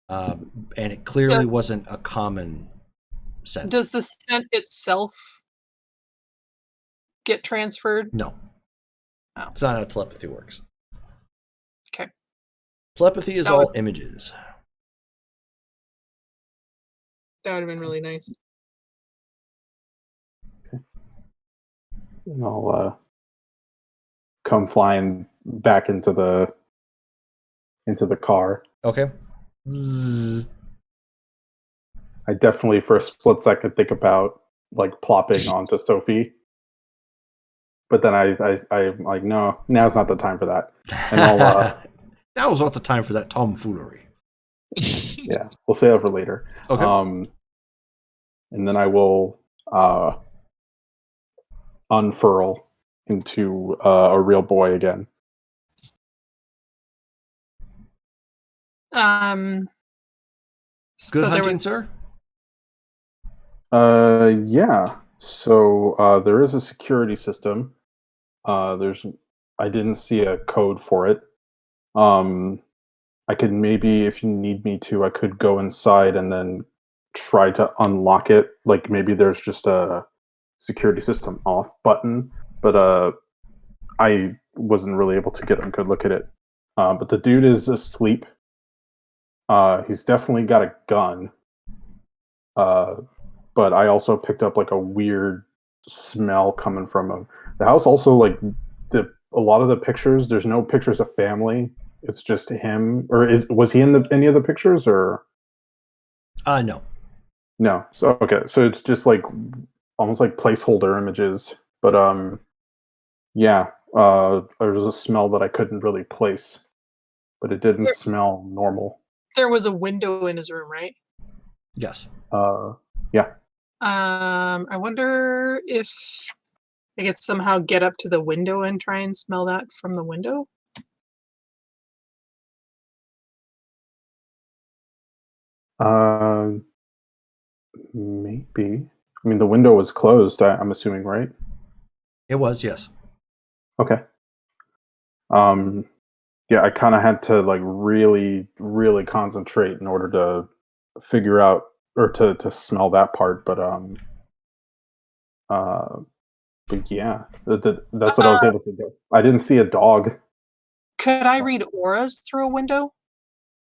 and it clearly wasn't a common scent. Does the scent itself get transferred? No, Oh. It's not how telepathy works. Okay. Telepathy is all images. That would have been really nice. And I'll come flying back into the car. Okay. I definitely, for a split second, think about plopping onto Sophie, but then I'm like, no, now's not the time for that. And I'll Now is not the time for that tomfoolery. yeah, we'll save it for later. Okay. And then I will unfurl into a real boy again. Good So there hunting, was sir? Yeah. So there is a security system. There's I didn't see a code for it. Um, I could maybe, if you need me to, I could go inside and then try to unlock it. Like maybe there's just a security system off button, but I wasn't really able to get a good look at it. But the dude is asleep. He's definitely got a gun. Uh, but I also picked up like a weird smell coming from him. The house also like a lot of the pictures. There's no pictures of family. It's just him. Or was he in any of the pictures or No. no? So okay, so it's just like almost like placeholder images. But yeah. There was a smell that I couldn't really place, but it didn't there, smell normal. there was a window in his room, right? Yes. Yeah. I wonder if I could somehow get up to the window and try and smell that from the window. Uh, maybe. I mean, the window was closed. I'm assuming, right? It was, yes. Okay. Um, yeah, I kind of had to like really, really concentrate in order to figure out or to smell that part. Uh, but yeah, that's what I was Uh, able to do. I didn't see a dog. could I read auras through a window?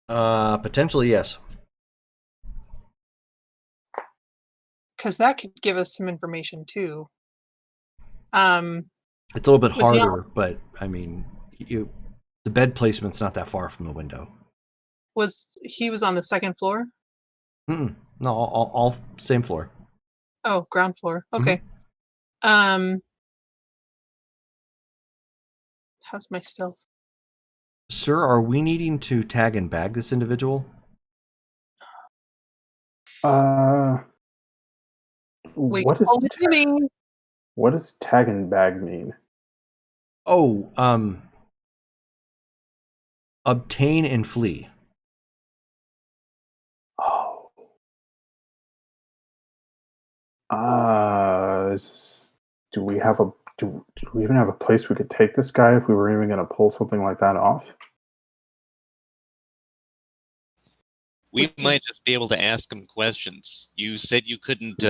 Potentially, yes. Because that could give us some information too. Um, It's a little bit was he on, harder, but I mean, the bed placement's not that far from the window. was on the second floor? No, all same floor. Oh, ground floor. Mhm. Okay. Um, how's my stealth? Sir, are we needing to tag and bag this individual? Uh, We what is call it Jimmy. what does tag and bag mean? Oh, obtain and flee. Oh, do we have a do we even have a place we could take this guy if we were even going to pull something like that off? We might just be able to ask him questions. You said you couldn't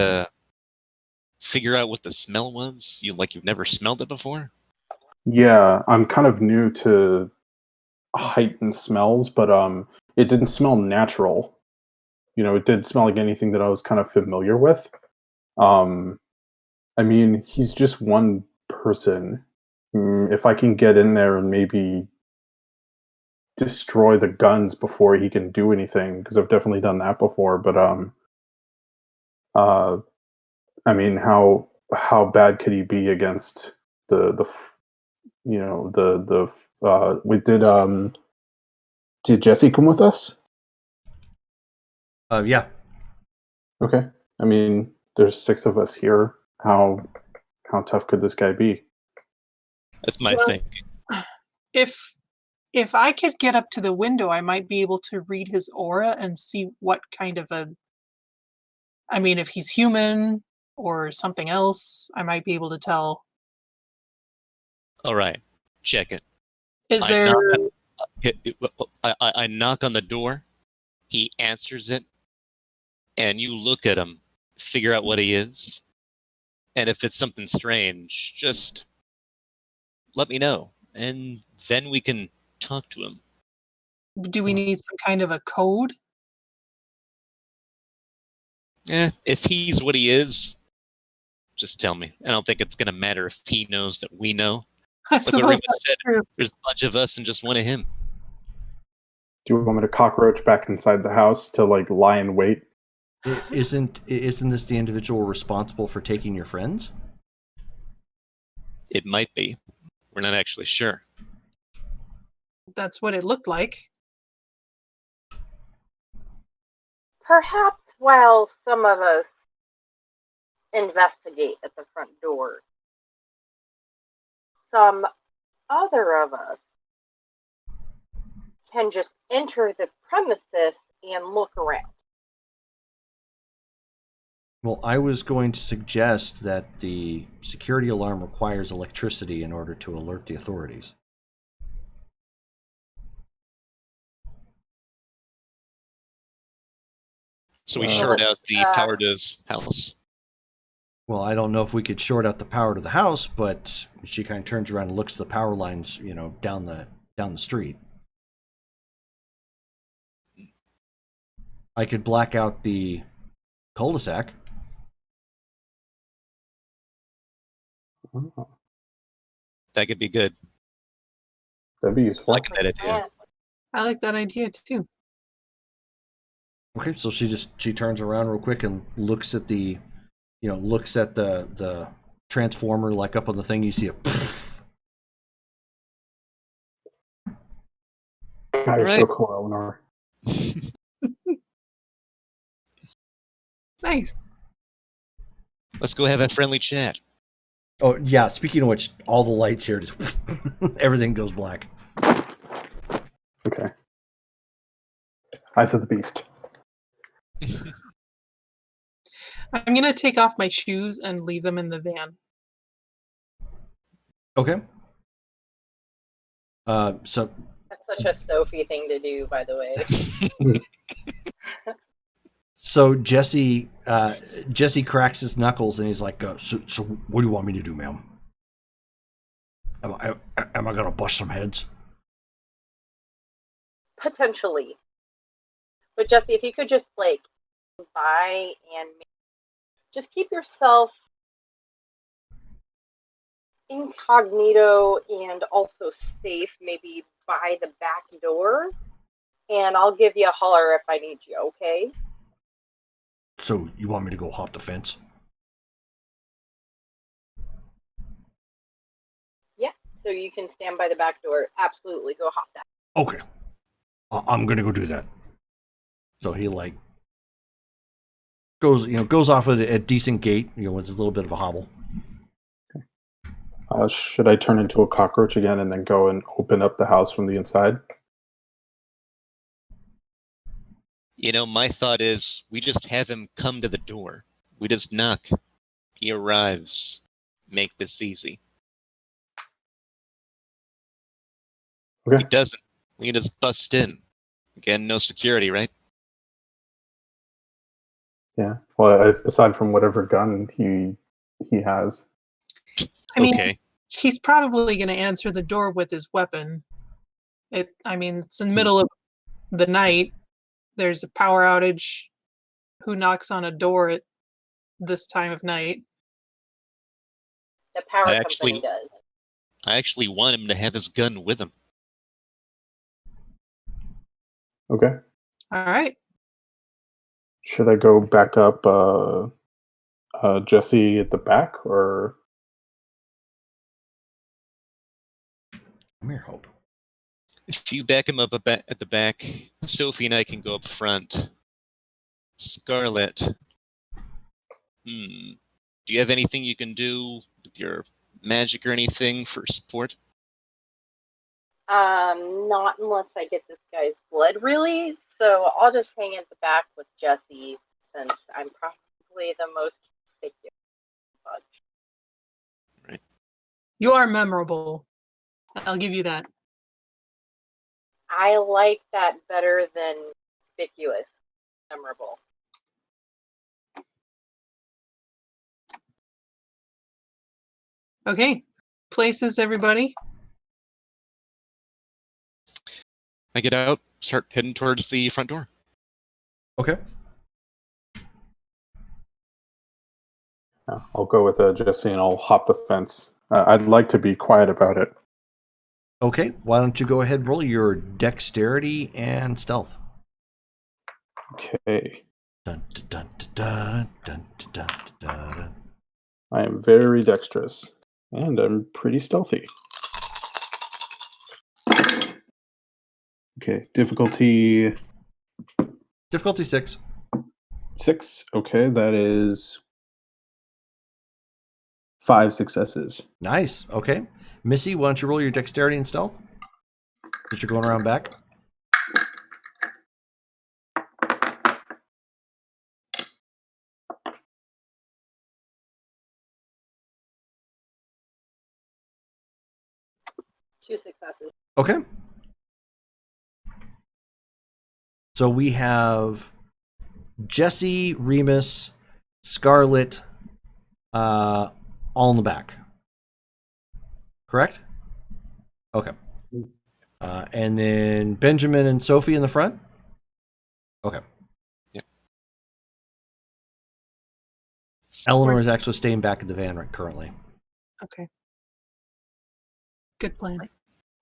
figure out what the smell was. You've never smelled it before. Yeah, I'm kind of new to heightened smells, but it didn't smell natural. You know, it did smell like anything that I was kind of familiar with. Um, I mean, he's just one person. If I can get in there and maybe destroy the guns before he can do anything, because I've definitely done that before. But uh, I mean, how bad could he be against we did Jesse come with us? Yeah. Okay. I mean, there's 6 of us here. How tough could this guy be? That's my Well, thinking. If I could get up to the window, I might be able to read his aura and see what kind of if he's human or something else, I might be able to tell. All right, check it. Is I there knock. I knock on the door. He answers it, and you look at him, figure out what he is, and if it's something strange, just let me know, and then we can talk to him. do we need some kind of a code? If he's what he is, just tell me. I don't think it's gonna matter if he knows that we know. I Like what suppose Rima that's said, true. there's a bunch of us and just one of him. Do you want me to cockroach back inside the house to like lie in wait? Isn't this the individual responsible for taking your friends? It might be. We're not actually sure. That's what it looked like. Perhaps while some of us investigate at the front door, some other of us can just enter the premises and look around. Well, I was going to suggest that the security alarm requires electricity in order to alert the authorities. So we Uh, short out the uh, power to his house. Well, I don't know if we could short out the power to the house, but she kind of turns around and looks at the power lines, down the street. I could black out the cul-de-sac. Oh, That could be good. that'd be I useful. like that idea. I like that idea too. Okay, so she turns around real quick and looks at the the transformer like up on the thing. You see a God, you're so Right. cool, Eleanor. Nice. Let's go have a friendly chat. Oh yeah, speaking of which, all the lights here just everything goes black. Okay. Eyes of the beast. I'm gonna take off my shoes and leave them in the van. Okay. So That's such a Sophie thing to do, by the way. Jesse cracks his knuckles and he's like, so what do you want me to do, ma'am? Am I gonna bust some heads? Potentially. But Jesse, if you could just like buy and just keep yourself incognito and also safe, maybe by the back door, and I'll give you a holler if I need you, okay? So you want me to go hop the fence? Yeah, so you can stand by the back door. Absolutely, go hop that. Okay. I'm gonna go do that. So he like goes off at a decent gait, with a little bit of a hobble. Should I turn into a cockroach again and then go and open up the house from the inside? My thought is we just have him come to the door. We just knock. He arrives. Make this easy. Okay. He doesn't. We can just bust in. Again, no security, right? Yeah. Well, aside from whatever gun he has. I mean, Okay. he's probably going to answer the door with his weapon. It's in the middle of the night. There's a power outage. Who knocks on a door at this time of night? The power I company does. actually want him to have his gun with him. Okay. All right. Should I go back up Jesse at the back, or Come here, Hope. If you back him up at the back, Sophie and I can go up front. Scarlet. Do you have anything you can do with your magic or anything for support? Not unless I get this guy's blood really. So I'll just hang at the back with Jesse since I'm probably the most conspicuous bug. Right. You are memorable. I'll give you that. I like that better than conspicuous, memorable. Okay. Places, everybody. I get out, start heading towards the front door. Okay. I'll go with Jesse and I'll hop the fence. I'd like to be quiet about it. Okay. Why don't you go ahead and roll your dexterity and stealth? Okay. Dun, dun, dun, dun, dun, dun, dun, dun, dun. I am very dexterous and I'm pretty stealthy. Okay. Difficulty Difficulty 6. 6. Okay, that is 5 successes. Nice. Okay. Missy, why don't you roll your dexterity and stealth? Since you're going around back. 2 successes. Okay. So we have Jesse, Remus, Scarlet, all in the back. Correct? Okay. And then Benjamin and Sophie in the front? Okay. Yep. Eleanor is actually staying back in the van right currently. Okay. Good plan.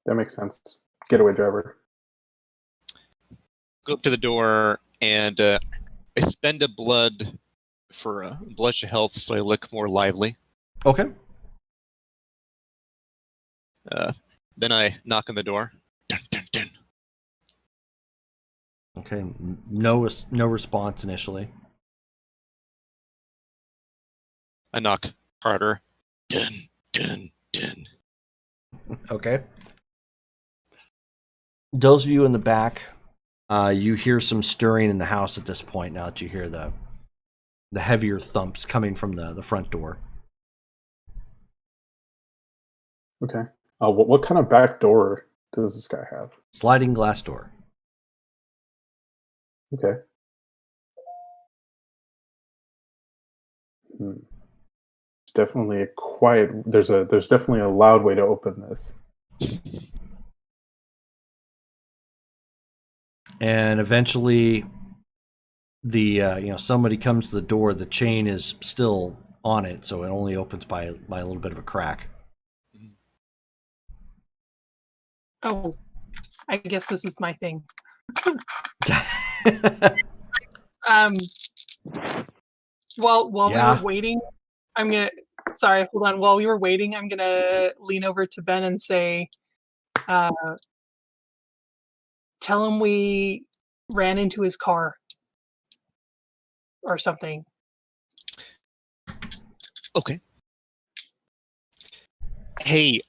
That makes sense. Getaway driver. Go up to the door and I spend a blood for blush of health so I look more lively. Okay. Then I knock on the door. Dun, dun, dun. Okay. No response initially. I knock harder. Dun, dun, dun. Okay. Those of you in the back, you hear some stirring in the house at this point now that you hear the heavier thumps coming from the front door. Okay. What kind of back door does this guy have? Sliding glass door. Okay. It's definitely a quiet. There's definitely a loud way to open this. And eventually, somebody comes to the door. The chain is still on it, so it only opens by a little bit of a crack. Oh, I guess this is my thing. While we were waiting, hold on. While we were waiting, I'm gonna lean over to Ben and say, tell him we ran into his car or something. Okay. Hey,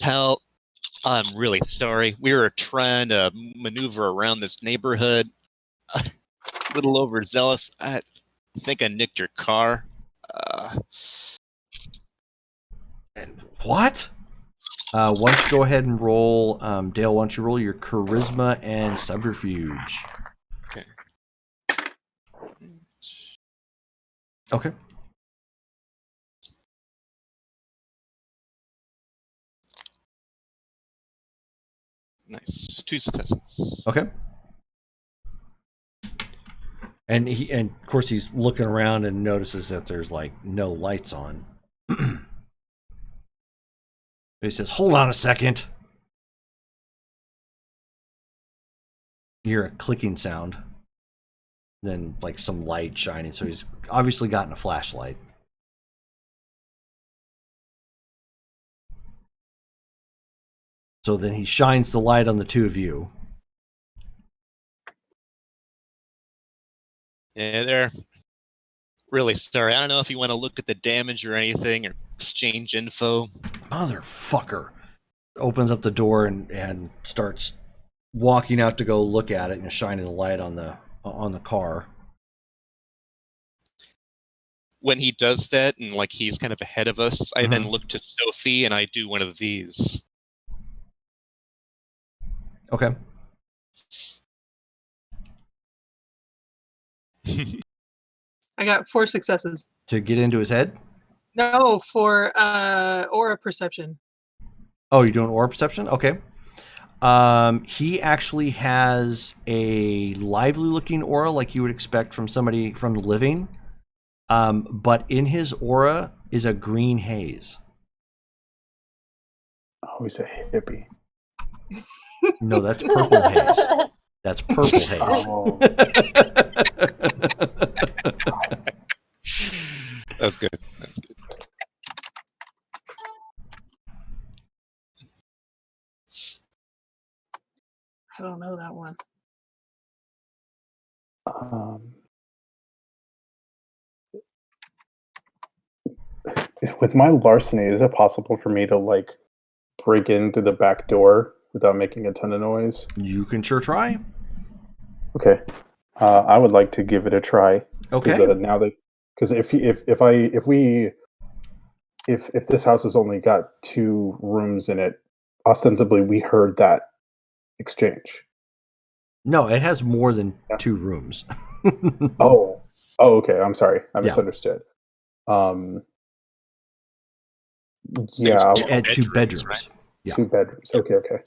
pal, I'm really sorry. We were trying to maneuver around this neighborhood. A little overzealous. I think I nicked your car. What? Why don't you go ahead and roll, Dale, why don't you roll your charisma and subterfuge? Okay. Okay. Nice. 2 successes. Okay. And of course he's looking around and notices that there's like no lights on. He says, "Hold on a second." You hear a clicking sound. Then like some light shining. So he's obviously gotten a flashlight. So then he shines the light on the two of you. Yeah, they're really sorry. I don't know if you want to look at the damage or anything or exchange info. Motherfucker. Opens up the door and starts walking out to go look at it and shining the light on the car. When he does that and like he's kind of ahead of us, I then look to Sophie and I do one of these. Okay. I got 4 successes. To get into his head? No, for aura perception. Oh, you're doing aura perception? Okay. He actually has a lively looking aura like you would expect from somebody from the living. But in his aura is a green haze. Oh, he's a hippie. No, that's purple haze. That's purple haze. Oh. That's good. That's good. I don't know that one. With my larceny, is it possible for me to like break into the back door without making a ton of noise? You can sure try. Okay, I would like to give it a try. Okay. Because if this house has only got 2 rooms in it, ostensibly we heard that exchange. No, it has more than 2 rooms. Oh, okay. I'm sorry, I Yeah. misunderstood. There's Yeah, two At 2 bedrooms. right? Yeah. 2 bedrooms. Okay.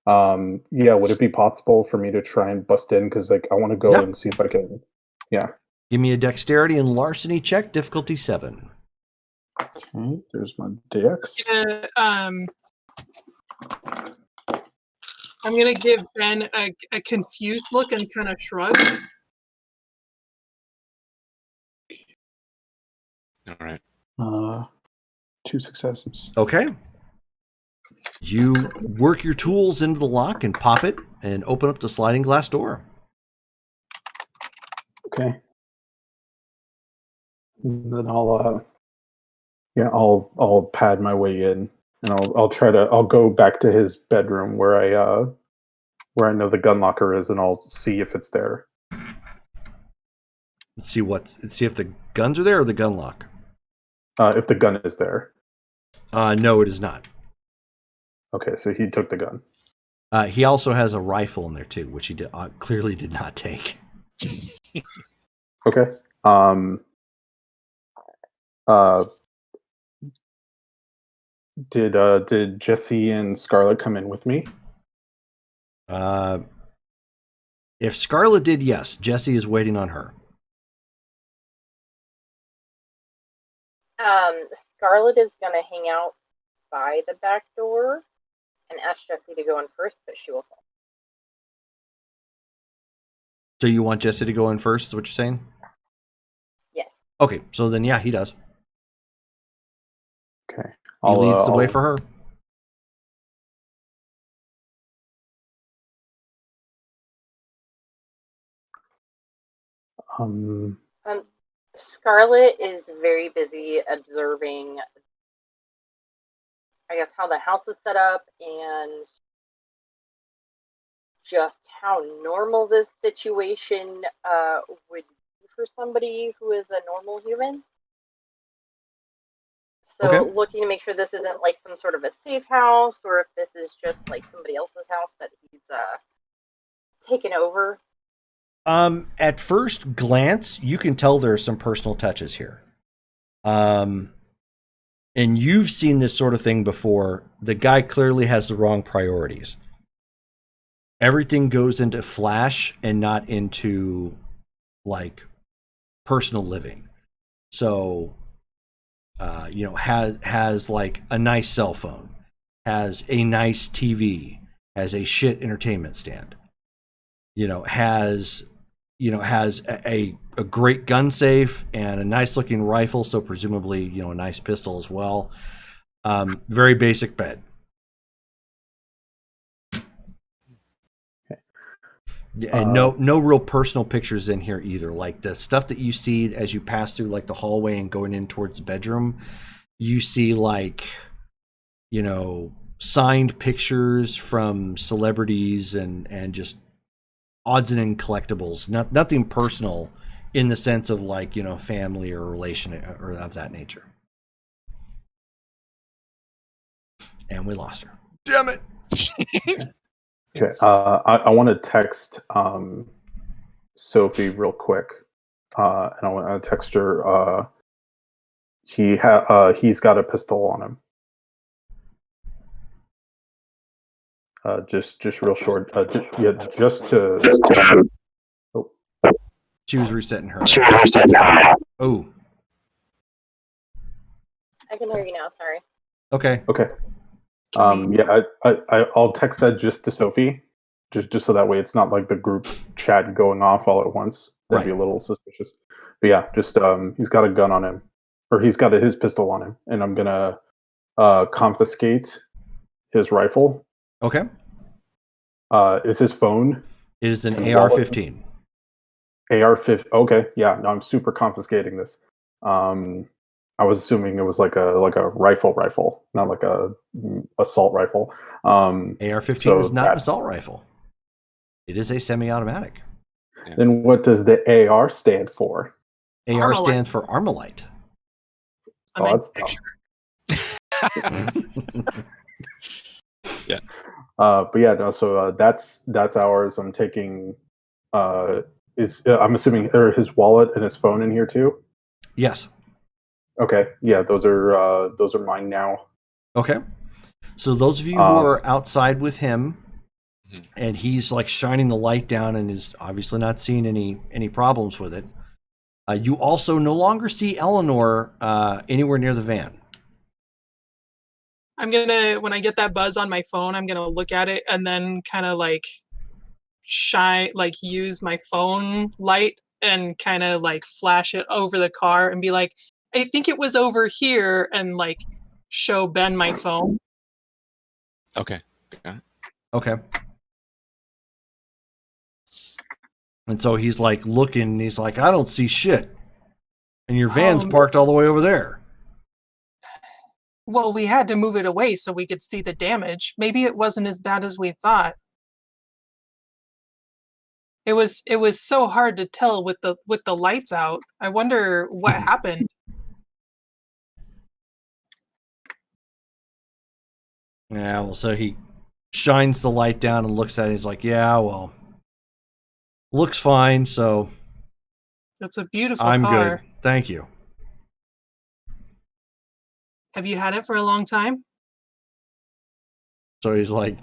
Yeah. Would it be possible for me to try and bust in? Because like I want to go Yeah. and see if I can. Yeah. Give me a dexterity and larceny check, difficulty 7. Okay. There's my dex. I'm gonna give Ben a confused look and kind of shrug. All right. 2 successes. Okay. You work your tools into the lock and pop it and open up the sliding glass door. Okay. And then I'll pad my way in, and I'll go back to his bedroom where I know the gun locker is, and I'll see if it's there. Let's see if the guns are there or the gun lock. If the gun is there. No, it is not. Okay, so he took the gun. He also has a rifle in there too, which he clearly did not take. Okay. Did Jesse and Scarlett come in with me? If Scarlett did, yes. Jesse is waiting on her. Scarlett is gonna hang out by the back door and ask Jesse to go in first, but she will follow. So you want Jesse to go in first, is what you're saying? Yes. Okay, so then yeah, he does. Okay. He leads the way for her. Scarlett is very busy observing, I guess, how the house is set up and just how normal this situation would be for somebody who is a normal human. So Okay. looking to make sure this isn't like some sort of a safe house, or if this is just like somebody else's house that he's taken over. At first glance, you can tell there are some personal touches here. And you've seen this sort of thing before. The guy clearly has the wrong priorities. Everything goes into flash and not into like personal living. So, has like a nice cell phone, has a nice TV, has a shit entertainment stand. Has a great gun safe and a nice looking rifle, so presumably, a nice pistol as well. Very basic bed. Yeah, and no real personal pictures in here either. Like the stuff that you see as you pass through like the hallway and going in towards the bedroom, you see like, signed pictures from celebrities and just odds and ends collectibles. Nothing personal in the sense of like, family or relation or of that nature. And we lost her. Damn it. Okay. I want to text Sophie real quick, and I want to text her. He's got a pistol on him. Just real short. Just to. Oh. She was resetting her. Oh. I can hear you now. Sorry. Okay. Okay. I'll text that just to Sophie, just so that way it's not like the group chat going off all at once. That'd be a little suspicious. But yeah, just he's got a gun on him, or he's got his pistol on him, and I'm gonna confiscate his rifle. Okay. Is his phone? It is an AR-15. AR-15. Okay, yeah. No, I'm super confiscating this. I was assuming it was like a rifle, not like a assault rifle. AR-15 is not an assault rifle. It is a semi-automatic. Then what does the AR stand for? AR stands for Armalite. Yeah. But yeah, no. So that's ours. I'm taking. I'm assuming his wallet and his phone in here too. Yes. Okay. Yeah, those are mine now. Okay. So those of you who are outside with him, Mhm. and he's like shining the light down and is obviously not seeing any problems with it. You also no longer see Eleanor anywhere near the van. I'm gonna, when I get that buzz on my phone, I'm gonna look at it and then kind of like use my phone light and kind of like flash it over the car and be like, I think it was over here, and like show Ben my phone. Okay. Got it. Okay. And so he's like looking, and he's like, I don't see shit. And your van's parked all the way over there. Well, we had to move it away so we could see the damage. Maybe it wasn't as bad as we thought. It was so hard to tell with the lights out. I wonder what happened. Yeah, well, so he shines the light down and looks at it. He's like, yeah, well, looks fine, so It's a beautiful I'm car. good. Thank you. Have you had it for a long time? So he's like,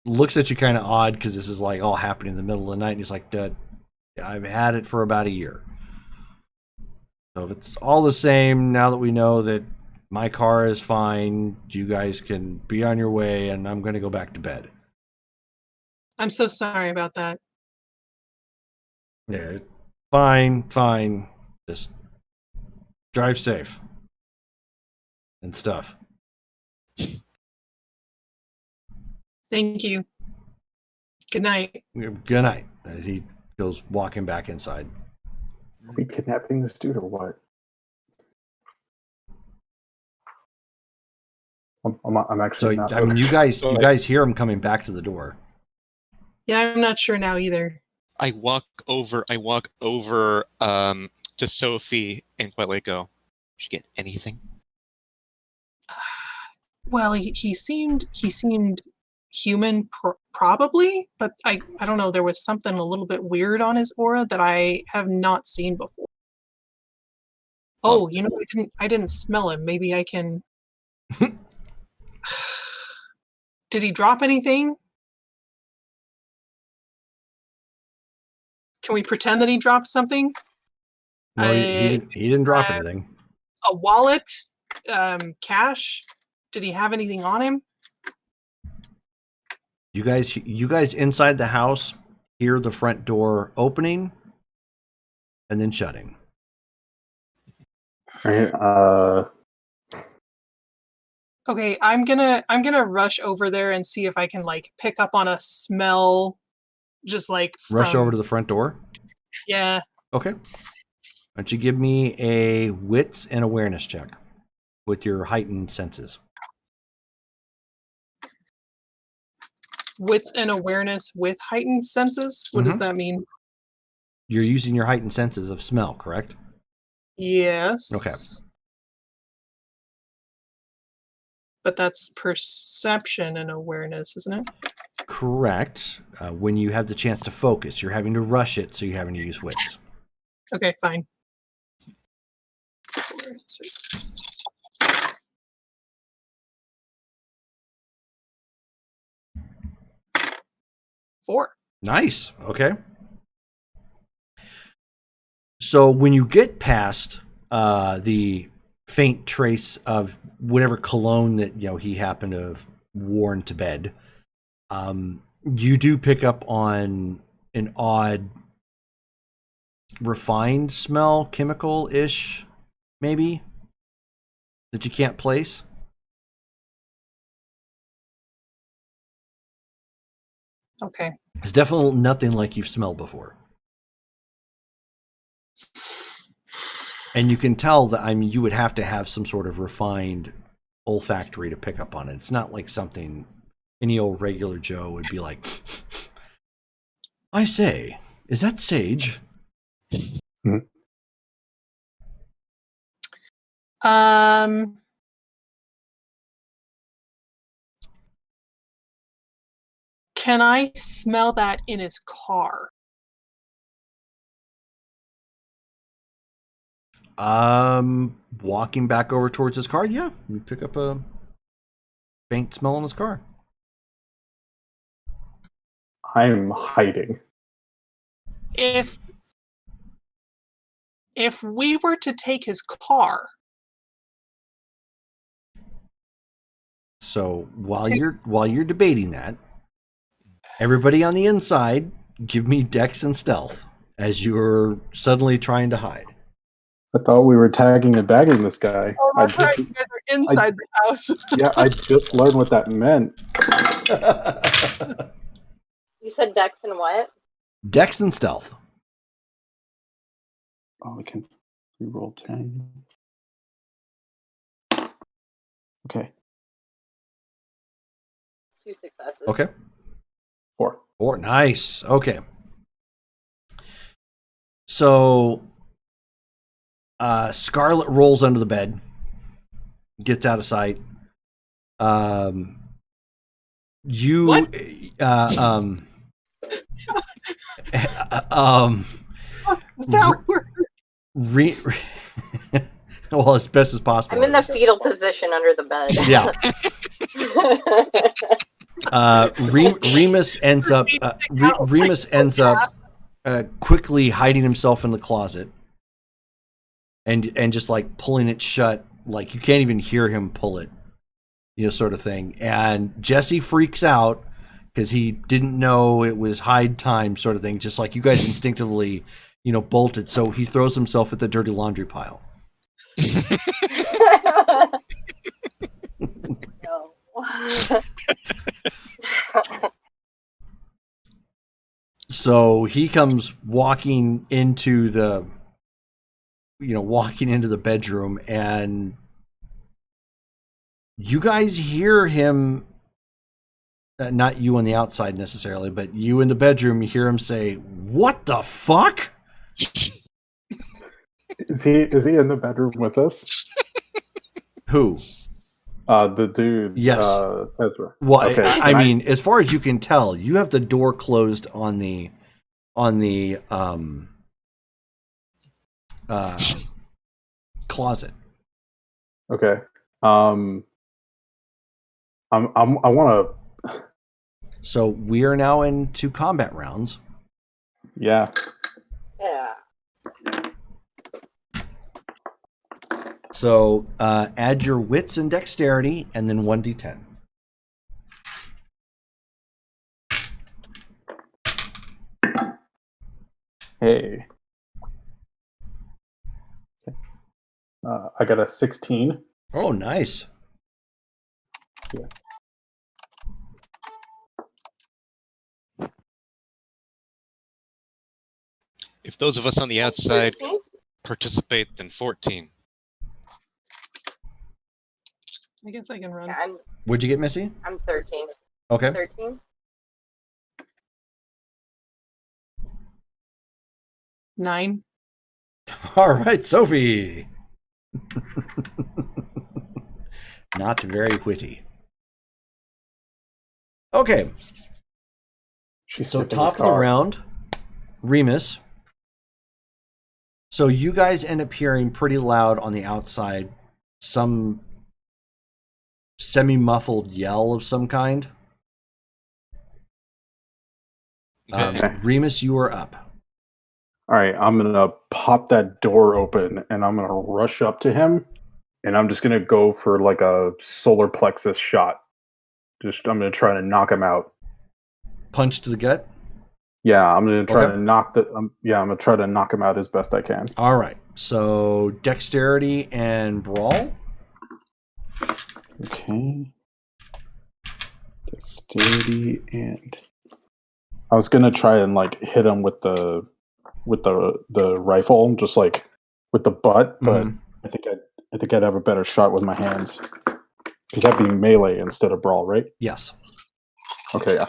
looks at you kind of odd because this is like all happening in the middle of the night. And he's like, I've had it for about a year. So if it's all the same, now that we know that my car is fine, you guys can be on your way, and I'm going to go back to bed. I'm so sorry about that. Yeah, fine. Just drive safe and stuff. Thank you. Good night. Good night. And he goes walking back inside. Are we kidnapping this dude or what? I'm So actually not. I mean, you guys hear him coming back to the door. Yeah, I'm not sure now either. I walk over to Sophie and quietly go, "Did you get anything?" Well, he seemed human, probably, but I don't know. There was something a little bit weird on his aura that I have not seen before. Oh, you know, I didn't smell him. Maybe I can. Did he drop anything? Can we pretend that he dropped something? No, he didn't drop anything. A wallet, cash. Did he have anything on him? You guys inside the house hear the front door opening and then shutting. Right, Okay, I'm gonna rush over there and see if I can like pick up on a smell, just like Rush from. over to the front door. Yeah. Okay. Why don't you give me a wits and awareness check with your heightened senses? Wits and awareness with heightened senses. What does that mean? You're using your heightened senses of smell, correct? Yes. Okay. But that's perception and awareness, isn't it? Correct. When you have the chance to focus, you're having to rush it, so you're having to use wits. Okay, fine. 4, 6. Four. Nice. Okay. So when you get past the faint trace of whatever cologne that he happened to have worn to bed, you do pick up on an odd refined smell, chemical-ish, maybe, that you can't place. Okay. It's definitely nothing like you've smelled before. And you can tell that, I mean, you would have to have some sort of refined olfactory to pick up on it. It's not like something any old regular Joe would be like, I say, is that sage? Can I smell that in his car? Walking back over towards his car, yeah, you pick up a faint smell in his car. I'm hiding. If we were to take his car, So while you're debating that, everybody on the inside, give me Dex and Stealth as you're suddenly trying to hide. I thought we were tagging and bagging this guy. oh, that's right, you guys are inside the house. Yeah, I just learned what that meant. You said Dex and what? Dex and Stealth. Oh, we can reroll 10. Okay, 2 successes. Okay. 4. 4. Nice. Okay. So Scarlet rolls under the bed, gets out of sight. You What? Is that word? Well, as best as possible. I'm in the fetal position under the bed. Yeah. Remus ends up quickly hiding himself in the closet and just like pulling it shut, like you can't even hear him pull it, sort of thing. And Jesse freaks out because he didn't know it was hide time, sort of thing, just like you guys instinctively bolted. So he throws himself at the dirty laundry pile. No. So he comes walking into the bedroom, and you guys hear him, not you on the outside necessarily, but you in the bedroom, you hear him say, "What the fuck?" Is he in the bedroom with us? Who? The dude. Yes. Ezra. Well, Okay, I mean, as far as you can tell, you have the door closed on the closet. Okay. I want to. So we are now into combat rounds. Yeah. Yeah. So add your wits and dexterity, and then 1d10. Hey. I got a 16. Oh, nice. Yeah. If those of us on the outside participate, then 14. I guess I can run. Yeah, What'd you get, Missy? I'm 13. Okay. 13? 9. All right, Sophie. Not very witty. Okay. So top of the round, Remus. So you guys end up hearing pretty loud on the outside some semi-muffled yell of some kind. Okay. Remus, you are up. All right, I'm gonna pop that door open and I'm gonna rush up to him, and I'm just gonna go for like a solar plexus shot. I'm gonna try to knock him out. Punch to the gut? Yeah, I'm gonna try Okay. to knock I'm gonna try to knock him out as best I can. All right. So dexterity and brawl. Okay. Dexterity and I was gonna try and like hit him with the rifle, just like with the butt, but I think I'd have a better shot with my hands. Because that'd be melee instead of brawl, right? Yes. Okay, yeah.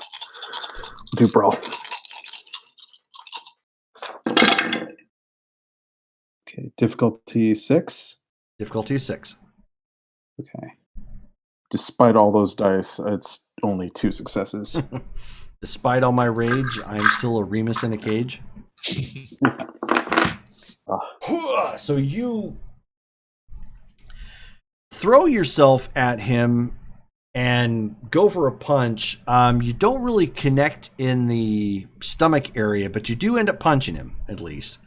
Do brawl. Okay, difficulty 6. Difficulty 6. Okay. Despite all those dice, it's only 2 successes. Despite all my rage, I'm still a Remus in a cage. So you throw yourself at him and go for a punch. You don't really connect in the stomach area, but you do end up punching him at least.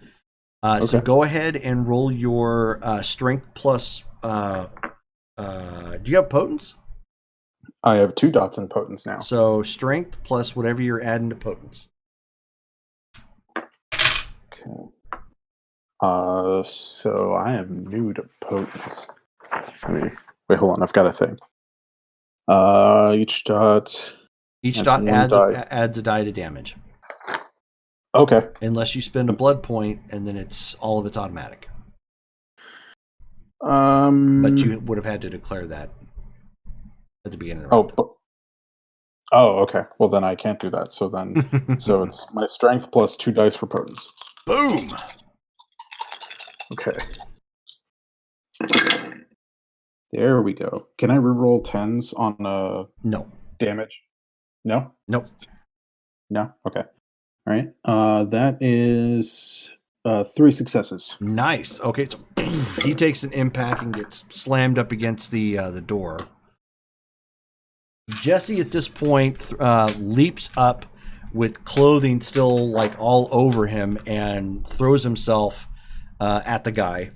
So go ahead and roll your strength plus. Do you have potence? I have 2 dots in potence now. So strength plus whatever you're adding to potence. Okay. So I am new to potence. Wait, hold on. I've got a thing. Each dot. Each dot adds a die to damage. Okay. Unless you spend a blood point, and then all of it's automatic. But you would have had to declare that at the beginning of the round. Okay. Well, then I can't do that. So then, so it's my strength plus 2 dice for potence. Boom. Okay. There we go. Can I reroll 10s on No. damage? No? Nope. No? Okay. All right. That is 3 successes. Nice. Okay, so he takes an impact and gets slammed up against the door. Jesse at this point leaps up with clothing still like all over him and throws himself at the guy.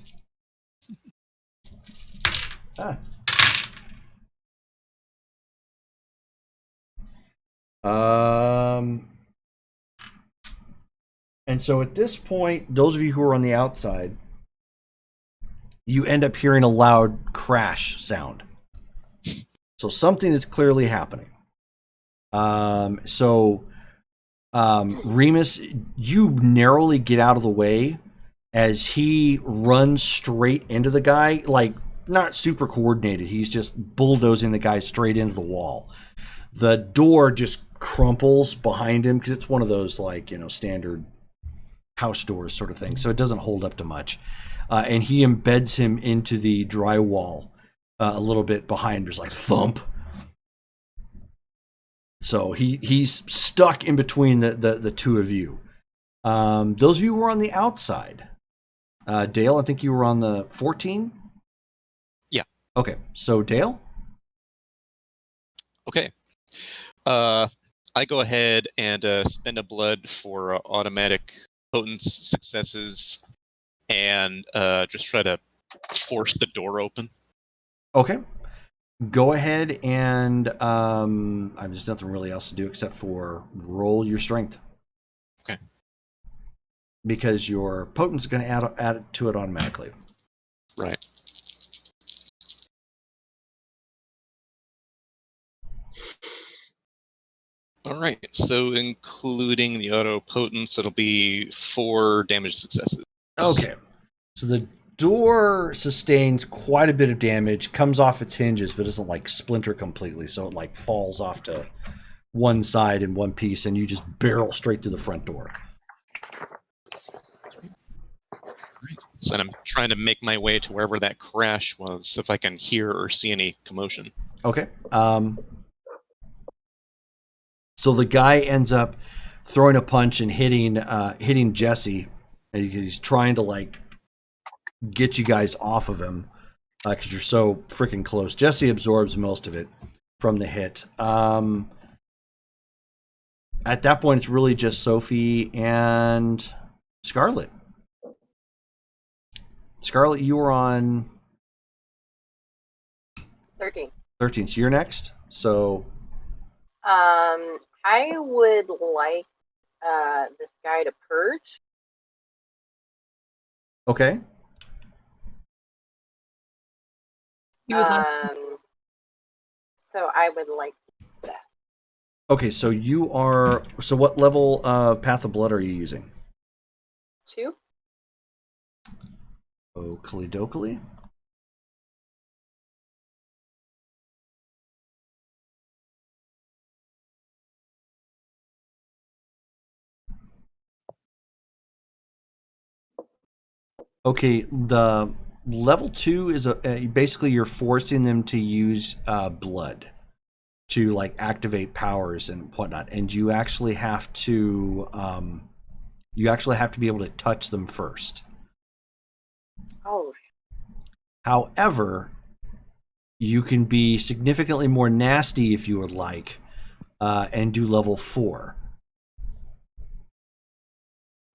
And so at this point, those of you who are on the outside, you end up hearing a loud crash sound. So something is clearly happening. Remus, you narrowly get out of the way as he runs straight into the guy, like not super coordinated. He's just bulldozing the guy straight into the wall. The door just crumples behind him because it's one of those standard house doors sort of thing. So it doesn't hold up to much. And he embeds him into the drywall a little bit behind. There's like thump. So he's stuck in between the two of you. Those of you who were on the outside. Dale, I think you were on the 14? Yeah. Okay, so Dale? Okay. I go ahead and spend a blood for automatic potence successes and just try to force the door open. Okay. Go ahead and there's nothing really else to do except for roll your strength. Okay. Because your potence is going to add to it automatically. Right. All right. So including the auto potence, it'll be 4 damage successes. Okay. So the door sustains quite a bit of damage, comes off its hinges, but doesn't splinter completely. So it falls off to one side in one piece, and you just barrel straight through the front door. So I'm trying to make my way to wherever that crash was, if I can hear or see any commotion. Okay. So the guy ends up throwing a punch and hitting Jesse. He's trying to get you guys off of him because you're so freaking close. Jesse absorbs most of it from the hit. At that point, it's really just Sophie and Scarlet. Scarlet, you were on 13. 13. So you're next. So I would like this guy to purge. okay. You would like So I would like to do that. Okay, so you are. So what level of Path of Blood are you using? 2. Oakley dokley. Okay, the level 2 is basically you're forcing them to use blood to like activate powers and whatnot, and you actually have to be able to touch them first. Oh, However, you can be significantly more nasty if you would like, and do level 4.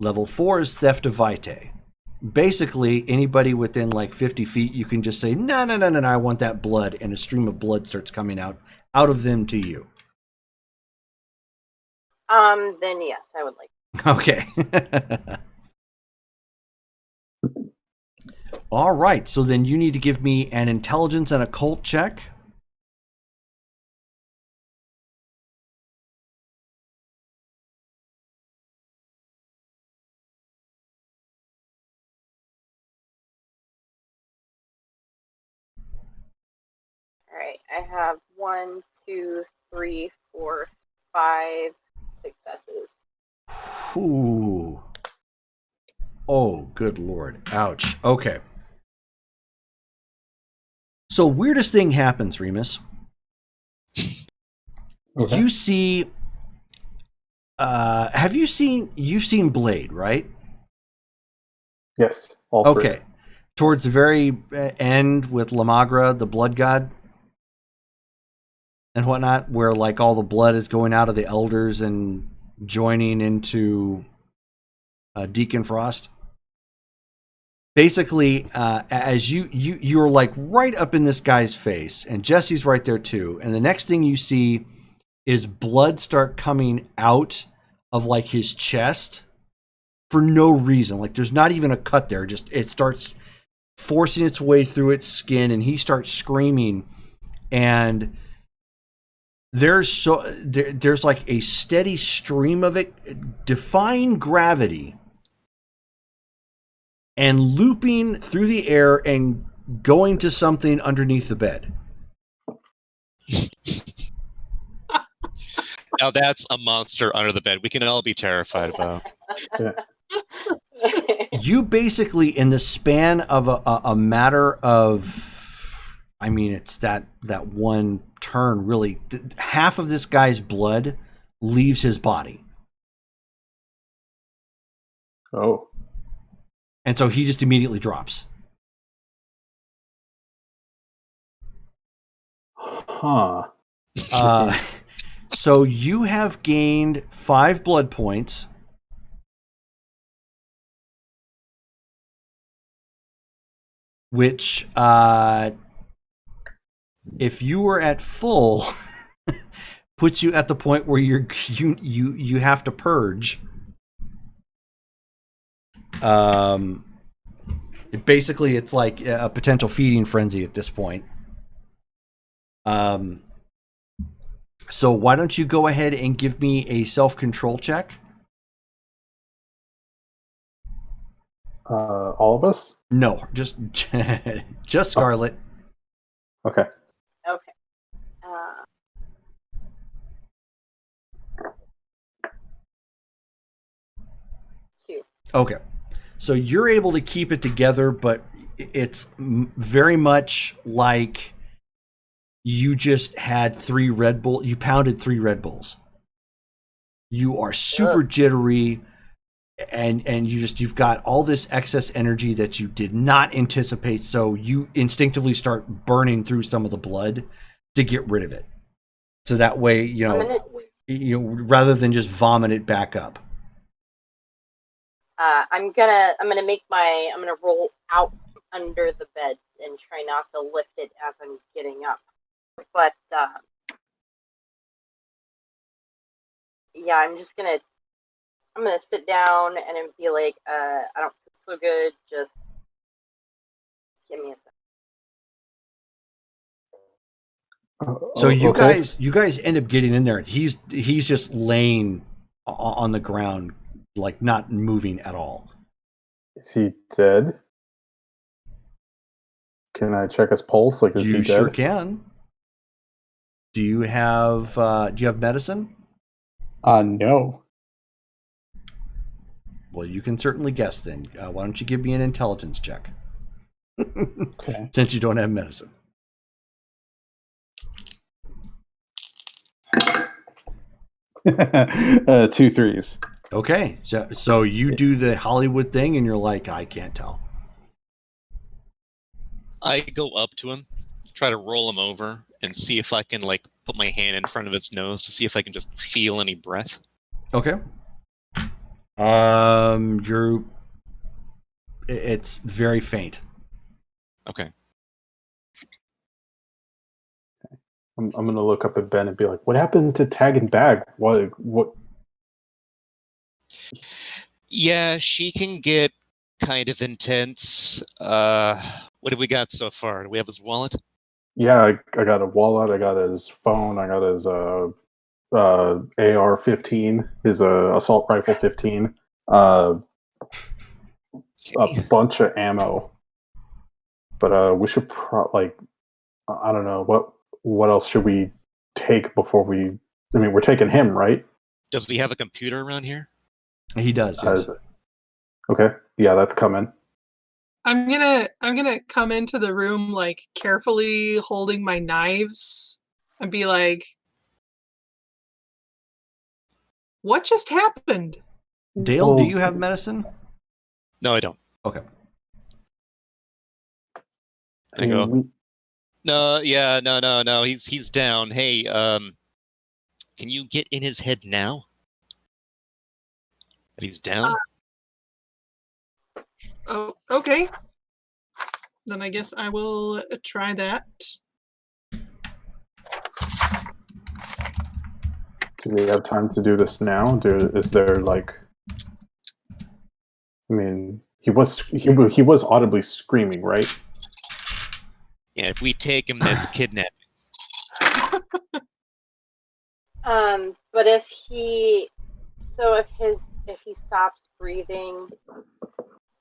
Level 4 is Theft of Vitae. Basically, anybody within like 50 feet, you can just say, no, I want that blood, and a stream of blood starts coming out of them to you. then yes, I would like. Okay. All right, so then you need to give me an intelligence and occult check. All right, I have 1, 2, 3, 4, 5 successes. Ooh. Oh, good Lord. Ouch. Okay. So weirdest thing happens, Remus. Okay. You see, you've seen Blade, right? Yes, all three. Okay. Towards the very end with Lamagra, the blood god, and whatnot, where like all the blood is going out of the elders and joining into Deacon Frost. Basically, as you're like right up in this guy's face, and Jesse's right there too, and the next thing you see is blood start coming out of like his chest for no reason. Like there's not even a cut there, just it starts forcing its way through its skin, and he starts screaming, and there's like a steady stream of it defying gravity and looping through the air and going to something underneath the bed. Now that's a monster under the bed we can all be terrified about. Yeah. You basically, in the span of a matter of, I mean, it's that one turn, really, half of this guy's blood leaves his body. Oh. And so he just immediately drops. Huh. So you have gained 5 blood points. Which, if you were at full, puts you at the point where you have to purge. Basically, it's like a potential feeding frenzy at this point. So why don't you go ahead and give me a self-control check? All of us? No, just Scarlet. Okay. Okay. 2. Okay. So you're able to keep it together, but it's very much like you just had 3 Red Bull. You pounded 3 Red Bulls. You are super jittery, and you've got all this excess energy that you did not anticipate. So you instinctively start burning through some of the blood to get rid of it. So that way, you know, rather than just vomit it back up. I'm gonna roll out under the bed and try not to lift it as I'm getting up. But yeah, I'm gonna sit down and be like, I don't feel so good. Just give me a second. So you okay. guys end up getting in there. He's just laying on the ground, like not moving at all. Is he dead? Can I check his pulse? Like, is he You dead? sure can. Do you have medicine? No. Well, you can certainly guess then. Why don't you give me an intelligence check? Okay. Since you don't have medicine. 2 threes. Okay, so you do the Hollywood thing, and you're like, I can't tell. I go up to him, try to roll him over, and see if I can like put my hand in front of his nose to see if I can just feel any breath. Okay. It's very faint. Okay. I'm gonna look up at Ben and be like, "What happened to Tag and Bag? What?" Yeah, she can get kind of intense. What have we got so far? Do we have his wallet? Yeah, I got a wallet. I got his phone. I got his AR-15, his assault rifle 15, a Okay. bunch of ammo. But we should I don't know what else should we take before we. I mean, we're taking him, right? Does he have a computer around here? He does, yes. Okay, yeah, that's coming. I'm gonna come into the room like carefully holding my knives and be like, "What just happened?" Dale, do you have medicine? No, I don't. Okay. I go. No, yeah, no. He's down. Hey, can you get in his head now? That he's down? Oh, okay. Then I guess I will try that. Do we have time to do this now? Is there like? I mean, he was audibly screaming, right? Yeah, if we take him, that's kidnapping. But if he stops breathing,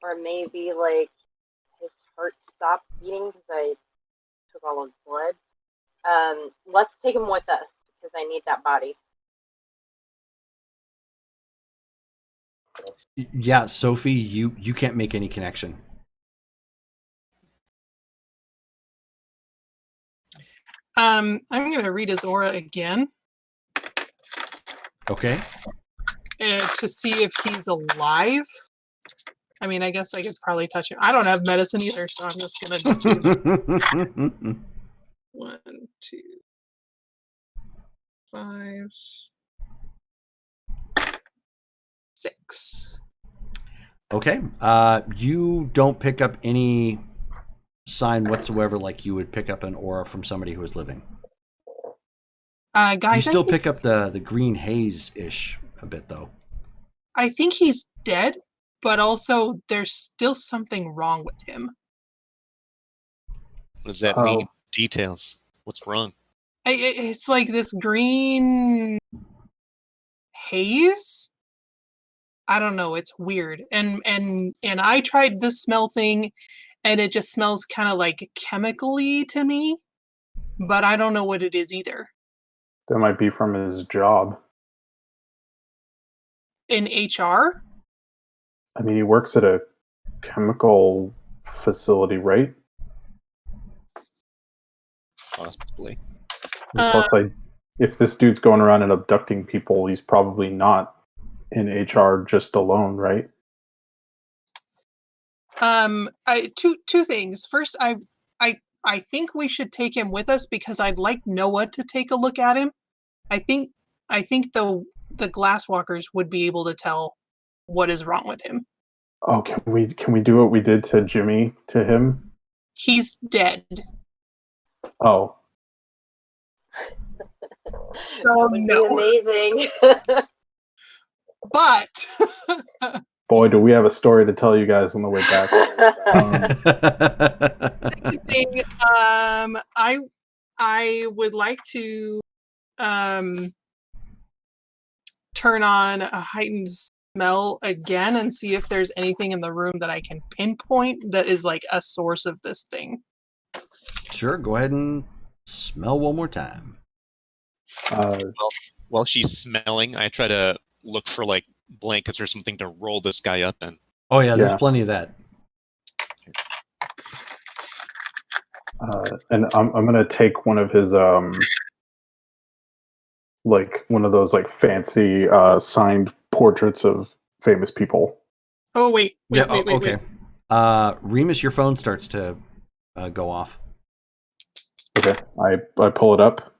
or maybe like his heart stops beating because I took all his blood, let's take him with us because I need that body. Yeah, Sophie, you can't make any connection. I'm gonna read his aura again. Okay. To see if he's alive. I mean, I guess I could probably touch him. I don't have medicine either, so I'm just gonna do 1, 2, 5, 6. Okay. You don't pick up any sign whatsoever like you would pick up an aura from somebody who is living. Guys, You still pick up the green haze-ish a bit, though. I think he's dead, but also there's still something wrong with him. What does that mean? Details. What's wrong? It's like this green haze. I don't know. It's weird, and I tried the smell thing, and it just smells kind of like chemically to me, but I don't know what it is either. That might be from his job. In HR? I mean, he works at a chemical facility, right? Possibly. Plus, if this dude's going around and abducting people, he's probably not in HR just alone, right? Two things. First, I think we should take him with us because I'd like Noah to take a look at him. I think the glasswalkers would be able to tell what is wrong with him. Oh, can we do what we did to Jimmy to him? He's dead. Oh, So That would be amazing. But boy, do we have a story to tell you guys on the way back. thing, I would like to turn on a heightened smell again and see if there's anything in the room that I can pinpoint that is like a source of this thing. Sure, go ahead and smell one more time. While she's smelling, I try to look for like blankets or something to roll this guy up in. Oh yeah, there's plenty of that. And I'm gonna take one of his like one of those like fancy signed portraits of famous people. Oh wait. Okay. Remus, your phone starts to go off. Okay, I pull it up.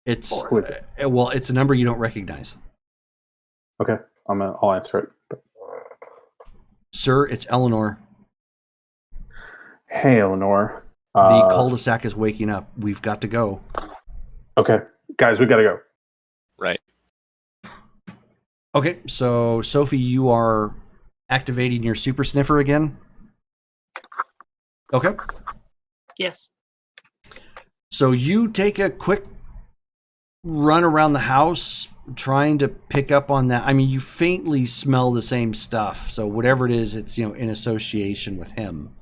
It's who is it? Well, it's a number you don't recognize. Okay, I'll answer it. Sir, it's Eleanor. Hey, Eleanor. The cul-de-sac is waking up. We've got to go. Okay, guys, we gotta go. Right. Okay, so Sophie, you are activating your super sniffer again? Okay. Yes. So you take a quick run around the house trying to pick up on that. I mean, you faintly smell the same stuff. So whatever it is, it's, in association with him.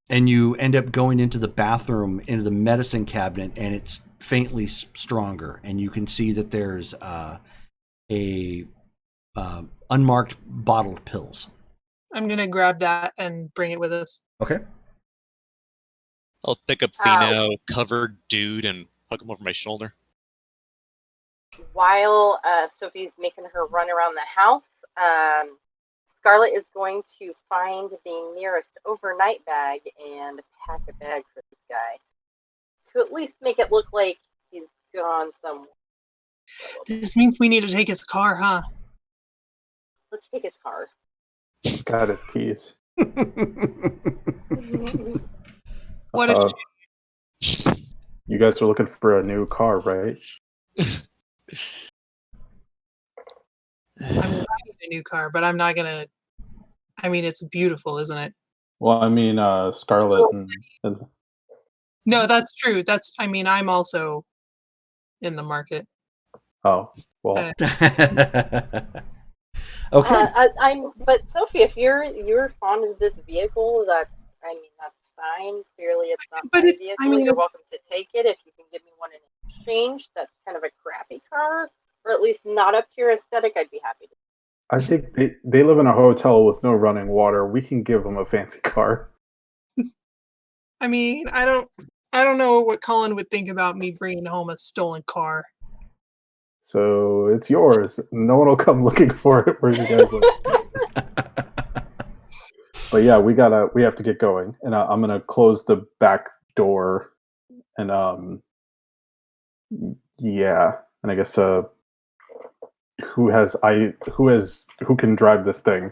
And you end up going into the bathroom, into the medicine cabinet, and it's faintly stronger. And you can see that there's a unmarked bottle of pills. I'm gonna grab that and bring it with us. Okay. I'll pick up the now covered dude and hug him over my shoulder. While Sophie's making her run around the house, Scarlett is going to find the nearest overnight bag and pack a bag for this guy to at least make it look like he's gone somewhere. This means we need to take his car, huh? Let's take his car. Got its keys. What a You guys are looking for a new car, right? I'm buying a new car, but I'm not gonna. I mean, it's beautiful, isn't it? Well, I mean, Scarlett and No, that's true. I mean, I'm also in the market. oh, well, okay. But Sophie, if you're fond of this vehicle, that's fine. Clearly, it's not But my it's- vehicle. I mean, You're it's- welcome to take it if you can give me one in exchange. That's kind of a crappy car, or at least not up to your aesthetic. I'd be happy to. I think they live in a hotel with no running water. We can give them a fancy car. I mean, I don't know what Colin would think about me bringing home a stolen car. So it's yours. No one will come looking for it. Where you guys live. But yeah, we have to get going, and I'm gonna close the back door, and yeah, and I guess who can drive this thing?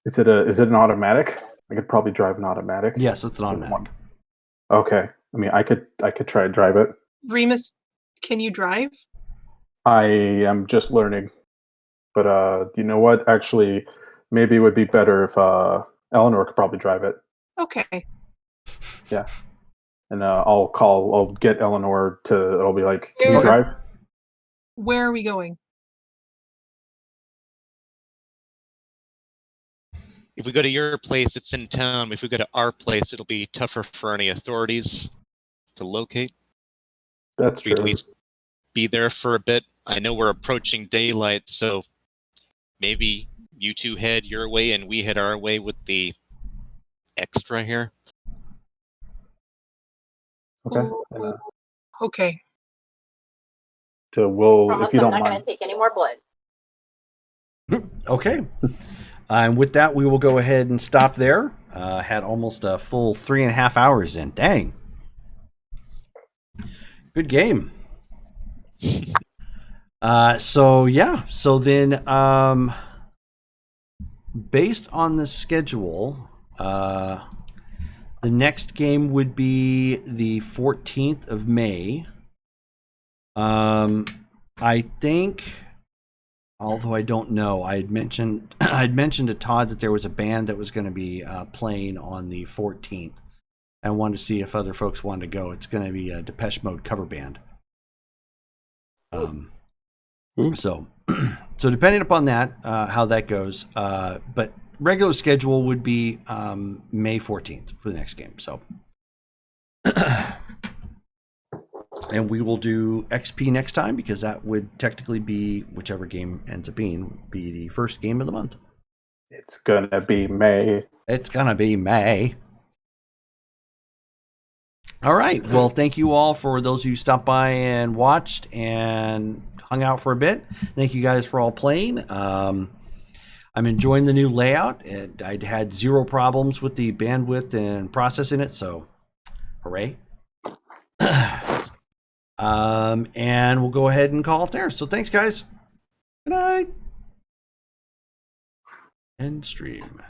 Is it an automatic? I could probably drive an automatic. Yes, it's an automatic. Okay, I mean, I could try to drive it. Remus, can you drive? I am just learning, but you know what? Actually, maybe it would be better if Eleanor could probably drive it. Okay. Yeah, and I'll get Eleanor to. I'll be like, can you Okay. drive? Where are we going? If we go to your place, it's in town. If we go to our place, it'll be tougher for any authorities to locate. That's true. We'd at least be there for a bit. I know we're approaching daylight, so maybe you two head your way and we head our way with the extra here. Okay. And, Okay. so we'll, Promise if you I'm don't not going mind. to take any more blood. Okay. And with that, we will go ahead and stop there. Had almost a full 3.5 hours in. Dang. Good game. So then, based on the schedule, the next game would be the 14th of May. I think, although I don't know, I'd mentioned to Todd that there was a band that was going to be playing on the 14th. I wanted to see if other folks wanted to go. It's going to be a Depeche Mode cover band. So depending upon that, how that goes, but regular schedule would be May 14th for the next game. So, and we will do XP next time because that would technically be, whichever game ends up being, be the first game of the month. It's gonna be May. It's gonna be May. All right. Well, thank you all for those who stopped by and watched and hung out for a bit. Thank you guys for all playing. I'm enjoying the new layout. I'd had 0 problems with the bandwidth and processing it, so hooray. And we'll go ahead and call it there. So thanks, guys. Good night. End stream.